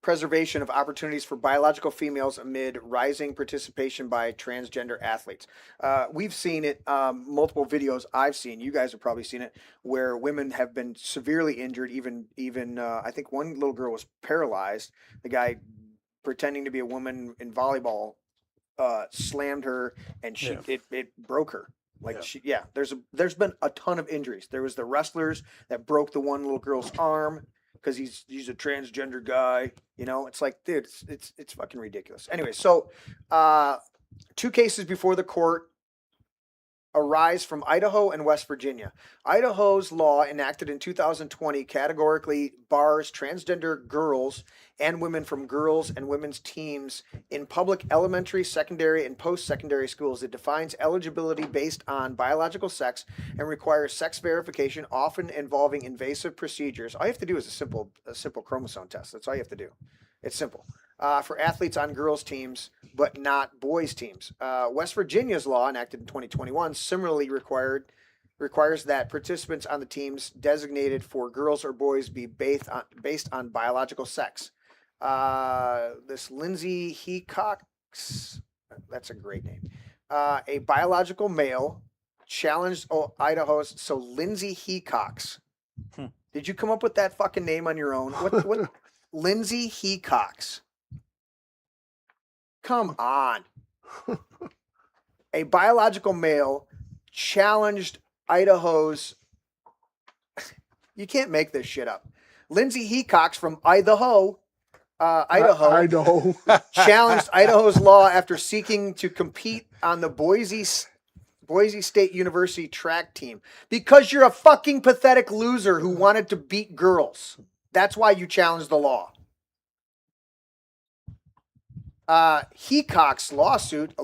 preservation of opportunities for biological females amid rising participation by transgender athletes. We've seen it, multiple videos I've seen, you guys have probably seen it, where women have been severely injured. Even I think one little girl was paralyzed. The guy pretending to be a woman in volleyball slammed her, and it broke her. There's been a ton of injuries. There was the wrestlers that broke the one little girl's arm because he's a transgender guy. You know, it's like, dude, it's fucking ridiculous. Anyway, so 2 cases before the court arise from Idaho and West Virginia. Idaho's law, enacted in 2020, categorically bars transgender girls and women from girls and women's teams in public elementary, secondary, and post-secondary schools. It defines eligibility based on biological sex and requires sex verification, often involving invasive procedures. All you have to do is a simple chromosome test. That's all you have to do. It's simple. For athletes on girls' teams, but not boys' teams. West Virginia's law, enacted in 2021, similarly requires that participants on the teams designated for girls or boys be based on biological sex. This Lindsay Hecox, that's a great name, a biological male, challenged Idaho's. So Lindsay Hecox. Did you come up with that fucking name on your own? What? Lindsay Hecox. Come on. A biological male challenged Idaho's. You can't make this shit up. Lindsay Hecox from Idaho, Idaho. challenged Idaho's law after seeking to compete on the Boise State University track team. Because you're a fucking pathetic loser who wanted to beat girls. That's why you challenged the law. Hecox's lawsuit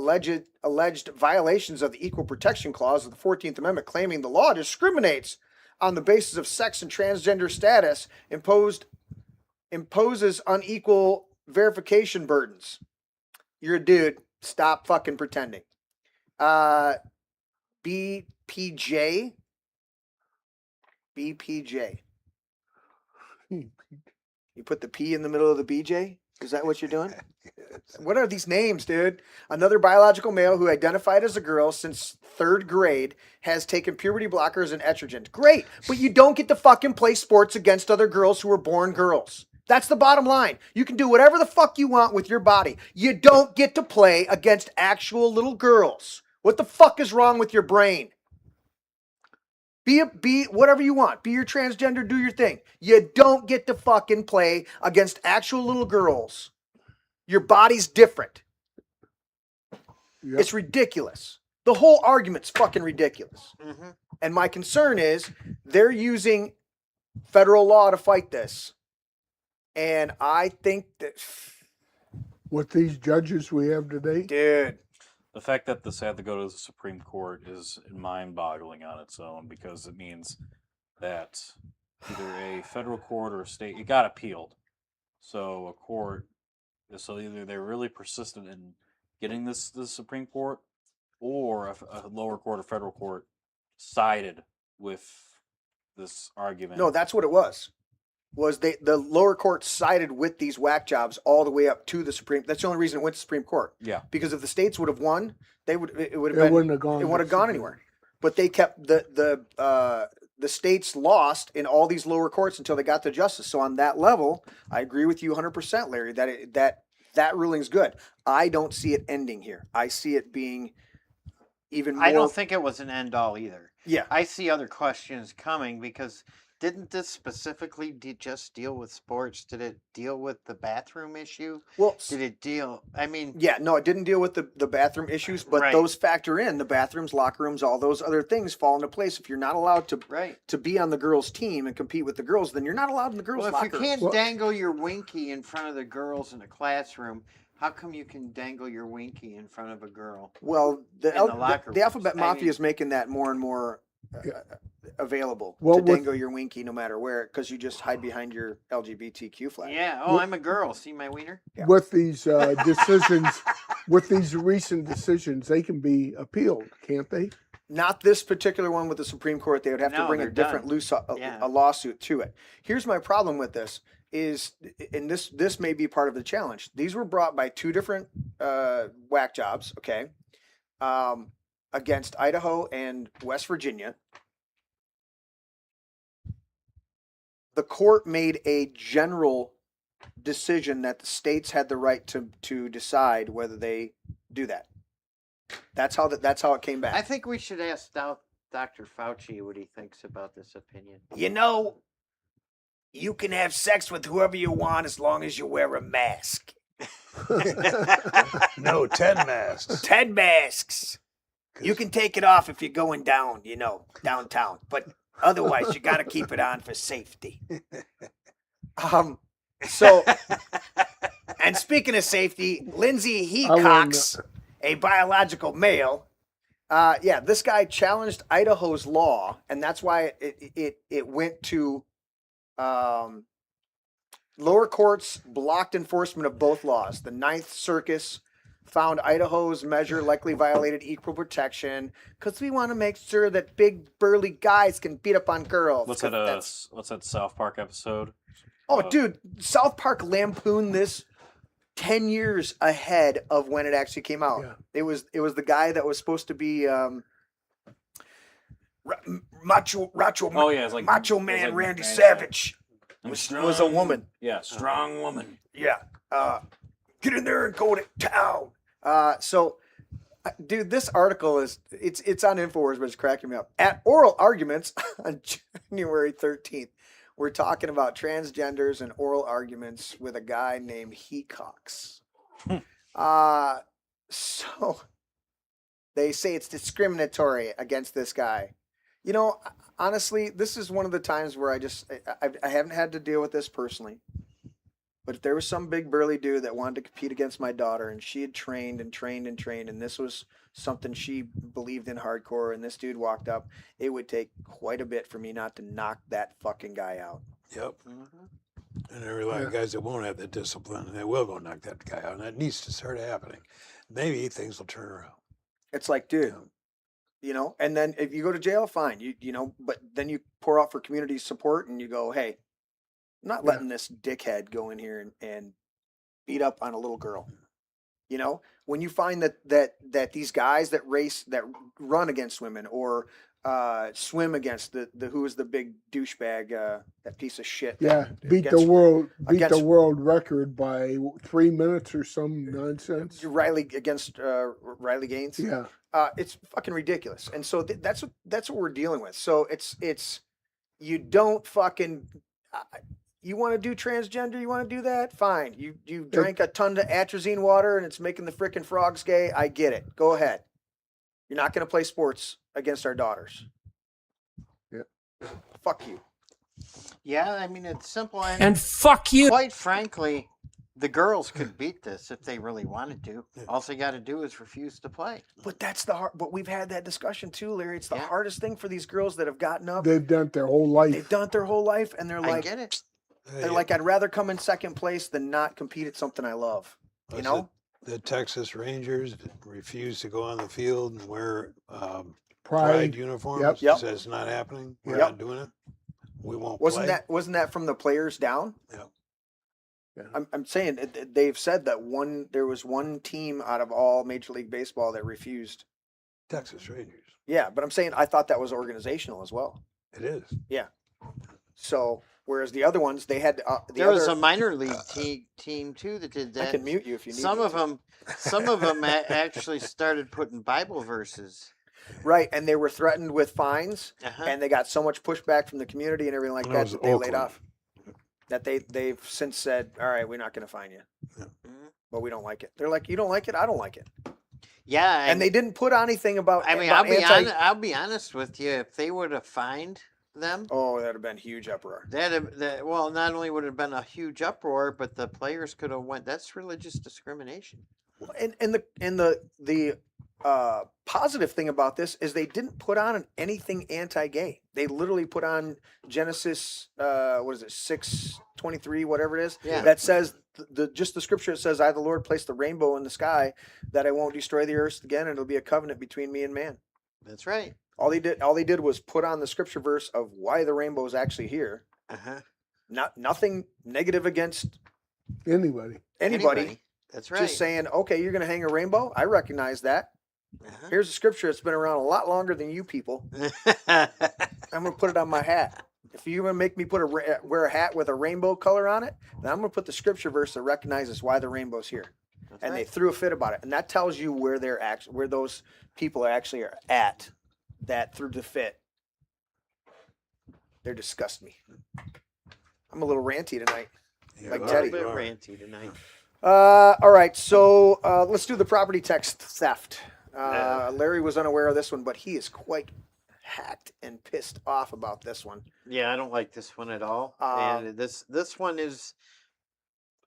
alleged violations of the Equal Protection Clause of the 14th Amendment, claiming the law discriminates on the basis of sex and transgender status imposes unequal verification burdens. You're a dude. Stop fucking pretending. BPJ. You put the P in the middle of the BJ? Is that what you're doing? What are these names, dude? Another biological male who identified as a girl since 3rd grade has taken puberty blockers and estrogens. Great, but you don't get to fucking play sports against other girls who were born girls. That's the bottom line. You can do whatever the fuck you want with your body. You don't get to play against actual little girls. What the fuck is wrong with your brain? Be whatever you want. Be your transgender, do your thing. You don't get to fucking play against actual little girls. Your body's different. Yep. It's ridiculous. The whole argument's fucking ridiculous. Mm-hmm. And my concern is they're using federal law to fight this. And I think that, With these judges we have today, dude, The fact that this had to go to the Supreme Court is mind-boggling on its own, because it means that either a federal court or a state, it got appealed. So either they're really persistent in getting this to the Supreme Court, or a lower court or federal court sided with this argument. no, that's what it was. The lower court sided with these whack jobs all the way up to the Supreme. That's the only reason it went to Supreme Court. Yeah. Because if the states would have won, it would have wouldn't have gone. it would have gone anywhere. But they kept the states lost in all these lower courts until they got to justice. So on that level, I agree with you 100%, Larry, that ruling's good. I don't see it ending here. I see it being even more. I don't think it was an end all either. Yeah. I see other questions coming, because didn't this specifically just deal with sports? Did it deal with the bathroom issue? Well, Did it deal? I mean, yeah, no, it didn't deal with the bathroom issues, but Right. those factor in the bathrooms, locker rooms, all those other things fall into place. If you're not allowed right. to be on the girls' team and compete with the girls, then you're not allowed in the girls' Well, if locker you room. can't dangle your winky in front of the girls in a classroom, how come you can dangle your winky in front of a girl? Well, in the locker the Alphabet rooms? I Mafia mean- is making that more and more available Well, to with- dangle your winky no matter where, because you just hide behind your LGBTQ flag. Yeah. Oh, I'm a girl. See my wiener? Yeah. with these decisions, with these recent decisions, they can be appealed, can't they? Not this particular one with the Supreme Court. They would have to No, bring a they're different done. Yeah. a lawsuit to it. Here's my problem with this is, and this may be part of the challenge. These were brought by 2 different whack jobs, okay, against Idaho and West Virginia. The court made a general decision that the states had the right to decide whether they do that. That's how it came back. I think we should ask Dr. Fauci what he thinks about this opinion. You know, you can have sex with whoever you want as long as you wear a mask. No, 10 masks. 10 masks. You can take it off if you're going down, downtown. But otherwise, you got to keep it on for safety. So And speaking of safety, Lindsay I wanna Hecox, a biological male, this guy challenged Idaho's law, and that's why it went to lower courts. Blocked enforcement of both laws. The Ninth Circuit found Idaho's measure likely violated equal protection because we want to make sure that big burly guys can beat up on girls. What's 'Cause that? that's- What's that South Park episode? Oh, dude, South Park lampooned this 10 years ahead of when it actually came out. Yeah. It was the guy that was supposed to be macho Oh yeah, it's like Macho it's Man like Randy Randy Savage was a woman. Yeah, strong woman. Yeah. Get in there and go to town. Dude, this article it's on InfoWars, but it's cracking me up. At oral arguments on January 13th, we're talking about transgenders and oral arguments with a guy named Hecox. So they say it's discriminatory against this guy. You know, honestly, this is one of the times where I haven't had to deal with this personally. But if there was some big burly dude that wanted to compete against my daughter and she had trained and trained and trained and this was something she believed in hardcore and this dude walked up, it would take quite a bit for me not to knock that fucking guy out. Yep. Mhm. And there are a lot of guys that won't have the discipline and they will go knock that guy out. And that needs to start happening. Maybe things will turn around. It's like, dude, Yeah. you know, and then if you go to jail, fine, you know, but then you pour out for community support and you go, hey, I'm not letting this dickhead go in here and beat up on a little girl. You know, when you find that these guys that run against women or swim against the who is the big douchebag, that piece of shit. Yeah, beat the against- world record by 3 minutes or some nonsense. Riley against Riley Gaines. Yeah, It's fucking ridiculous. And so that's what we're dealing with. So it's you don't fucking. You want to do transgender? You want to do that? Fine. You drank a ton of atrazine water and it's making the frickin' frogs gay. I get it. Go ahead. You're not going to play sports against our daughters. Yeah. Fuck you. Yeah, I mean, it's simple. And fuck you. Quite frankly, the girls could beat this if they really wanted to. All they got to do is refuse to play. But that's the hard. But we've had that discussion too, Larry. It's the Yeah. hardest thing for these girls that have gotten up. they've done it their whole life. They've done it their whole life, and they're I like, get it. they're like, I'd rather come in second place than not compete at something I love. You Was know? The Texas Rangers refused to go on the field and wear pride Pride. uniforms. Yep. Says not happening. We're Yep. not doing it. We won't Wasn't play. wasn't that from the players down? Yep. Yeah. I'm saying they've said that there was one team out of all Major League Baseball that refused. Texas Rangers. Yeah, but I'm saying I thought that was organizational as well. It is. So whereas the other ones they had There was a minor league team too that did I that. can mute you if you need. Some me of to. them actually started putting Bible verses. Right, and they were threatened with fines, Uh-huh. and they got so much pushback from the community and everything like That that was that they laid Oakland. off. That they've since said, all right, we're not going to fine you, Mhm. but we don't like it. They're like, you don't like it, I don't like it, Yeah, and they didn't put anything about. I mean, about I'll be honest with you. If they would have fined them, Oh, that'd have been huge uproar. well, not only would it have been a huge uproar, but the players could have went. That's religious discrimination. And the positive thing about this is they didn't put on anything anti-gay. They literally put on Genesis, what is it, 6:23, whatever it is, Yeah. that says just the scripture. It says, "I, the Lord, placed the rainbow in the sky, that I won't destroy the earth again, and it'll be a covenant between me and man." That's right. All they did was put on the scripture verse of why the rainbow is actually here. Uh-huh. Nothing negative against Anybody. anybody. That's right. Just saying, okay, you're going to hang a rainbow. I recognize that. Uh-huh. Here's a scripture that's been around a lot longer than you people. I'm going to put it on my hat. If you're going to make me wear a hat with a rainbow color on it, then I'm going to put the scripture verse that recognizes why the rainbow's here. That's And they right. threw a fit about it. And that tells you where where those people actually are at that threw the fit. They disgust me. I'm a little ranty tonight. Yeah, Like well, a Teddy. little you bit are. ranty tonight. All right, so let's do the property tax theft. Yeah. Larry was unaware of this one, but he is quite hacked and pissed off about this one. Yeah, I don't like this one at all. And this one is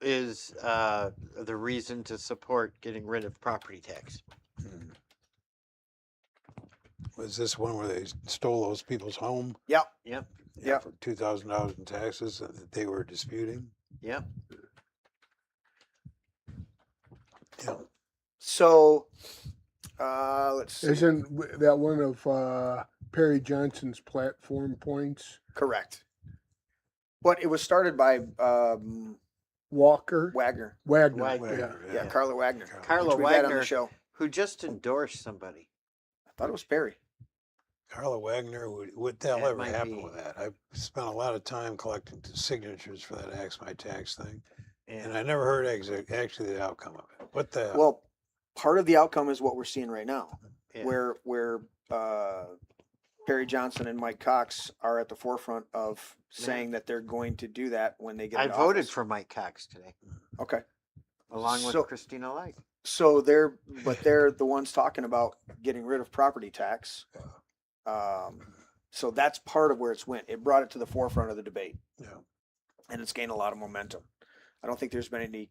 the reason to support getting rid of property tax. Was this one where they stole those people's home? Yep. Yep. Yep. For $2,000 in taxes that they were disputing? Yep. Yeah. So let's see. Isn't that one of Perry Johnson's platform points? Correct. But it was started by Walker? Wagner. Wagner. Wagner. Yeah, Carla Wagner. Carla which we've had on the Wagner, show. who just endorsed somebody. I thought it was Perry. Carla Wagner, what the hell That ever might happened be. with that? I've spent a lot of time collecting signatures for that Ask My Tax thing, and I never heard actually the outcome of it. What the hell? Well, part of the outcome is what we're seeing right now, Yeah. where Perry Johnson and Mike Cox are at the forefront of Yeah. saying that they're going to do that when they get I into voted office. for Mike Cox today, Okay. along with So- Christina Light. So they're the ones talking about getting rid of property tax. So that's part of where it's went. It brought it to the forefront of the debate, yeah. and it's gained a lot of momentum. I don't think there's been any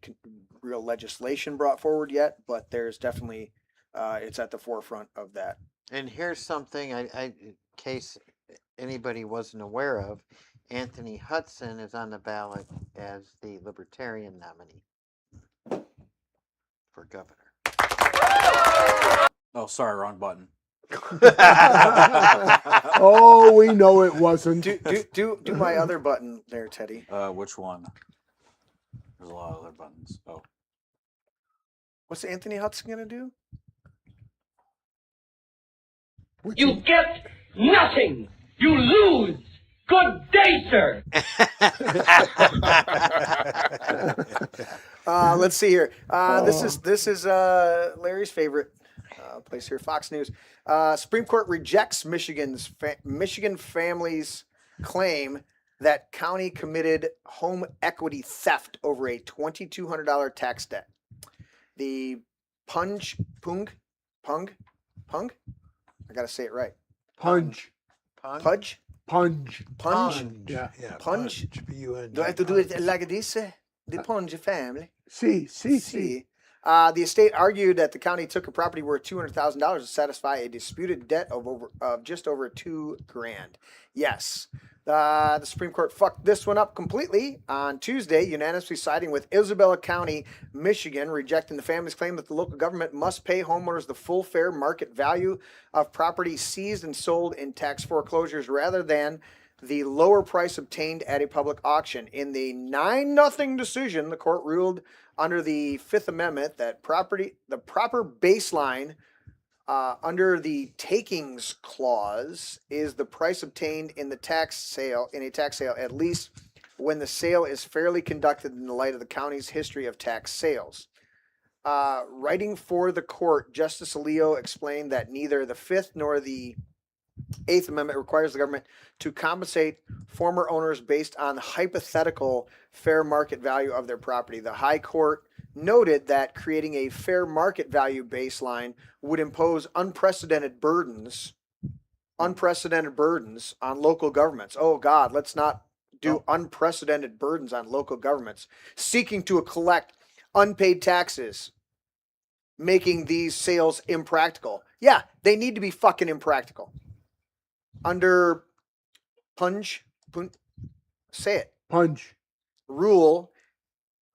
real legislation brought forward yet, but there's definitely it's at the forefront of that. And here's something in case anybody wasn't aware of. Anthony Hudson is on the ballot as the Libertarian nominee for governor. Oh, sorry, wrong button. Oh, we know it wasn't. Do my other button there, Teddy. Which one? There's a lot of other buttons. Oh. What's Anthony Hudson gonna do? You get nothing. You lose. Good day, sir. Let's see here. This is Larry's favorite place here. Fox News. Supreme Court rejects Michigan family's claim that county committed home equity theft over a $2,200 tax debt. The Pung. I gotta say it right. Punch. Pudge. Punch. Punge. Yeah. Yeah. Punch? P-U-N-G. Do I have to do it like this? The Punge family. See. The estate argued that the county took a property worth $200,000 to satisfy a disputed debt of just over $2,000. Yes. The Supreme Court fucked this one up completely on Tuesday, unanimously siding with Isabella County, Michigan, rejecting the family's claim that the local government must pay homeowners the full fair market value of property seized and sold in tax foreclosures rather than the lower price obtained at a public auction. In the 9-0 decision, the court ruled under the Fifth Amendment that the proper baseline under the takings clause is the price obtained in a tax sale, at least when the sale is fairly conducted in the light of the county's history of tax sales. Writing for the court, Justice Alito explained that neither the Fifth nor the Eighth Amendment requires the government to compensate former owners based on the hypothetical fair market value of their property. The High Court noted that creating a fair market value baseline would impose unprecedented burdens on local governments. Oh God, let's not do unprecedented burdens on local governments seeking to collect unpaid taxes, making these sales impractical. Yeah, they need to be fucking impractical. Under say it. Punch. Rule,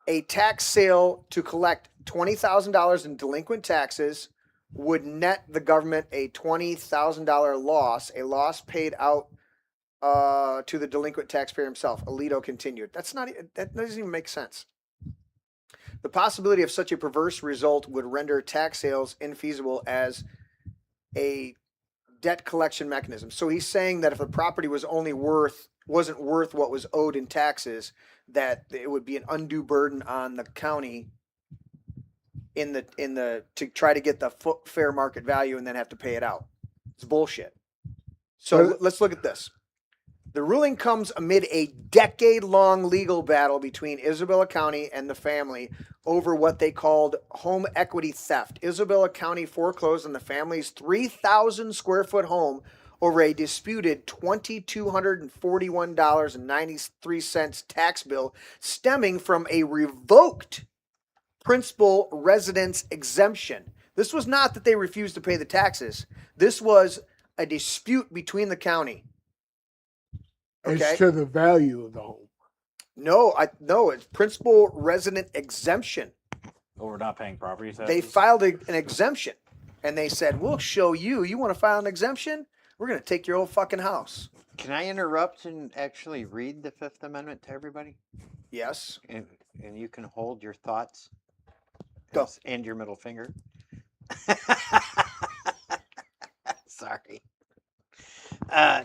a tax sale to collect $20,000 in delinquent taxes would net the government a $20,000 loss, a loss paid out to the delinquent taxpayer himself. Alito continued. That doesn't even make sense. The possibility of such a perverse result would render tax sales infeasible as a debt collection mechanism. So he's saying that if a property wasn't worth what was owed in taxes, that it would be an undue burden on the county to try to get the fair market value and then have to pay it out. It's bullshit. So let's look at this. The ruling comes amid a decade-long legal battle between Isabella County and the family over what they called home equity theft. Isabella County foreclosed on the family's 3,000 square foot home over a disputed $2,241.93 tax bill stemming from a revoked principal residence exemption. This was not that they refused to pay the taxes. This was a dispute between the county. Okay. As to the value of the home. No, it's principal resident exemption. Oh, we're not paying property taxes? They filed an exemption, and they said, we'll show you. You want to file an exemption? We're going to take your whole fucking house. Can I interrupt and actually read the Fifth Amendment to everybody? Yes. And you can hold your thoughts. Go. And your middle finger. Sorry.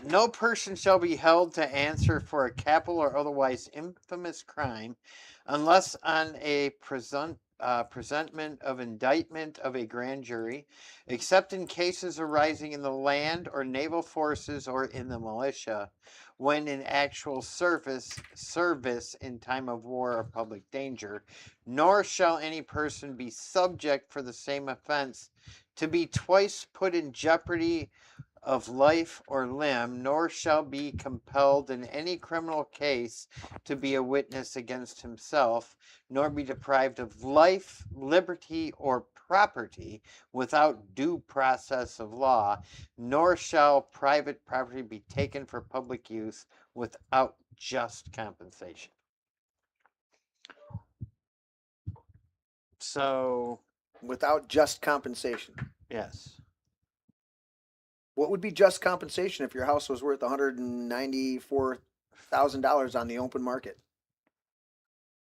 No person shall be held to answer for a capital or otherwise infamous crime unless on a presentment of indictment of a grand jury, except in cases arising in the land or naval forces or in the militia, when in actual service in time of war or public danger, nor shall any person be subject for the same offense to be twice put in jeopardy of life or limb, nor shall be compelled in any criminal case to be a witness against himself, nor be deprived of life, liberty, or property without due process of law, nor shall private property be taken for public use without just compensation. So, Without just compensation. yes. What would be just compensation if your house was worth $194,000 on the open market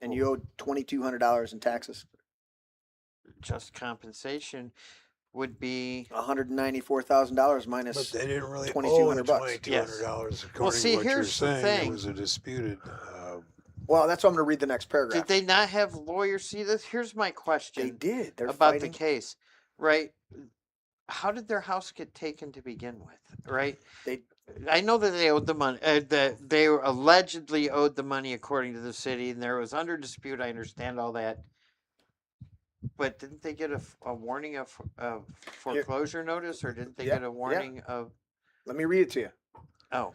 and you owed $2,200 in taxes? Just compensation would be $194,000 minus. But they didn't really owe $2,200 the bucks. $2,200 according Well, see, to what you're here's the saying. thing. It was a disputed. Well, that's what I'm going to read the next paragraph. Did they not have lawyers see this? Here's my They question did. They're about fighting. the case, right? How did their house get taken to begin with, right? I know that they owed the money, that they allegedly owed the money according to the city, and there was under dispute. I understand all that. But didn't they get a warning of foreclosure notice, or didn't they get a warning of? Let me read it to you. Oh,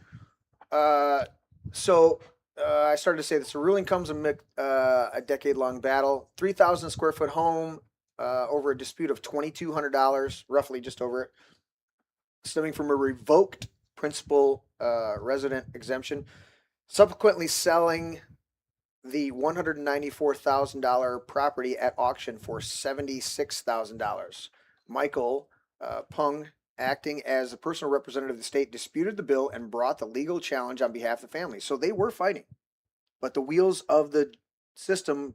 So I started to say this. The ruling comes amid a decade-long battle. 3,000 square foot home over a dispute of $2,200, roughly just over it, stemming from a revoked principal resident exemption. Subsequently selling the $194,000 property at auction for $76,000. Michael Pung, acting as a personal representative of the state, disputed the bill and brought the legal challenge on behalf of the family. So they were fighting, but the wheels of the system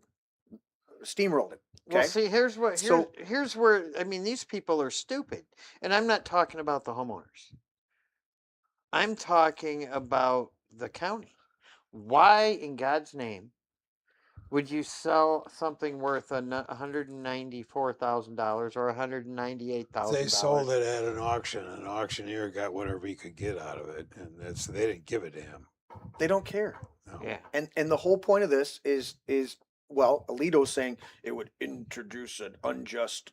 steamrolled it. Okay? well, see, here's So- where I mean, these people are stupid, and I'm not talking about the homeowners. I'm talking about the county. Why, in God's name, would you sell something worth $194,000 or $198,000? They sold it at an auction. An auctioneer got whatever he could get out of it, and they didn't give it to him. They don't care. No. Yeah. And the whole point of this is well, Alito's saying it would introduce an unjust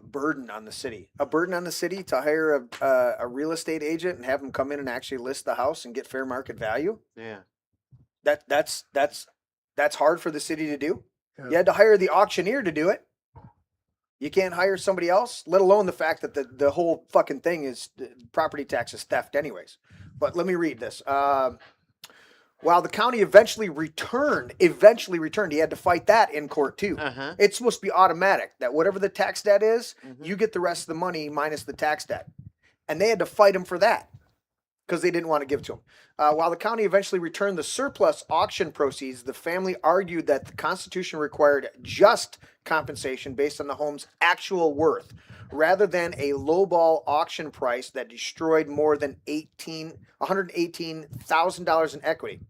burden on the city. A burden on the city to hire a real estate agent and have them come in and actually list the house and get fair market value. Yeah. That's hard for the city to do. Yeah. You had to hire the auctioneer to do it. You can't hire somebody else, let alone the fact that the whole fucking thing is property taxes theft anyways. But let me read this. While the county eventually returned, he had to fight that in court too. Uh-huh. It's supposed to be automatic that whatever the tax debt is, Mhm. you get the rest of the money minus the tax debt. And they had to fight him for that because they didn't want to give it to him. While the county eventually returned the surplus auction proceeds, the family argued that the Constitution required just compensation based on the home's actual worth, rather than a lowball auction price that destroyed more than $118,000 in equity.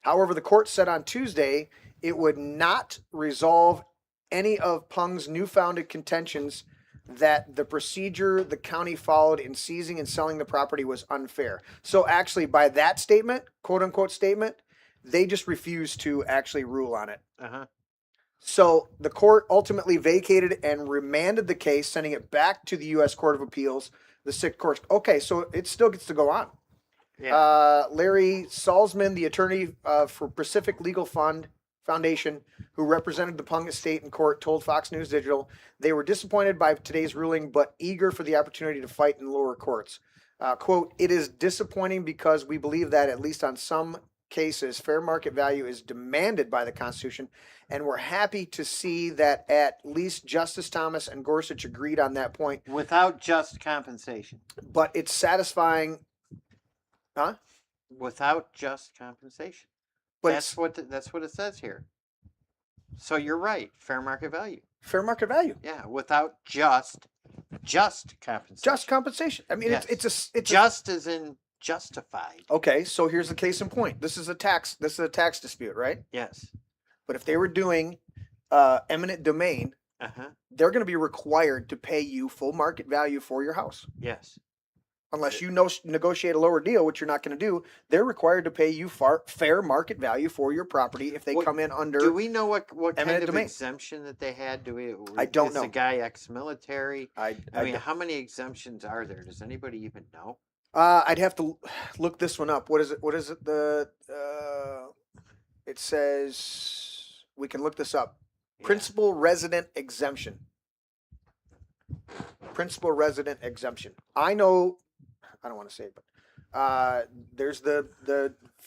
However, the court said on Tuesday it would not resolve any of Pung's newfound contentions that the procedure the county followed in seizing and selling the property was unfair. So actually, by that statement, quote unquote statement, they just refused to actually rule on it. Uh-huh. So the court ultimately vacated and remanded the case, sending it back to the U.S. Court of Appeals, the Sixth Court. Okay, so it still gets to go on. Yeah. Larry Salzman, the attorney for Pacific Legal Foundation, who represented the Pung estate in court, told Fox News Digital they were disappointed by today's ruling, but eager for the opportunity to fight in lower courts. Quote, "It is disappointing because we believe that, at least on some cases, fair market value is demanded by the Constitution, and we're happy to see that at least Justice Thomas and Gorsuch agreed on that point, Without just compensation. but it's satisfying." Huh? Without just compensation. But That's what it says here. So you're right. Fair market value. fair market value. Yeah. Without just compensation. Just compensation. I mean, Yes. it's Just as in justified. okay. So here's the case in point. This is a tax dispute, right? Yes. But if they were doing eminent domain, Uh-huh. they're going to be required to pay you full market value for your house. Yes. Unless you negotiate a lower deal, which you're not going to do, they're required to pay you fair market value for your property if they What- come in under. Do we know what kind eminent of domain. exemption that they had? Do we? I don't is know. the guy ex-military? I mean, don't- how many exemptions are there? Does anybody even know? I'd have to look this one up. What is it? What is it? It says we can look this up. Yeah. Principal resident exemption. Principal resident exemption. I know. I don't want to say it, but there's the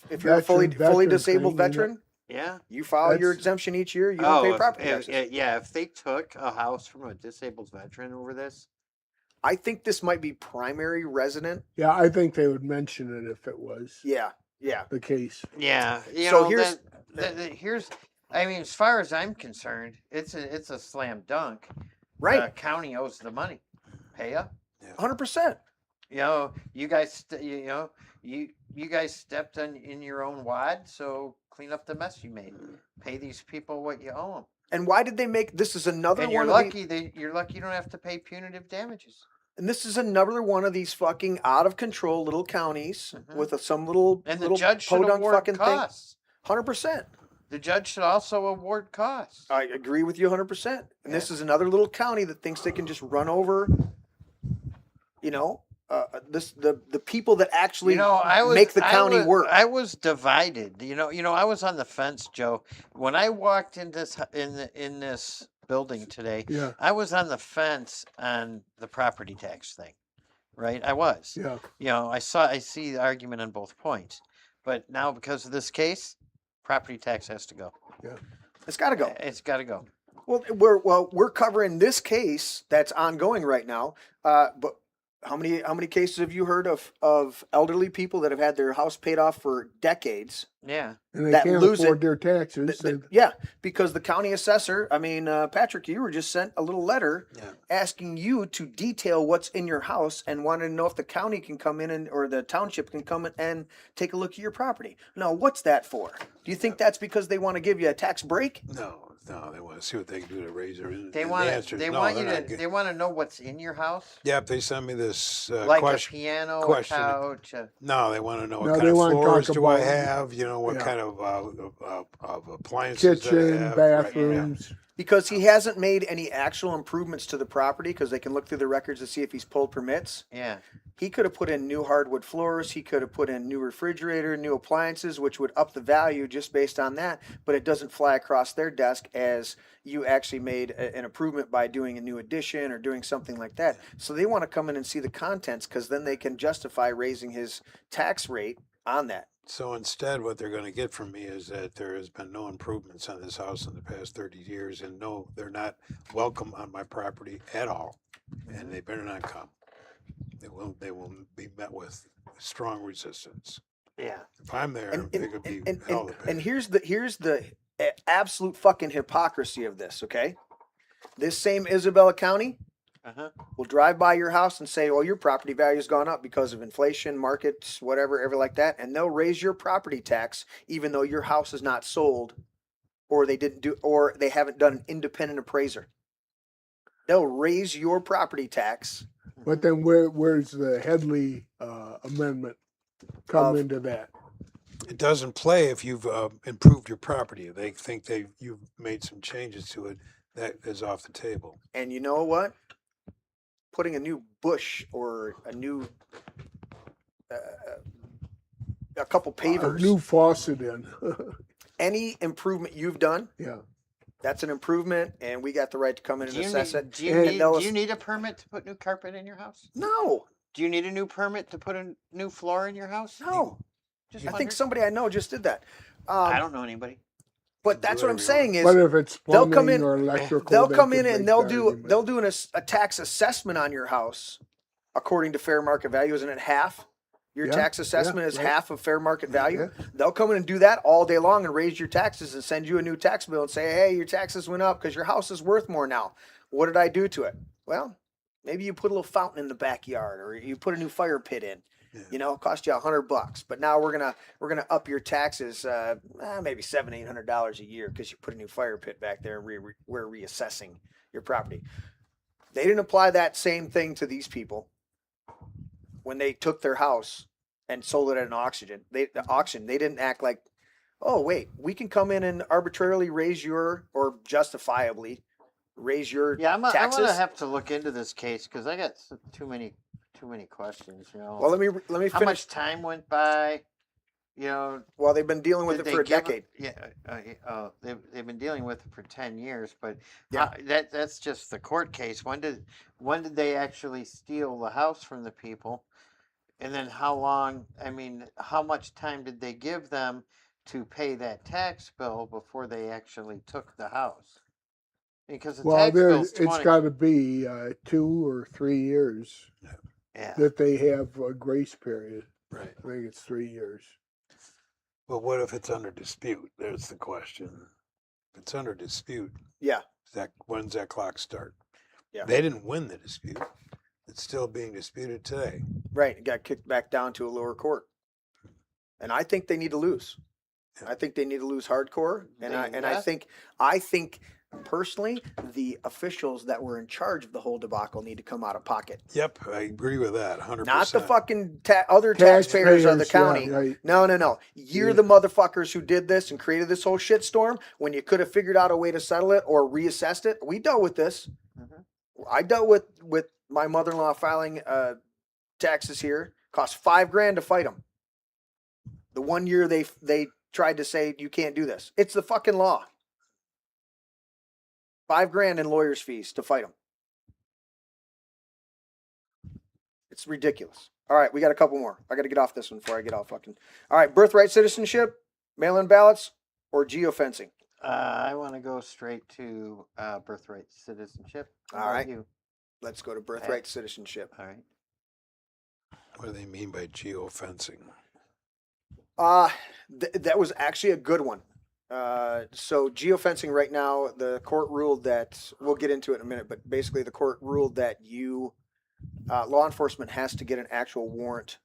if you're a fully Veteran disabled thing, you know. veteran, Yeah. you file your That's- exemption each year. You don't pay property if, taxes. yeah. If they took a house from a disabled veteran over this, I think this might be primary resident. Yeah, I think they would mention it if it was Yeah, yeah. the case. yeah. You So know, here's- here's. I mean, as far as I'm concerned, it's a slam dunk. Right, County owes the money. Pay up. 100%. You know, you guys, you guys stepped in your own wad, so clean up the mess you made. Pay these people what you owe them. And why did they make this? Is another And one you're of lucky you're lucky you don't have to pay punitive damages. and this is another one of these fucking out of control little counties Mhm. with some little And the little judge should podunk award fucking costs. 100%. The judge should also award costs. I agree with you 100%. And this is another little county that thinks they can just run over, you know, the people that actually make the county work. I was divided. You know, I was on the fence, Joe. When I walked in this building today, Yeah, I was on the fence on the property tax thing. Right? I was. yeah. You know, I see the argument on both points. But now because of this case, property tax has to go. It's got to go. It's got to go. Well, we're covering this case that's ongoing right now. But how many cases have you heard of elderly people that have had their house paid off for decades? Yeah. And they That can't lose afford it. their taxes. Yeah, because the county assessor, Patrick, you were just sent a little letter Yeah. asking you to detail what's in your house and wanted to know if the county can come in or the township can come in and take a look at your property. Now, what's that for? Do you think that's because they want to give you a tax break? No, they want to see what they can do to raise their. They want they want to know what's in your house, Yep, they sent me this like question. a piano, question. a couch. No, they want to know No, what they kind of wanna floors talk do I about- have? You know, what Yeah. kind of appliances that I Kitchen, have. Right, yeah. bathrooms. Because he hasn't made any actual improvements to the property because they can look through the records to see if he's pulled permits. Yeah. He could have put in new hardwood floors. He could have put in new refrigerator, new appliances, which would up the value just based on that. But it doesn't fly across their desk as you actually made an improvement by doing a new addition or doing something like that. So they want to come in and see the contents because then they can justify raising his tax rate on that. So instead, what they're going to get from me is that there has been no improvements on this house in the past 30 years, and no, they're not welcome on my property at all, and they better not come. They will be met with strong resistance. Yeah. If I'm there, And, they could be hell to pay. and here's the absolute fucking hypocrisy of this. Okay, this same Isabella County Uh-huh. will drive by your house and say, "Oh, your property value's gone up because of inflation, markets, whatever, everything like that," and they'll raise your property tax even though your house is not sold, or they haven't done an independent appraiser. They'll raise your property tax. But then where's the Headley amendment come Of- into that? It doesn't play if you've improved your property. They think you've made some changes to it. That is off the table. And you know what? Putting a new bush or a new a couple A pavers, new faucet in. any improvement you've done, Yeah. that's an improvement, and we got the right to come in and assess it. Do you And need, they'll do you need a permit to put new carpet in your house? No, Do you need a new permit to put a new floor in your house? no. Just I think wondered. somebody I know just did that. I don't know anybody. But that's what I'm saying is But if it's they'll plumbing come in- or electrical, they'll they come could in and make they'll the do argument. they'll do a tax assessment on your house according to fair market value. Isn't it half? Your Yeah, tax assessment is right. half of fair market value. Yeah. They'll come in and do that all day long and raise your taxes and send you a new tax bill and say, "Hey, your taxes went up because your house is worth more now. What did I do to it?" Well, maybe you put a little fountain in the backyard, or you put a new fire pit in. Yeah. You know, it cost you $100, but now we're gonna up your taxes maybe $700-800 a year because you put a new fire pit back there and we're reassessing your property. They didn't apply that same thing to these people when they took their house and sold it at an auction. They didn't act like, oh wait, we can come in and arbitrarily raise your, or justifiably raise your Yeah, I'm taxes. gonna have to look into this case because I got too many questions. You know. Well, let me How finish. much time went by? You know. Well, they've been dealing with Did it they for a give decade. they've been dealing with it for 10 years, but Yeah. that's just the court case. When did they actually steal the house from the people? And then how long, I mean, how much time did they give them to pay that tax bill before they actually took the house? Because the Well, tax bill's it's 20. got to be 2 or 3 years Yeah. that they have a grace period. Right. I think it's 3 years. But what if it's under dispute? There's the question. If it's under dispute, Yeah. when's that clock start? Yeah. They didn't win the dispute. It's still being disputed today. Right. It got kicked back down to a lower court. And I think they need to lose. I think they need to lose hardcore. And I think personally, the officials that were in charge of the whole debacle need to come out of pocket. Yep, I agree with that 100%. Not the fucking other taxpayers of the county. Yeah, right. No. You're the motherfuckers who did this and created this whole shitstorm when you could have figured out a way to settle it or reassessed it. We dealt with this. Mhm. I dealt with my mother-in-law filing taxes here. Cost $5,000 to fight them. The 1 year they tried to say you can't do this. It's the fucking law. $5,000 in lawyers' fees to fight them. It's ridiculous. All right, we got a couple more. I got to get off this one before I get all fucking. All right, birthright citizenship, mail-in ballots, or geofencing. I want to go straight to birthright citizenship. How All about right. you? Let's go to birthright citizenship. All right. What do they mean by geofencing? That was actually a good one. So geofencing right now, the court ruled that, we'll get into it in a minute, but basically the court ruled that law enforcement has to get an actual warrant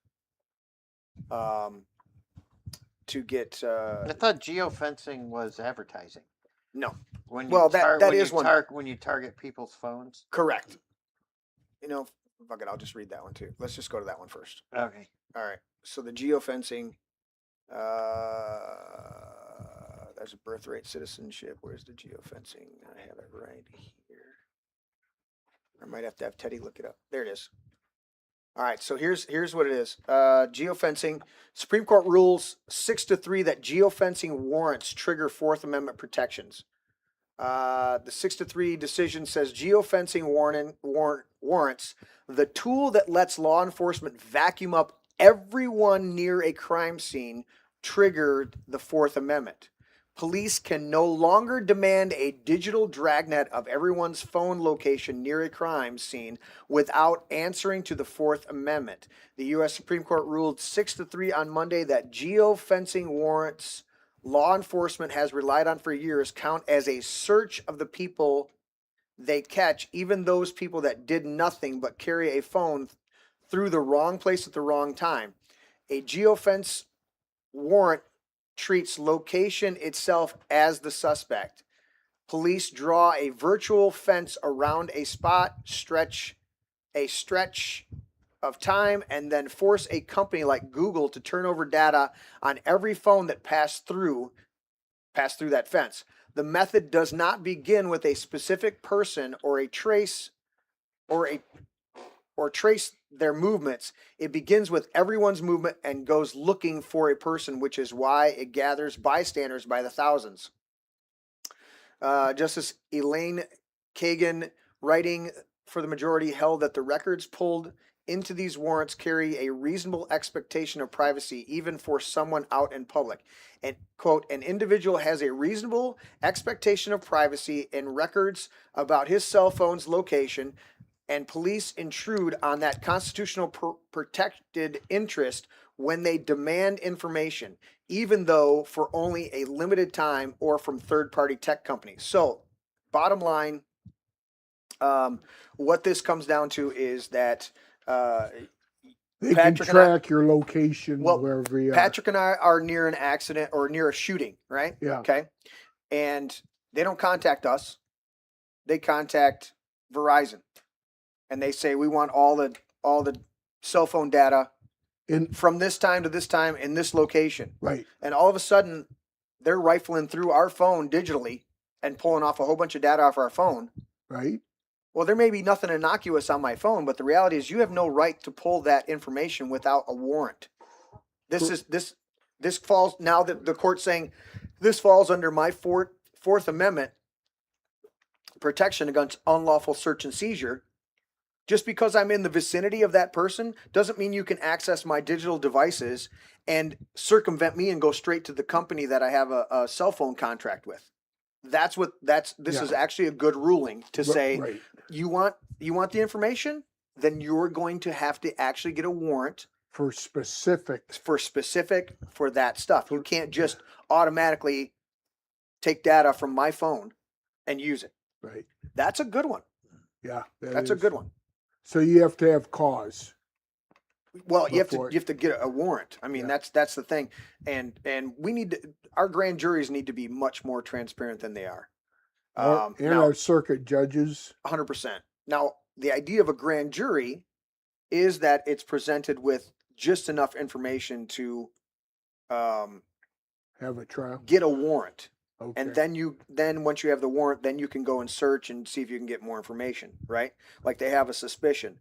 to get. I thought geofencing was advertising. No, When Well, that when is you one. when you target people's phones. correct. Fuck it, I'll just read that one too. Let's just go to that one first. Okay. All right. So the geofencing, there's a birthright citizenship. Where's the geofencing? I have it right here. I might have to have Teddy look it up. There it is. All right. So here's what it is. Geofencing. Supreme Court rules 6-3 that geofencing warrants trigger Fourth Amendment protections. The 6-3 decision says geofencing warrants the tool that lets law enforcement vacuum up everyone near a crime scene triggered the Fourth Amendment. Police can no longer demand a digital dragnet of everyone's phone location near a crime scene without answering to the Fourth Amendment. The U.S. Supreme Court ruled 6-3 on Monday that geofencing warrants law enforcement has relied on for years count as a search of the people they catch, even those people that did nothing but carry a phone through the wrong place at the wrong time. A geofence warrant treats location itself as the suspect. Police draw a virtual fence around a spot, stretch of time, and then force a company like Google to turn over data on every phone that passed through that fence. The method does not begin with a specific person or trace their movements. It begins with everyone's movement and goes looking for a person, which is why it gathers bystanders by the thousands. Justice Elaine Kagan, writing for the majority, held that the records pulled into these warrants carry a reasonable expectation of privacy, even for someone out in public. And, quote, an individual has a reasonable expectation of privacy in records about his cell phone's location, and police intrude on that constitutional protected interest when they demand information, even though for only a limited time or from third-party tech companies. So, bottom line, what this comes down to is that They Patrick can and I- track your location Well, wherever you are. Patrick and I are near an accident or near a shooting, right? Yeah. Okay. And they don't contact us. They contact Verizon. And they say, we want all the cell phone data In from this time to this time in this location. right, And all of a sudden, they're rifling through our phone digitally and pulling off a whole bunch of data off our phone. right. Well, there may be nothing innocuous on my phone, but the reality is you have no right to pull that information without a warrant. This falls, now that the court's saying this falls under my Fourth Amendment protection against unlawful search and seizure. Just because I'm in the vicinity of that person doesn't mean you can access my digital devices and circumvent me and go straight to the company that I have a cell phone contract with. This is actually a good ruling to say, Right. you want the information, then you're going to have to actually get a warrant For specific, for that stuff. You can't just automatically take data from my phone and use it. right. That's a good one. Yeah. That's a good one. So you have to have cause. Well, you Before- have to get a warrant. I mean, Yeah. that's the thing. And we need to, our grand juries need to be much more transparent than they are. And Now, our circuit judges. 100%. Now, the idea of a grand jury is that it's presented with just enough information to Have a trial. get a warrant. Okay. And then once you have the warrant, then you can go and search and see if you can get more information, right? Like they have a suspicion.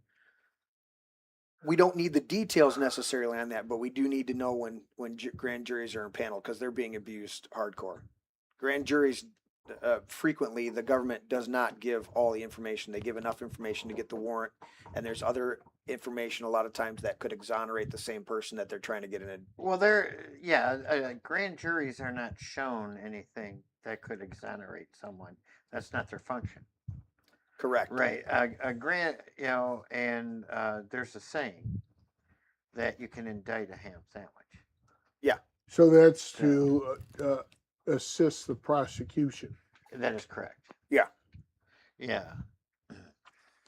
We don't need the details necessarily on that, but we do need to know when grand juries are impaneled because they're being abused hardcore. Grand juries, frequently, the government does not give all the information. They give enough information to get the warrant, and there's other information a lot of times that could exonerate the same person that they're trying to get in. Well, grand juries are not shown anything that could exonerate someone. That's not their function. Correct. Right. A grand, and there's a saying that you can indict a ham sandwich. So that's to assist the prosecution. That is correct. Yeah. Yeah.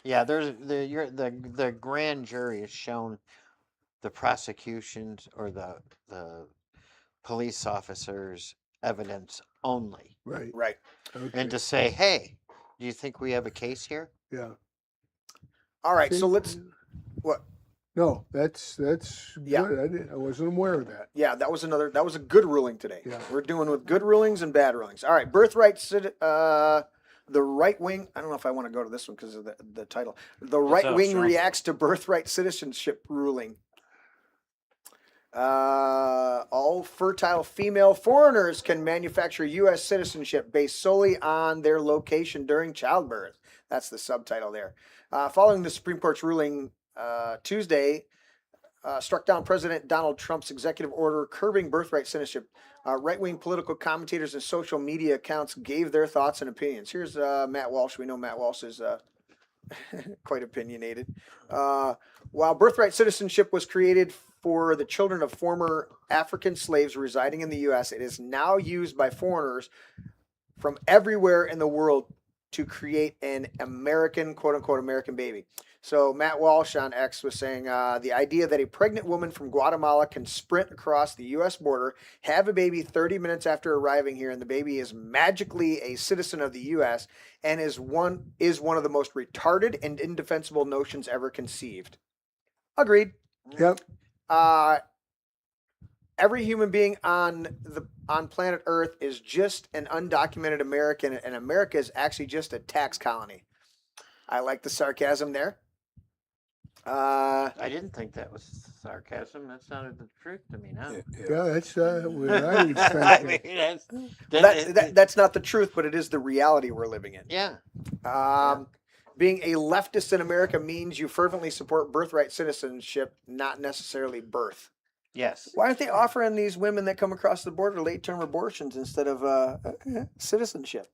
Yeah. There's the grand jury is shown the prosecution's or the police officers' evidence only, Right. Right. Okay. and to say, hey, do you think we have a case here? Yeah. All right. So See, let's, what? No, that's Yeah. good. I wasn't aware of that. Yeah, that was a good ruling today. Yeah. We're doing with good rulings and bad rulings. All right, birthright, the right wing, I don't know if I want to go to this one because of the title. The right up, wing Sean? reacts to birthright citizenship ruling. All fertile female foreigners can manufacture U.S. citizenship based solely on their location during childbirth. That's the subtitle there. Following the Supreme Court's ruling Tuesday, struck down President Donald Trump's executive order curbing birthright citizenship. Right-wing political commentators and social media accounts gave their thoughts and opinions. Here's Matt Walsh. We know Matt Walsh is quite opinionated. While birthright citizenship was created for the children of former African slaves residing in the U.S., it is now used by foreigners from everywhere in the world to create an American, quote-unquote, American baby. So Matt Walsh on X was saying the idea that a pregnant woman from Guatemala can sprint across the U.S. border, have a baby 30 minutes after arriving here, and the baby is magically a citizen of the U.S. and is one of the most retarded and indefensible notions ever conceived. Agreed. Yep. Every human being on planet Earth is just an undocumented American, and America is actually just a tax colony. I like the sarcasm there. I didn't think that was sarcasm. That sounded the truth to me now. Yeah, that's what I was I thinking. mean, That's not the truth, but it is the reality we're living in. yeah. Being a leftist in America means you fervently support birthright citizenship, not necessarily birth. Yes. Why aren't they offering these women that come across the border late-term abortions instead of citizenship?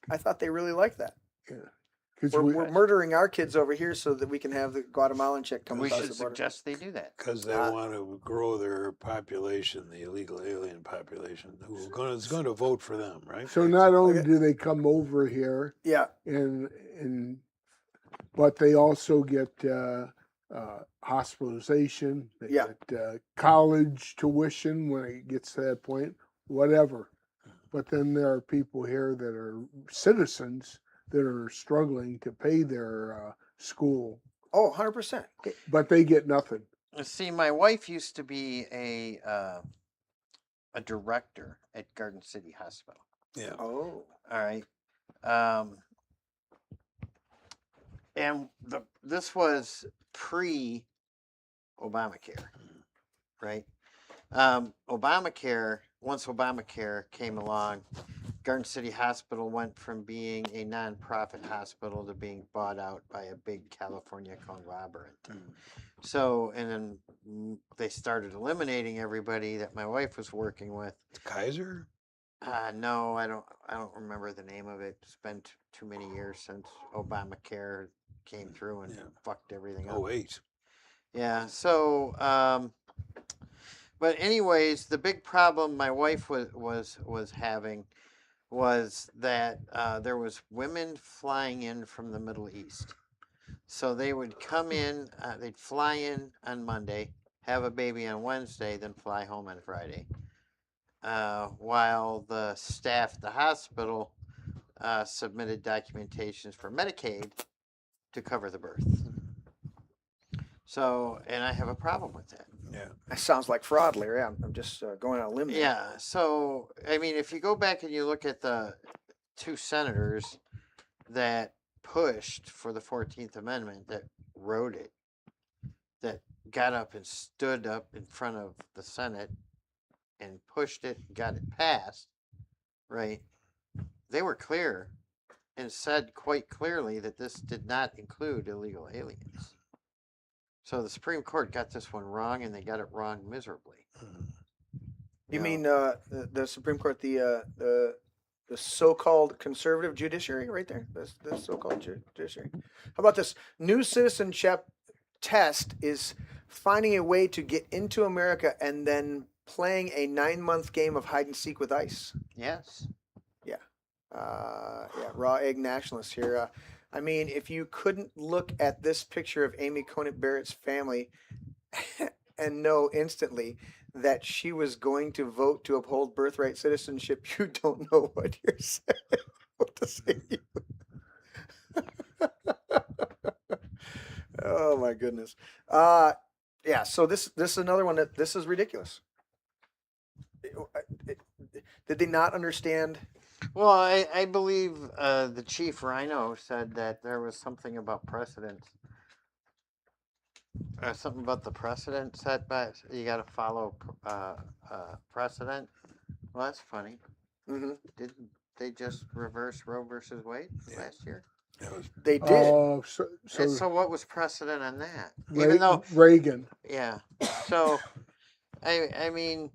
I thought they really liked that. Because We're murdering our kids over here so that we can have the Guatemalan chick come We across should the border. suggest they do that. Because they want to grow their population, the illegal alien population, who's going to vote for them, right? so not only do they come over here Yeah, but they also get hospitalization. They Yeah. get college tuition when it gets to that point, whatever. But then there are people here that are citizens that are struggling to pay their school Oh, 100%. but they get nothing. See, my wife used to be a director at Garden City Hospital. Yeah. Oh. All right. And this was pre Obamacare, right? Once Obamacare came along, Garden City Hospital went from being a nonprofit hospital to being bought out by a big California conglomerate. So, and then they started eliminating everybody that my wife was working with. Kaiser? No, I don't remember the name of it. It's been too many years since Obamacare came through and fucked everything up. Oh, 08. Yeah. So, but anyways, the big problem my wife was having was that there was women flying in from the Middle East. So they would come in, they'd fly in on Monday, have a baby on Wednesday, then fly home on Friday. While the staff at the hospital submitted documentations for Medicaid to cover the birth. So, and I have a problem with that. Yeah. That sounds like fraud, Larry. I'm just going on a limb there. Yeah. So, I mean, if you go back and you look at the two senators that pushed for the 14th Amendment, that wrote it, that got up and stood up in front of the Senate and pushed it, got it passed, right? They were clear and said quite clearly that this did not include illegal aliens. So the Supreme Court got this one wrong, and they got it wrong miserably. You know? mean the Supreme Court, the so-called conservative judiciary, right there, the so-called judiciary. How about this? New citizenship test is finding a way to get into America and then playing a 9-month game of hide and seek with ICE. Yes. Raw egg nationalists here. I mean, if you couldn't look at this picture of Amy Coney Barrett's family and know instantly that she was going to vote to uphold birthright citizenship, you don't know what you're saying. What to say to you. Oh my goodness. Yeah. So this is another one that this is ridiculous. Did they not understand? Well, I believe the chief Rhino said that there was something about precedent. Something about the precedent set by you got to follow precedent. Well, that's funny. Mm-hmm. Didn't they just reverse Roe versus Wade last year? They did. Oh, And so what was precedent on that? Even though Reagan. Yeah. So, I mean,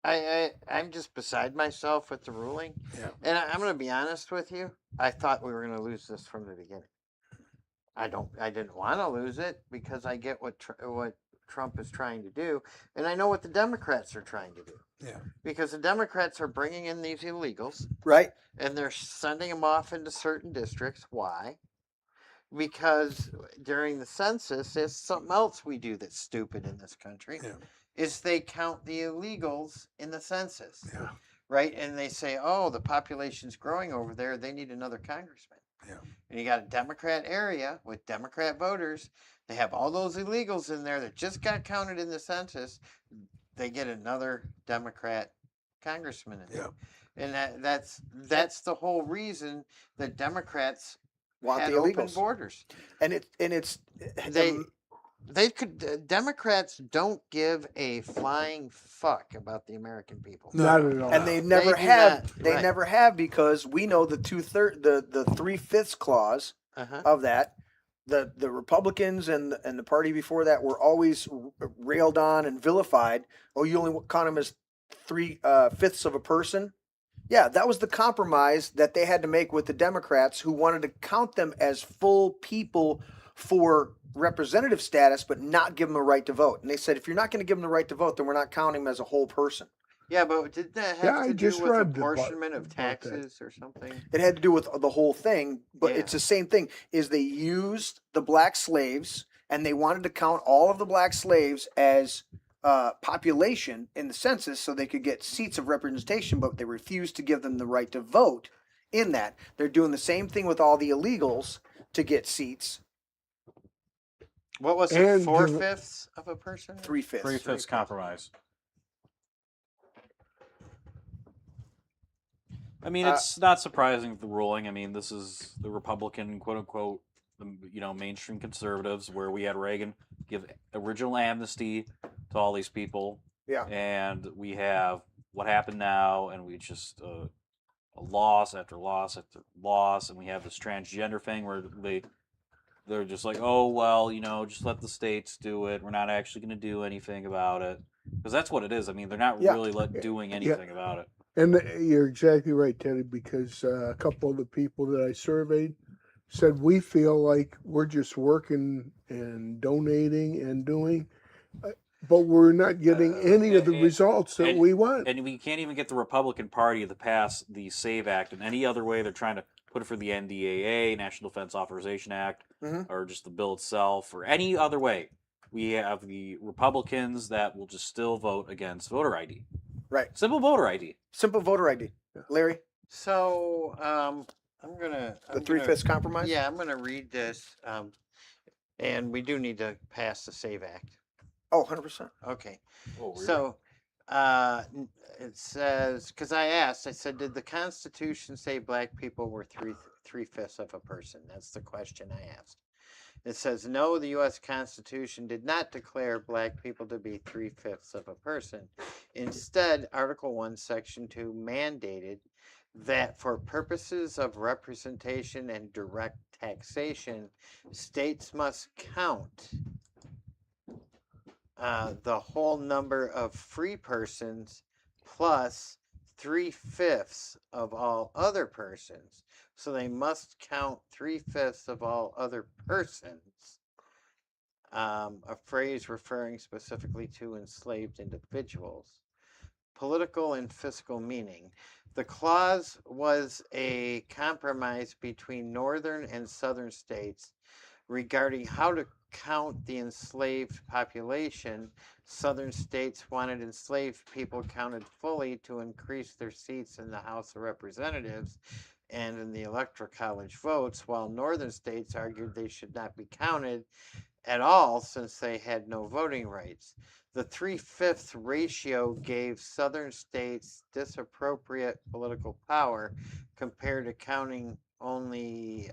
I'm just beside myself with the ruling. Yeah. And I'm going to be honest with you. I thought we were going to lose this from the beginning. I didn't want to lose it because I get what Trump is trying to do, and I know what the Democrats are trying to do. Yeah. Because the Democrats are bringing in these illegals, Right. and they're sending them off into certain districts. Why? Because during the census, there's something else we do that's stupid in this country. Yeah. Is they count the illegals in the census. Yeah. Right? And they say, oh, the population's growing over there. They need another congressman. Yeah. And you got a Democrat area with Democrat voters. They have all those illegals in there that just got counted in the census. They get another Democrat congressman in there. And that's the whole reason that Democrats Want had the open illegals. borders. Democrats don't give a flying fuck about the American people. Not at all. And they never They do have. not, They right. never have because we know the 3/5 clause Uh-huh. of that. The Republicans and the party before that were always railed on and vilified. Oh, you only count them as 3/5 of a person. Yeah, that was the compromise that they had to make with the Democrats, who wanted to count them as full people for representative status, but not give them a right to vote. And they said, if you're not going to give them the right to vote, then we're not counting them as a whole person. Yeah, but did that Yeah, have I to just do with read apportionment of about that. taxes or something? It had to do with the whole thing, but Yeah. it's the same thing. Is they used the black slaves and they wanted to count all of the black slaves as population in the census so they could get seats of representation, but they refused to give them the right to vote in that. They're doing the same thing with all the illegals to get seats What was it? And 4/5 of a person? 3/5. 3/5 compromise. I mean, it's not surprising the ruling. I mean, this is the Republican, quote unquote, mainstream conservatives, where we had Reagan give original amnesty to all these people. Yeah. And we have what happened now, and we just a loss after loss after loss, and we have this transgender thing where they're just like, oh well, just let the states do it. We're not actually going to do anything about it, because that's what it is. I mean, they're not really doing anything about it. And you're exactly right, Teddy, because a couple of the people that I surveyed said we feel like we're just working and donating and doing, but we're not getting any of the results that we want. And we can't even get the Republican Party to pass the SAVE Act in any other way. They're trying to put it for the NDAA, National Defense Authorization Act, or just the bill itself, or any other way. We have the Republicans that will just still vote against voter ID. Right. Simple voter ID. Simple voter ID. Larry? So, I'm gonna... The 3/5 compromise? Yeah, I'm gonna read this. And we do need to pass the SAVE Act. Oh, 100%. Okay. Oh, really? So, it says, because I said, did the Constitution say black people were 3/5 of a person? That's the question I asked. It says, no, the U.S. Constitution did not declare black people to be 3/5 of a person. Instead, Article 1, Section 2 mandated that for purposes of representation and direct taxation, states must count the whole number of free persons plus 3/5 of all other persons. So they must count 3/5 of all other persons, a phrase referring specifically to enslaved individuals. Political and fiscal meaning. The clause was a compromise between northern and southern states regarding how to count the enslaved population. Southern states wanted enslaved people counted fully to increase their seats in the House of Representatives and in the Electoral College votes, while northern states argued they should not be counted at all since they had no voting rights. The 3/5 ratio gave southern states disappropriate political power compared to counting only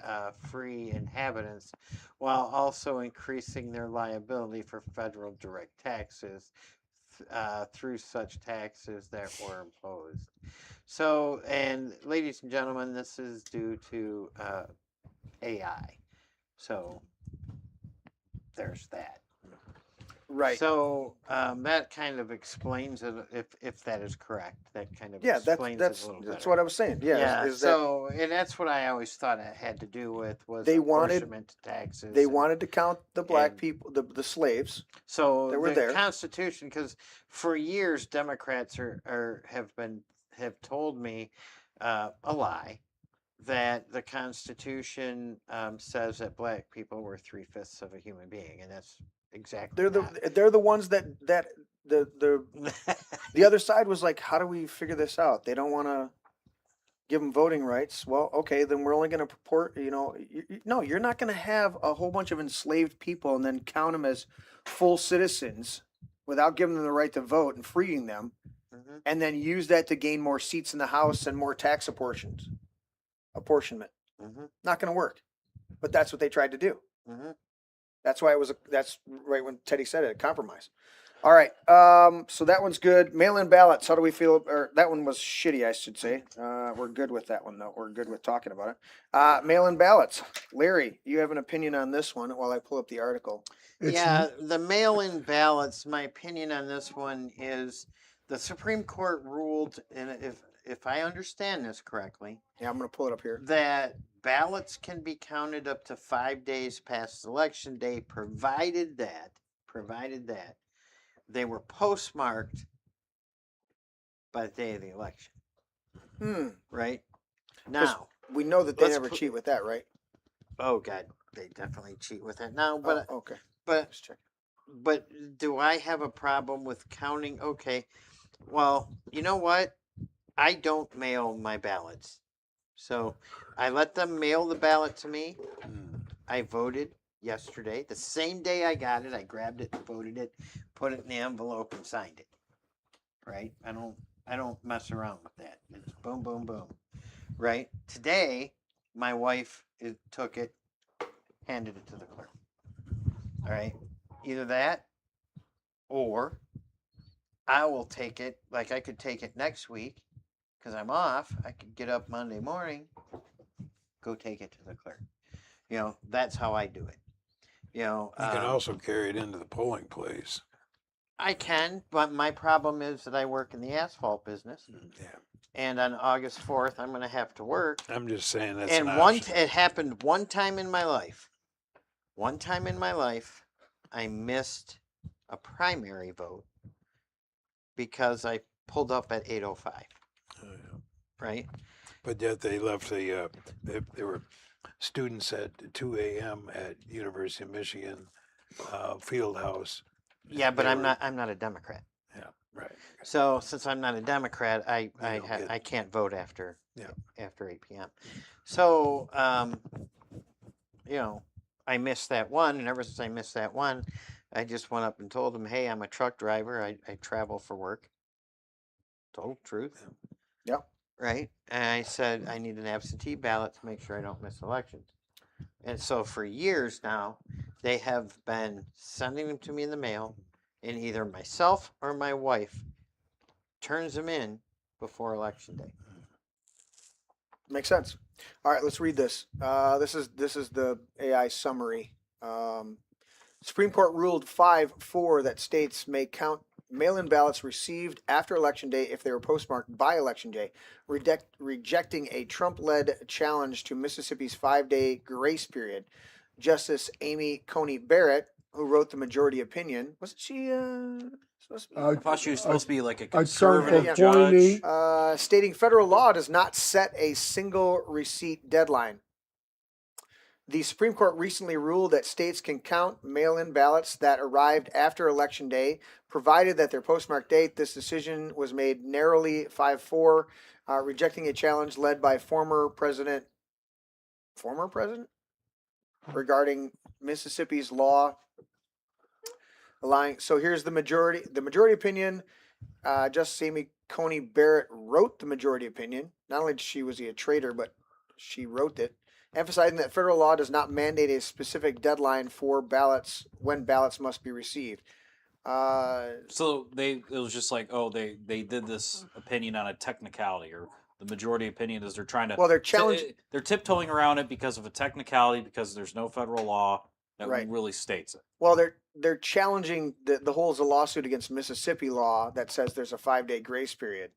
free inhabitants, while also increasing their liability for federal direct taxes through such taxes that were imposed. So, and ladies and gentlemen, this is due to AI. So, there's that. Right. So that kind of explains it, if that is correct. That kind of Yeah, explains that's it a little that's better. what I was saying. Yeah. Yeah. Is So, and that's what I always thought it had to do with was They wanted- apportionment to taxes. they and- wanted to count the black and- people, the slaves. So that were the there. Constitution, because for years Democrats have told me a lie, that the Constitution says that black people were 3/5 of a human being, and that's exactly They're the ones that the other side was like, how do we figure this out? They don't want to give them voting rights. Well, okay, then we're only going to purport, no, you're not going to have a whole bunch of enslaved people and then count them as full citizens without giving them the right to vote and freeing them, Mhm. and then use that to gain more seats in the House and more tax apportionment. Mhm. Not going to work. But that's what they tried to do. Mhm. That's why that's right when Teddy said it, a compromise. All right. So that one's good. Mail-in ballots. How do we feel? Or that one was shitty, I should say. We're good with that one, though. We're good with talking about it. Mail-in ballots. Larry, you have an opinion on this one while I pull up the article. Yeah, the mail-in ballots. My opinion on this one is the Supreme Court ruled, and if I understand this correctly, Yeah, I'm going to pull it up here. that ballots can be counted up to 5 days past election day, provided that they were postmarked by the day of the election. Right? Now, We know that they Let's never put- cheat with that, right? oh God, they definitely cheat with it. Now, but Oh, okay. but Just check. but do I have a problem with counting? Okay, well, you know what? I don't mail my ballots, so I let them mail the ballot to me. I voted yesterday. The same day I got it, I grabbed it, voted it, put it in the envelope, and signed it. Right? I don't mess around with that. It's boom, boom, boom. Right? Today, my wife took it, handed it to the clerk. All right? Either that, or I will take it. Like I could take it next week because I'm off. I could get up Monday morning, go take it to the clerk. You know, that's how I do it. You know, You can also carry it into the polling place. I can, but my problem is that I work in the asphalt business, Yeah. and on August 4th, I'm going to have to work. I'm just saying that's And an option. it happened one time in my life. One time in my life, I missed a primary vote because I pulled up at 8:05. Oh, yeah. Right? But yet they left the, there were students at 2 a.m. at University of Michigan field house. Yeah, but They I'm were- not a Democrat. Yeah, right. So since I'm not a Democrat, I don't get- I can't vote after Yeah. after 8 p.m. So you know, I missed that one, and ever since I missed that one, I just went up and told them, "Hey, I'm a truck driver. I travel for work." Total truth. Yep. Right? And I said I need an absentee ballot to make sure I don't miss elections. And so for years now, they have been sending them to me in the mail, and either myself or my wife turns them in before election day. Makes sense. All right, let's read this. This is the AI summary. Supreme Court ruled 5-4 that states may count mail-in ballots received after Election Day if they were postmarked by Election Day, rejecting a Trump-led challenge to Mississippi's 5-day grace period. Justice Amy Coney Barrett, who wrote the majority opinion, wasn't she supposed to be? I thought she was supposed to be like a Trump conservative appointee. judge. Stating federal law does not set a single receipt deadline. The Supreme Court recently ruled that states can count mail-in ballots that arrived after Election Day, provided that their postmark date. This decision was made narrowly 5-4, rejecting a challenge led by former president regarding Mississippi's law allowing. So here's the majority opinion. Justice Amy Coney Barrett wrote the majority opinion. Not only was he a traitor, but she wrote it, emphasizing that federal law does not mandate a specific deadline for ballots when ballots must be received. So it was just like, oh, they did this opinion on a technicality, or the majority opinion is they're trying to. Well, they're tiptoeing around it because of a technicality, because there's no federal law that Right. really states it. Well, they're challenging the whole is a lawsuit against Mississippi law that says there's a 5-day grace period,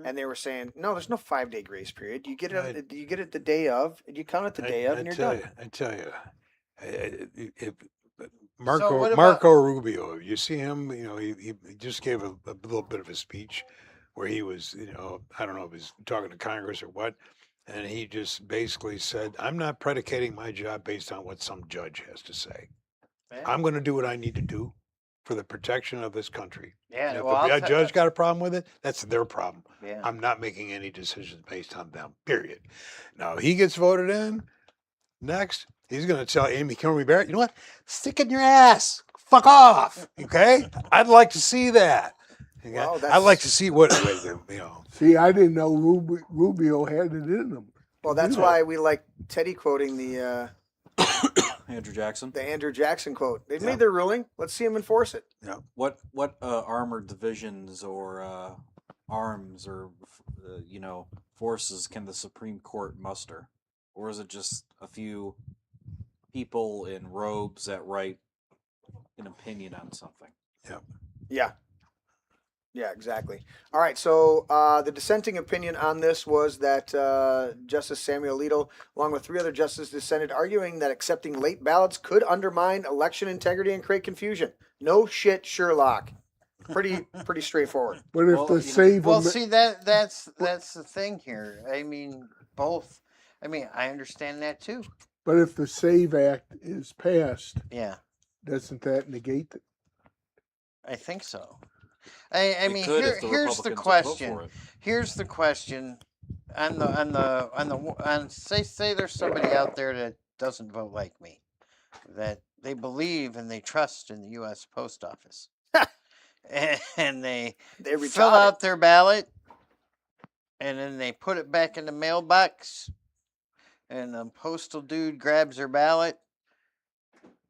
and they were saying no, there's no 5-day grace period. You get it, you get it the day of, and you count it the day of, and you're done. I tell you, if So Marco what about- Marco Rubio, you see him, you know, he just gave a little bit of a speech where he was, you know, I don't know if he's talking to Congress or what, and he just basically said, I'm not predicating my job based on what some judge has to say. I'm going to do what I need to do for the protection of this country. Yeah, And if well, a judge got a problem with it, that's their problem. Yeah. I'm not making any decisions based on them, period. Now, he gets voted in. Next, he's going to tell Amy Coney Barrett, you know what? Stick it in your ass. Fuck off. Okay? I'd like to see that. Okay? Well, I'd like to see what, you know. See, I didn't know Rubio had it in him. Well, that's why we like Teddy quoting the Andrew Jackson. the Andrew Jackson quote. They've Yeah. made their ruling. Let's see them enforce it. What armored divisions or arms or forces can the Supreme Court muster, or is it just a few people in robes that write an opinion on something? Yeah, exactly. All right, so the dissenting opinion on this was that Justice Samuel Alito, along with 3 other justices, dissented, arguing that accepting late ballots could undermine election integrity and create confusion. No shit, Sherlock. Pretty straightforward. But if Well, the you know- save Well, Am- see that's the thing here. I mean, both. I mean, I understand that too. but if the Save Act is passed, Yeah, doesn't that negate it? I think so. I It mean, could if the here's the Republicans would vote question. for it. Here's the question. On say there's somebody out there that doesn't vote like me. that they believe and they trust in the U.S. Post Office. And they fill retarded. out their ballot, and then they put it back in the mailbox, and the postal dude grabs their ballot,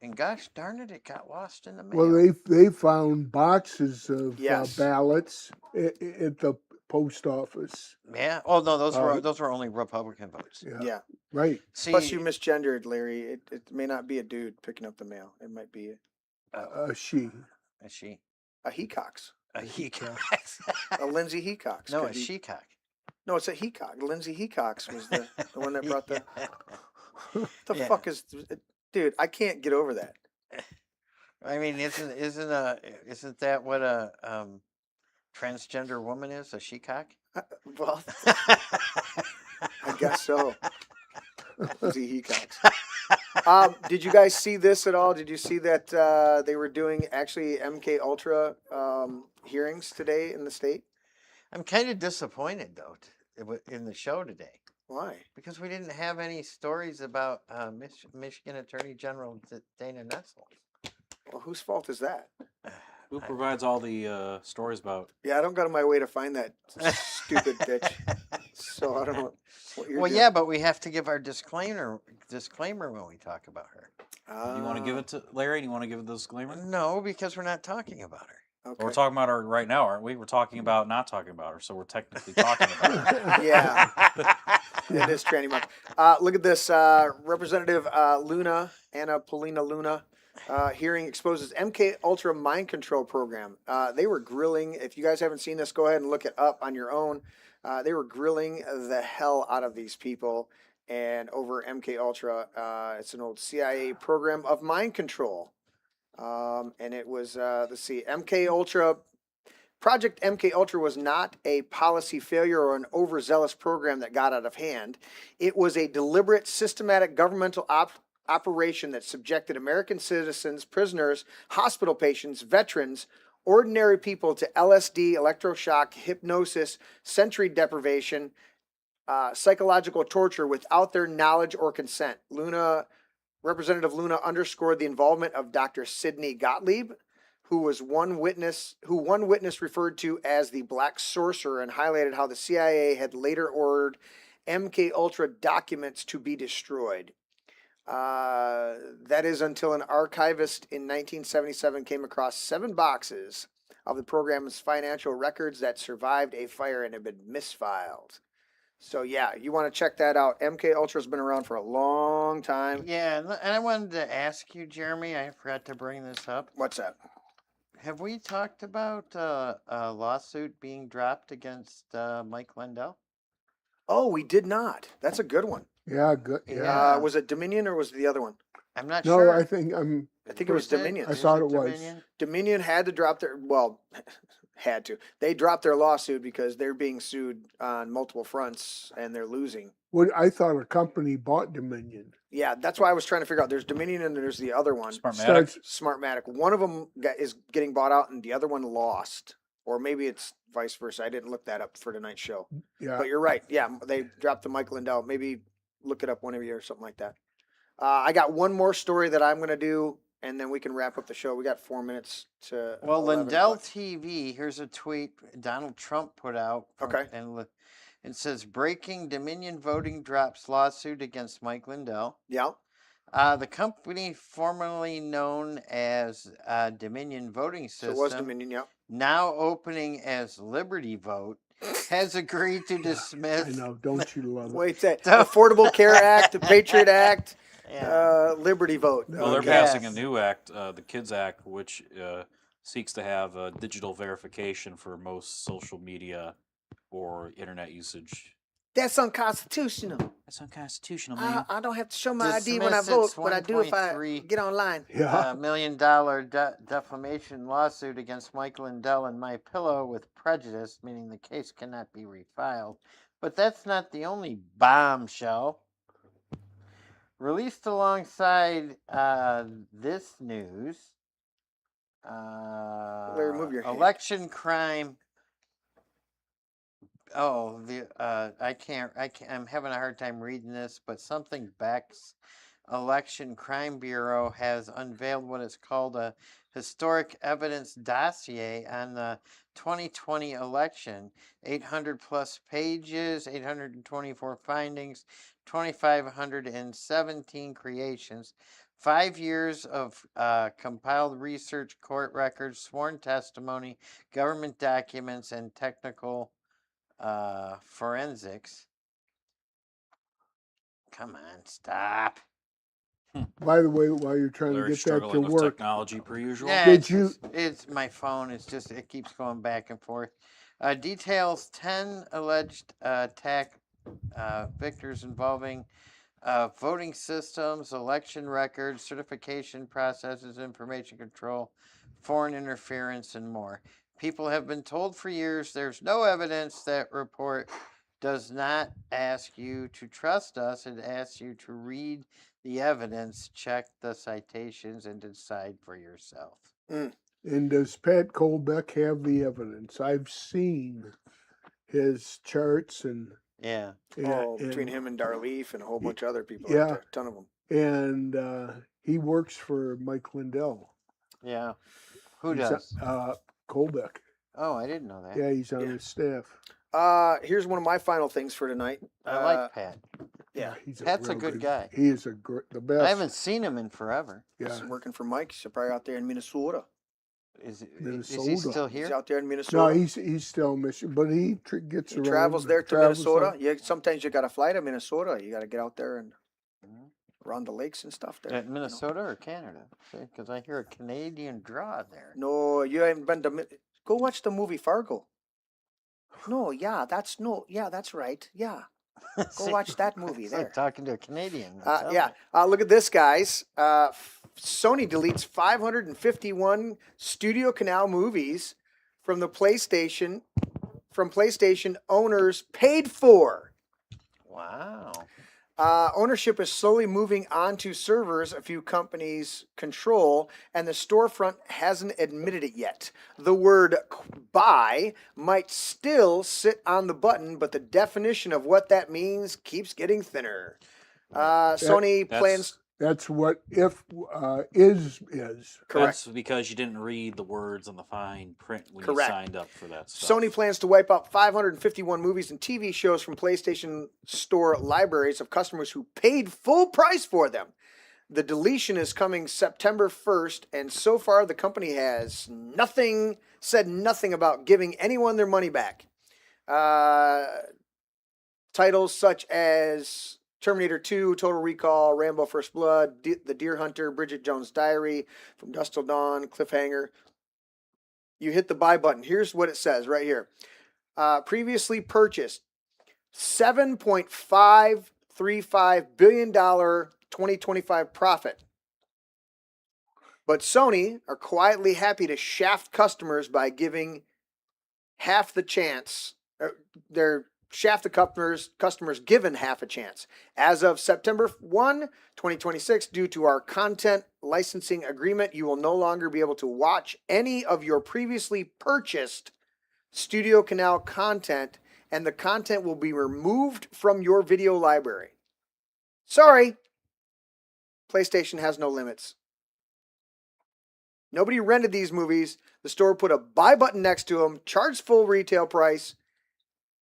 and gosh darn it, it got lost in the mail. Well, they found boxes of Yes. ballots at the post office. Yeah. Oh no, those were only Republican votes. Yeah. Right. See, Plus, you misgendered, Larry. It may not be a dude picking up the mail. It might be She. a she, a he-cox. a hecox. A Lindsay Hecox. No, could a be. shecock. No, it's a Hecox. Lindsay Hecox was the one that brought the. Yeah. The Yeah. fuck is, dude? I can't get over that. I mean, isn't that what a transgender woman is? A shecock? Well, I guess so. Lindsay Hecox. Did you guys see this at all? Did you see that they were doing actually MKUltra hearings today in the state? I'm kind of disappointed though in the show today Why? because we didn't have any stories about Michigan Attorney General Dana Nessel. Well, whose fault is that? Who provides all the stories about? Yeah, I don't go to my way to find that stupid bitch. So I don't know what you're Well, doing. yeah, but we have to give our disclaimer when we talk about her. Do you want to give it to Larry? Do you want to give it the disclaimer? No, because we're not talking about her. Okay. Well, we're talking about her right now, aren't we? We're talking about not talking about her, so we're technically talking about her. Yeah, it is tranny month. Look at this. Representative Luna, Anna Polina Luna, hearing exposes MKUltra mind control program. They were grilling. If you guys haven't seen this, go ahead and look it up on your own. They were grilling the hell out of these people. And over MKUltra, it's an old CIA program of mind control. And it was, let's see, Project MKUltra was not a policy failure or an overzealous program that got out of hand. It was a deliberate, systematic governmental operation that subjected American citizens, prisoners, hospital patients, veterans, ordinary people to LSD, electroshock, hypnosis, sensory deprivation, psychological torture without their knowledge or consent. Representative Luna underscored the involvement of Dr. Sidney Gottlieb, who one witness referred to as the Black Sorcerer, and highlighted how the CIA had later ordered MKUltra documents to be destroyed. That is until an archivist in 1977 came across 7 boxes of the program's financial records that survived a fire and had been misfiled. So yeah, you want to check that out. MKUltra's been around for a long time. Yeah, and I wanted to ask you, Jeremy, I forgot to bring this up. What's that? Have we talked about a lawsuit being dropped against Mike Lindell? Oh, we did not. That's a good one. Yeah, good. Yeah. Yeah. Was it Dominion or was it the other one? I'm not No, sure. I think it was Dominion. I thought it was. Dominion? Dominion had to drop their, well, had to. They dropped their lawsuit because they're being sued on multiple fronts and they're losing. Well, I thought a company bought Dominion. Yeah, that's why I was trying to figure out. There's Dominion and there's the other one. Smartmatic. Smartmatic. One of them is getting bought out and the other one lost. Or maybe it's vice versa. I didn't look that up for tonight's show. Yeah. But you're right. Yeah, they dropped the Mike Lindell. Maybe look it up one of you or something like that. I got one more story that I'm going to do, and then we can wrap up the show. We got 4 minutes to. Well, 11 Lindell o'clock. TV, here's a tweet Donald Trump put out. Okay. And it says, breaking Dominion voting drops lawsuit against Mike Lindell. Yeah. The company formerly known as Dominion Voting System, So it was Dominion, yeah. now opening as Liberty Vote, has agreed to dismiss. I know, don't you love it? Wait, that Affordable Care Act, the Patriot Act, Liberty Vote. Well, they're passing a new act, the Kids Act, which seeks to have digital verification for most social media or internet usage. That's unconstitutional. That's unconstitutional, man. I don't have to show my ID when I Dismiss vote, but I do if I $1.3 get online. Yeah. $1 million defamation lawsuit against Mike Lindell and MyPillow with prejudice, meaning the case cannot be refiled. But that's not the only bombshell. Released alongside this news, Larry, move your hand. election crime. Oh, I'm having a hard time reading this, but something Bex Election Crime Bureau has unveiled what is called a historic evidence dossier on the 2020 election. 800 plus pages, 824 findings, 2,517 creations, 5 years of compiled research, court records, sworn testimony, government documents, and technical forensics. Come on, stop. By the way, while you're trying Larry's to get that to struggling with work, technology per usual. Yeah, Did it's, you- it's my phone. It's just it keeps going back and forth. Details 10 alleged attack victors involving voting systems, election records, certification processes, information control, foreign interference, and more. People have been told for years there's no evidence. That report does not ask you to trust us. It asks you to read the evidence, check the citations, and decide for yourself. and does Pat Colbeck have the evidence? I've seen his charts and Yeah. Between him and Darleaf and a whole bunch of other people. Yeah. Out there, a ton of them. and he works for Mike Lindell. Yeah. Who He's, does? Colbeck. Oh, I didn't know that. Yeah, he's on Yeah. his staff. Here's one of my final things for tonight. I like Pat. Yeah, he's Pat's a real good guy. He is the best. I haven't seen him in forever. Yeah, he's working for Mike. He's probably out there in Minnesota. Is he Minnesota. still He's here? out there in no, Minnesota. he's still in Michigan, but he gets He around. travels there to travels Minnesota. up. Yeah, sometimes you got to fly to Minnesota. You got to get out there and Mhm. around the lakes and stuff there. At Minnesota or Canada? Because I hear a Canadian draw there. No, you haven't been to. Go watch the movie Fargo. No, yeah, that's right. Yeah, go watch that movie It's there. like talking to a Canadian. Yeah. Look at this, guys. Sony deletes 551 Studio Canal movies from the PlayStation. From PlayStation owners paid for. Wow. Ownership is slowly moving onto servers a few companies control, and the storefront hasn't admitted it yet. The word buy might still sit on the button, but the definition of what that means keeps getting thinner. Sony plans. That's what if is. Correct. That's because you didn't read the words on the fine print when Correct. you signed up for that stuff. Sony plans to wipe out 551 movies and TV shows from PlayStation Store libraries of customers who paid full price for them. The deletion is coming September 1st, and so far the company has said nothing about giving anyone their money back. Titles such as Terminator 2, Total Recall, Rambo First Blood, The Deer Hunter, Bridget Jones' Diary, From Dusk Till Dawn, Cliffhanger. You hit the buy button. Here's what it says right here. Previously purchased $7.535 billion 2025 profit. But Sony are quietly happy to shaft customers by giving half the chance. Shaft the customers given half a chance. As of September 1, 2026, due to our content licensing agreement, you will no longer be able to watch any of your previously purchased Studio Canal content, and the content will be removed from your video library. Sorry, PlayStation has no limits. Nobody rented these movies. The store put a buy button next to them, charged full retail price,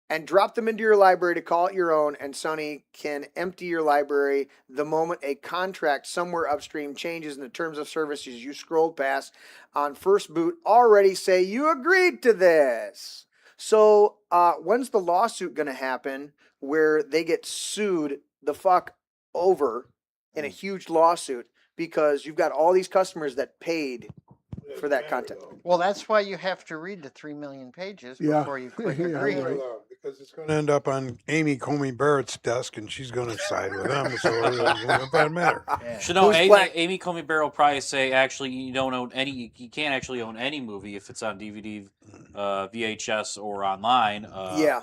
and drop them into your library to call it your own, and Sony can empty your library the moment a contract somewhere upstream changes in the terms of services you scrolled past on first boot already say you agreed to this. So when's the lawsuit going to happen where they get sued the fuck over in a huge lawsuit because you've got all these customers that paid for that content? Well, that's why you have to read the 3 million pages Yeah. before you click Yeah, agree. right. Because it's going to end up on Amy Comey Barrett's desk, and she's going to side with them. So it doesn't matter. Yeah. Should know Who's black? Amy Comey Barrett will probably say actually you don't own any. You can't actually own any movie if it's on DVD, VHS, or online. Yeah.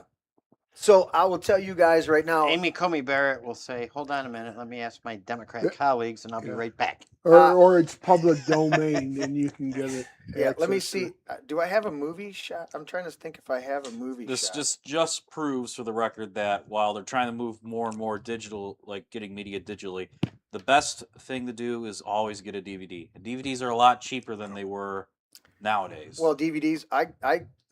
So I will tell you guys right now. Amy Comey Barrett will say, "Hold on a minute, let me ask my Democrat colleagues, and I'll be right back." Or it's public domain and you can get it. Yeah, let me access to see. it. Do I have a movie shot? I'm trying to think if I have a movie This shot. just proves for the record that while they're trying to move more and more digital, like getting media digitally, the best thing to do is always get a DVD. DVDs are a lot cheaper than they were nowadays. Well, DVDs.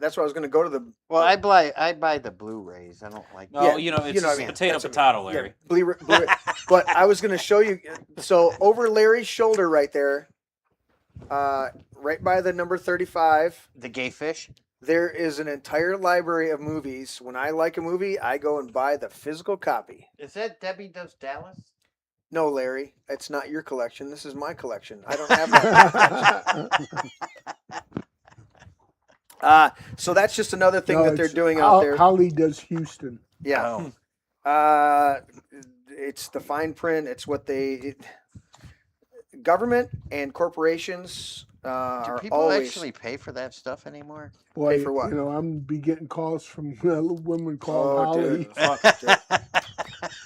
That's what I was going to go to the. Well, I buy the Blu-rays. I don't like. no, yeah, you know, it's you know what I just mean. potato, That's potato, Larry. Yeah, Blu-ray. But I was going to show you. So over Larry's shoulder, right there, right by the number 35, The Gay Fish. there is an entire library of movies. When I like a movie, I go and buy the physical copy. Is that Debbie Does Dallas? No, Larry, it's not your collection. This is my collection. I don't have that. So that's just another thing No, that they're it's doing out there. Holly Does Houston. Yeah. Oh. It's the fine print. It's what government and corporations Do are people always. actually pay for that stuff anymore? Boy, for what? you know, I'm be getting calls from women called Oh, Holly. dude.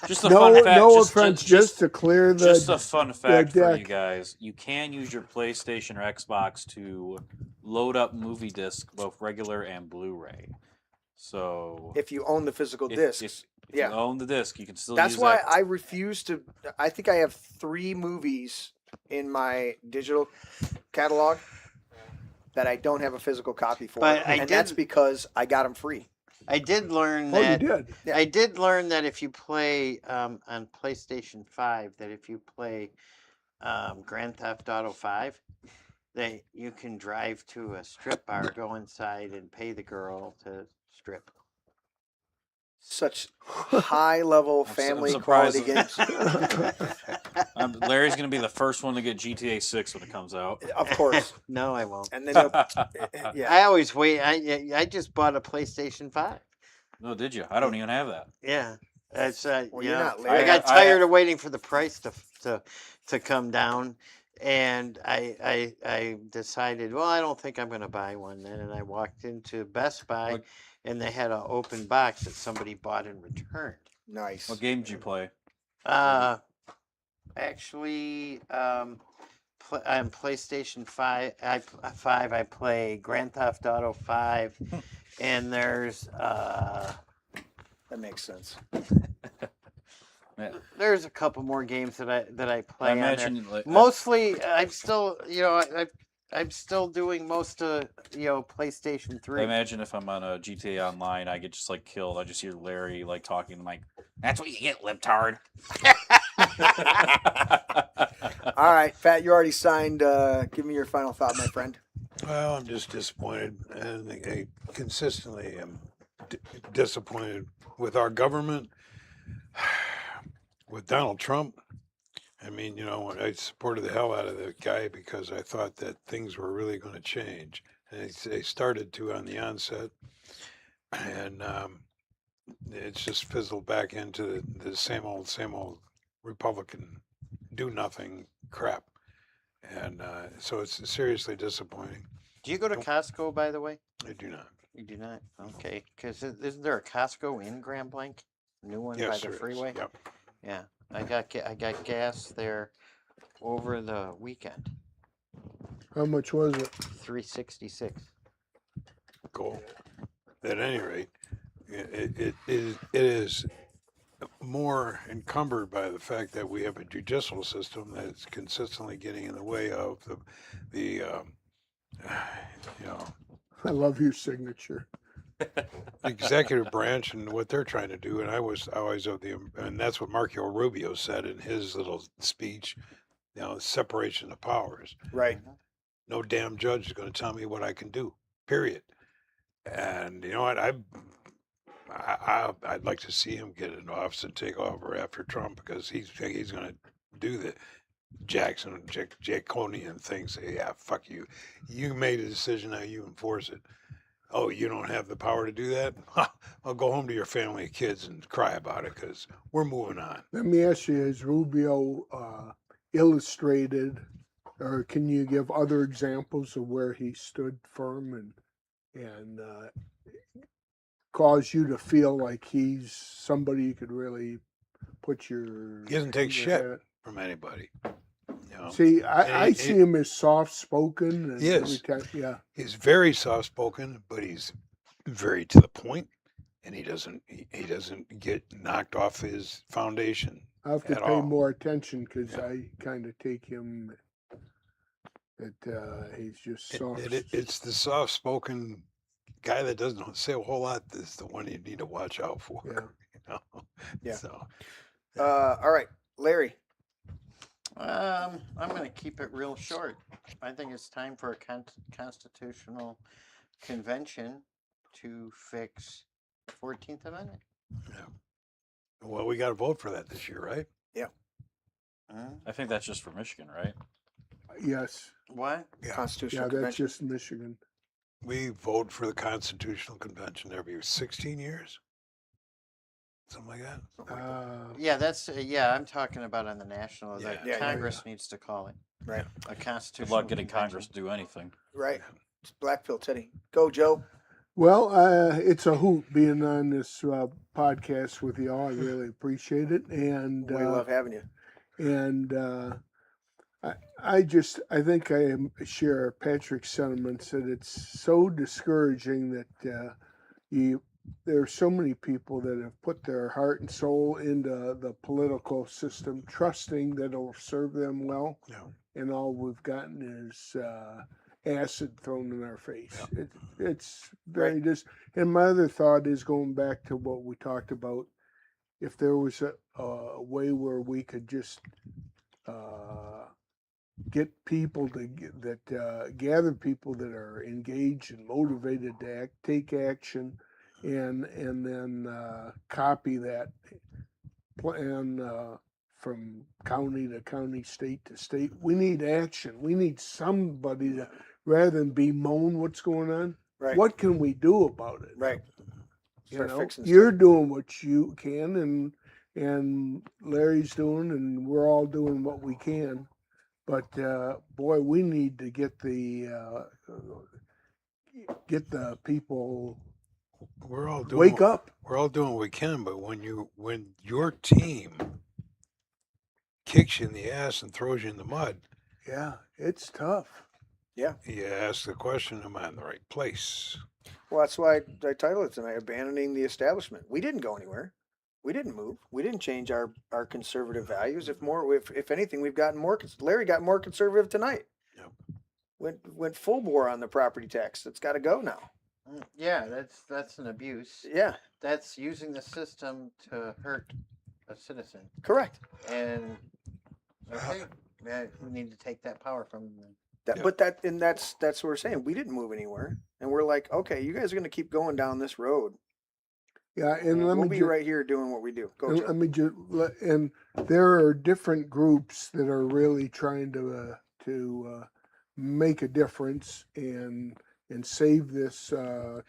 Just a No, fun fact. no just, offense, just, just to clear the. just a fun fact for you deck. guys. You can use your PlayStation or Xbox to load up movie disc, both regular and Blu-ray. So If you own the physical if discs. you Yeah. own the disc, you can still That's use why that. I refuse to. I think I have 3 movies in my digital catalog that I don't have a physical copy for. But I that's did- because I got them free. I did learn Oh, you that. did. Yeah. I did learn that if you play on PlayStation 5, that if you play Grand Theft Auto 5, that you can drive to a strip bar, go inside, and pay the girl to strip. Such high level I'm family surprised quality games. Larry's going to be the first one to get GTA 6 when it comes out. Of course. No, I won't. And then yeah. I always wait. I just bought a PlayStation 5. No, did you? I don't even have that. Yeah, that's Well, you you're know, not I Larry. got I- tired of waiting for the price to come down, and I decided, well, I don't think I'm going to buy one then, and I walked into Best Buy, What- and they had an open box that somebody bought and returned. Nice. What game did you play? Actually, on PlayStation 5, I play Grand Theft Auto 5, and there's That makes sense. there's a couple more games that I play I on there. imagine like, Mostly, I'm still, I'm still doing most of, PlayStation I 3. imagine if I'm on a GTA Online, I get just like killed. I just hear Larry like talking to Mike. That's what you get, libtard. All right, Pat, you already signed. Give me your final thought, my friend. Well, I'm just disappointed, and I consistently am disappointed with our government, with Donald Trump. I mean, I supported the hell out of the guy because I thought that things were really going to change, and they started to on the onset, and it's just fizzled back into the same old Republican do-nothing crap. And so it's seriously disappointing. Do you go to Costco, by the way? I do not. You do not? Okay. Because isn't there a Costco in Grand Blanc? A new one by Yes, the there is. freeway? Yep. Yeah. I got gas there over the weekend. How much was it? $3.66. Cool. At any rate, it is more encumbered by the fact that we have a judicial system that's consistently getting in the way of the I love your signature. executive branch and what they're trying to do. And I was always and that's what Marco Rubio said in his little speech, separation of powers. Right. No damn judge is going to tell me what I can do, period. And you know what? I'd like to see him get into office and take over after Trump, because he's going to do the Jacksonian thing. Say, yeah, fuck you. You made a decision, now you enforce it. Oh, you don't have the power to do that? I'll go home to your family and kids and cry about it, because we're moving on. Let me ask you, has Rubio illustrated, or can you give other examples of where he stood firm and cause you to feel like he's somebody you could really put your... He doesn't take your shit head- from anybody. See, And I see him as soft-spoken. And Yes. yeah. He's very soft-spoken, but he's very to the point, and he doesn't get knocked off his foundation. I have to At pay all. more attention because I kind of take him that he's just soft. It's the soft-spoken guy that doesn't say a whole lot is the one you need to watch out for. Yeah. You know? Yeah. So, All right, Larry. I'm going to keep it real short. I think it's time for a constitutional convention to fix the 14th Amendment. yeah. Well, we got to vote for that this year, right? I think that's just for Michigan, right? Yes. What? Yeah. Constitutional Yeah, that's Convention. just Michigan. We vote for the Constitutional Convention every 16 years. Something like that. Yeah, that's yeah. I'm talking about on the national. Yeah. The Yeah, Congress needs to call it Right. a constitutional. Good luck getting convention. Congress to do anything. Right. It's black pill, Teddy. Go, Joe. Well, it's a hoot being on this podcast with y'all. I really appreciate it, and We love having you. and I think I share Patrick's sentiments that it's so discouraging that there are so many people that have put their heart and soul into the political system, trusting that it'll serve them well, Yeah. and all we've gotten is acid thrown in our face. It's very And my other thought is going back to what we talked about. If there was a way where we could just get people gather people that are engaged and motivated to take action, and then copy that plan from county to county, state to state. We need action. We need somebody to, rather than bemoan what's going on. Right. What can we do about it? Right. You Start know, fixing you're stuff. doing what you can, and Larry's doing, and we're all doing what we can. But boy, we need to get the people We're all doing wake up. We're all doing what we can, but when your team kicks you in the ass and throws you in the mud, Yeah, it's tough. Yeah. you ask the question, am I in the right place? Well, that's why I titled it tonight, Abandoning the Establishment. We didn't go anywhere. We didn't move. We didn't change our conservative values. If anything, we've gotten more. Larry got more conservative tonight. Yep. Went full bore on the property tax. It's got to go now. Yeah, that's an abuse. Yeah, That's using the system to hurt a citizen. correct. And okay, yeah, we need to take that power from them. That, Yep. But that's what we're saying. We didn't move anywhere, and we're like, okay, you guys are going to keep going down this road. Yeah, and let We'll me be just, right here doing what we do. Go, and Joe. let me just and there are different groups that are really trying to make a difference and save this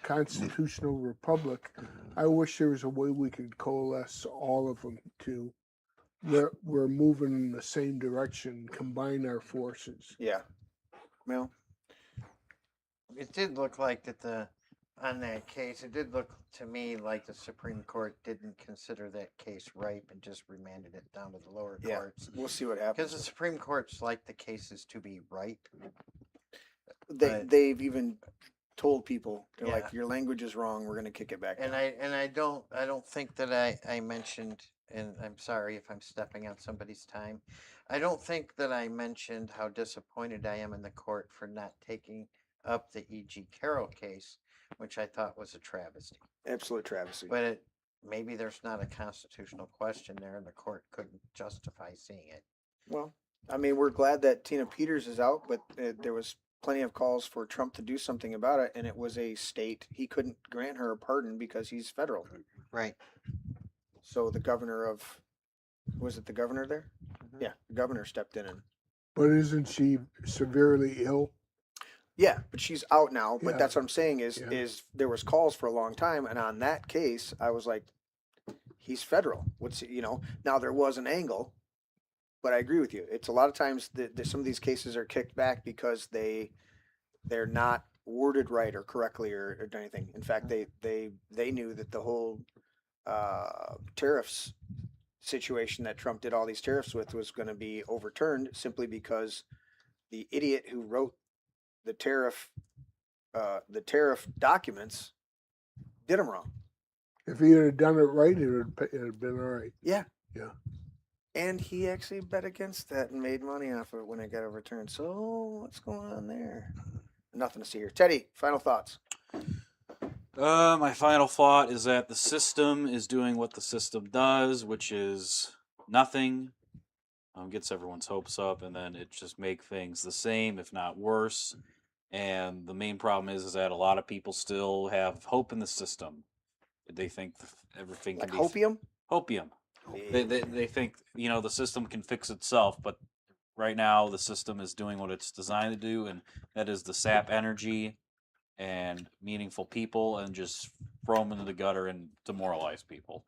constitutional republic. I wish there was a way we could coalesce all of them to we're moving in the same direction, combine our forces. Yeah. Well, It did look like that on that case, it did look to me like the Supreme Court didn't consider that case ripe and just remanded it down to the lower yeah. courts. We'll see what Because the happens. Supreme Court's like the cases to be ripe. They've even told people, they're Yeah. like, your language is wrong. We're going to kick it back. And down. I don't think that I mentioned, and I'm sorry if I'm stepping on somebody's time. I don't think that I mentioned how disappointed I am in the court for not taking up the E.G. Carroll case, which I thought was a travesty. Absolute travesty. But maybe there's not a constitutional question there, and the court couldn't justify seeing it. Well, I mean, we're glad that Tina Peters is out, but there was plenty of calls for Trump to do something about it, and it was a state. He couldn't grant her a pardon because he's federal. Right. So the governor of, was it the governor there? Mhm. Yeah, the governor stepped in and. But isn't she severely ill? Yeah, but she's out now. But Yeah. that's what I'm saying is Yeah. is there was calls for a long time, and on that case, I was like, he's federal. Now there was an angle, but I agree with you. It's a lot of times that some of these cases are kicked back because they're not worded right or correctly or anything. In fact, they knew that the whole tariffs situation that Trump did all these tariffs with was going to be overturned simply because the idiot who wrote the tariff documents did them wrong. If he had done it right, it would have been all right. Yeah. Yeah. And he actually bet against that and made money off of it when it got overturned. So what's going on there? Nothing to see here. Teddy, final thoughts. My final thought is that the system is doing what the system does, which is nothing. Gets everyone's hopes up, and then it just make things the same, if not worse. And the main problem is that a lot of people still have hope in the system. They think everything Like can be hopium? hopium. They think the system can fix itself, but right now the system is doing what it's designed to do, and that is to sap energy and meaningful people and just throw them into the gutter and demoralize people.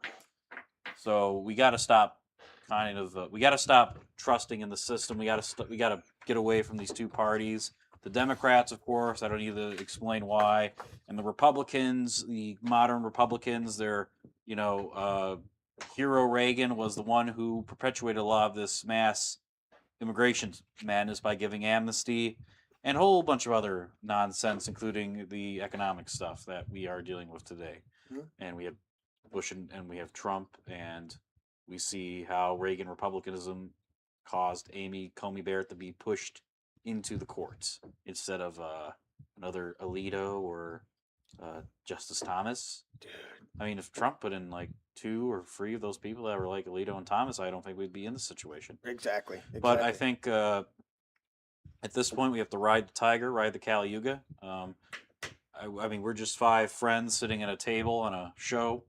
So we got to stop. We got to stop trusting in the system. We got to get away from these two parties. The Democrats, of course, I don't need to explain why, and the Republicans, the modern Republicans, they're hero Reagan was the one who perpetuated a lot of this mass immigration madness by giving amnesty and a whole bunch of other nonsense, including the economic stuff that we are dealing with today. Mhm. And we have Bush and we have Trump, and we see how Reagan republicanism caused Amy Coney Barrett to be pushed into the courts instead of another Alito or Justice Thomas. Dude. I mean, if Trump put in like 2 or 3 of those people that were like Alito and Thomas, I don't think we'd be in this situation. Exactly. But I think at this point we have to ride the tiger, ride the Caliuga. I mean, we're just 5 friends sitting at a table on a show.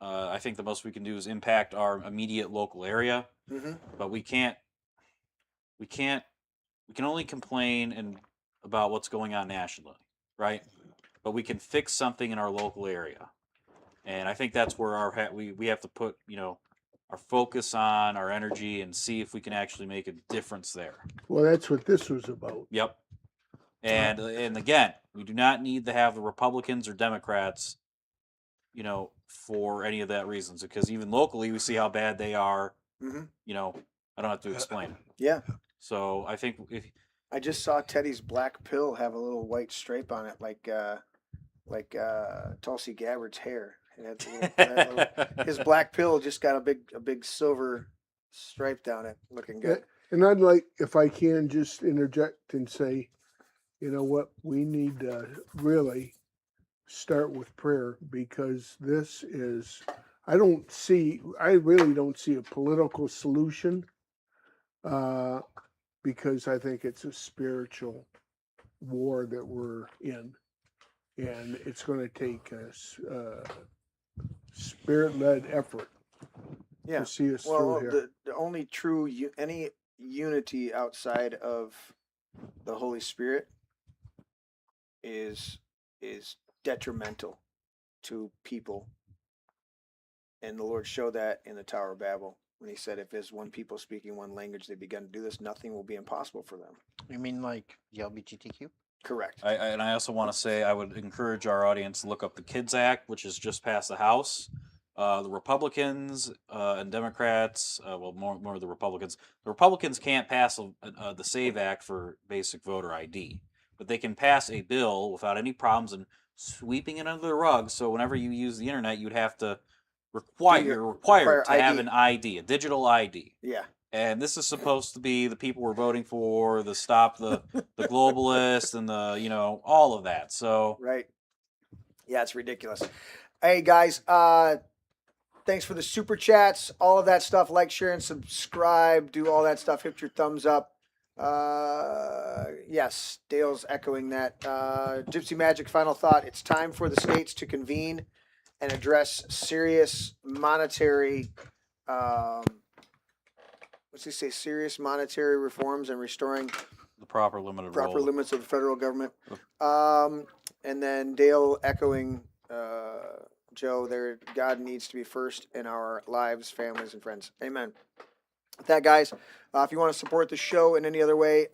I think the most we can do is impact our immediate local area, but we can only complain about what's going on nationally, right? But we can fix something in our local area, and I think that's where we have to put our focus on, our energy, and see if we can actually make a difference there. Well, that's what this was about. Yep. And again, we do not need to have the Republicans or Democrats, for any of that reasons, because even locally we see how bad they are. I don't have to explain. Yeah. So I think I just saw Teddy's black pill have a little white stripe on it, like Tulsi Gabbard's hair. It had his black pill just got a big silver stripe down it, looking good. And I'd like, if I can, just interject and say, you know what, we need to really start with prayer, because this is, I really don't see a political solution, because I think it's a spiritual war that we're in, and it's going to take a spirit-led effort to see us through here. The only true any unity outside of the Holy Spirit is detrimental to people, and the Lord showed that in the Tower of Babel when He said, "If there's one people speaking one language, they begin to do this, nothing will be impossible for them." You mean like the LGBTQ? Correct. and I also want to say I would encourage our audience to look up the Kids Act, which has just passed the House. The Republicans and Democrats, more the Republicans. The Republicans can't pass the SAVE Act for basic voter ID, but they can pass a bill without any problems and sweeping it under the rug. So whenever you use the internet, you'd have to required to have an ID, a digital ID. Yeah. And this is supposed to be the people we're voting for, the stop the globalists and the all of that. So right. Yeah, it's ridiculous. Hey guys, thanks for the super chats, all of that stuff. Like, share, and subscribe. Do all that stuff. Hit your thumbs up. Yes, Dale's echoing that. Gypsy Magic, final thought. It's time for the states to convene and address serious monetary, serious monetary reforms and restoring the proper limits of the federal government. And then Dale echoing Joe, God needs to be first in our lives, families, and friends. Amen. With that, guys, if you want to support the show in any other way,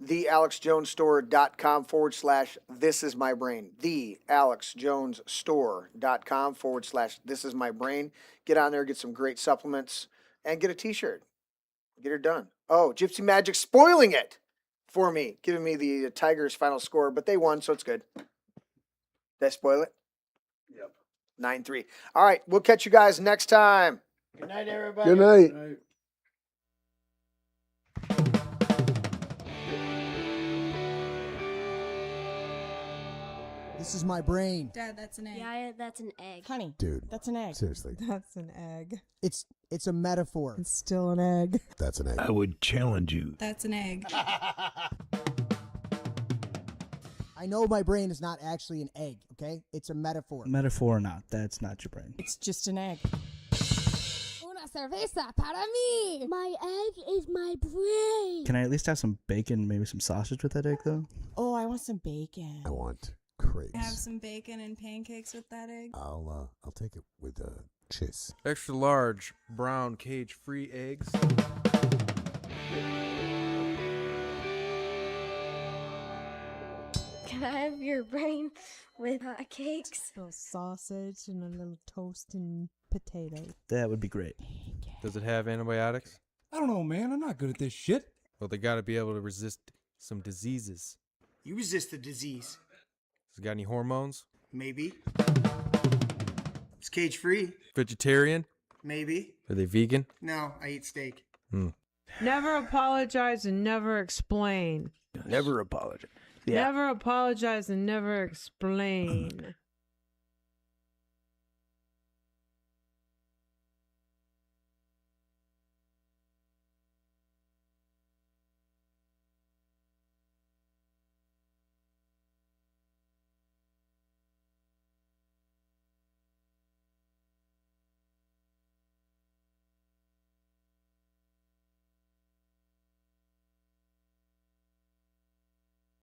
thealexjonesstore.com/thisismybrain. thealexjonesstore.com/thisismybrain. Get on there, get some great supplements, and get a t-shirt. Get her done. Oh, Gypsy Magic spoiling it for me, giving me the Tigers' final score, but they won, so it's good. Did I spoil it? Yep. 9-3. All right, we'll catch you guys next time. Good night, everybody. Good night. This is my brain. Dad, that's an egg. Yeah, that's an egg. Honey, Dude, that's an egg. seriously, That's an egg. It's a metaphor. It's still an egg. that's an egg. I would challenge you. That's an egg. I know my brain is not actually an egg, okay? It's a metaphor. Metaphor or not, that's not your brain. It's just an egg. Una cerveza para mí. My egg is my brain. Can I at least have some bacon, maybe some sausage with that egg, though? Oh, I want some bacon. I want crepes. Have some bacon and pancakes with that egg. I'll take it with cheese. Extra large brown cage-free eggs. Can I have your brain with hot cakes? A little sausage and a little toast and potato. That would be great. Does it have antibiotics? I don't know, man. I'm not good at this shit. Well, they gotta be able to resist some diseases. You resist the disease. Has it got any hormones? Maybe. It's cage free. Vegetarian? Maybe. Are they vegan? No, I eat steak. Never apologize and never explain. Never apologize. Never apologize and never explain.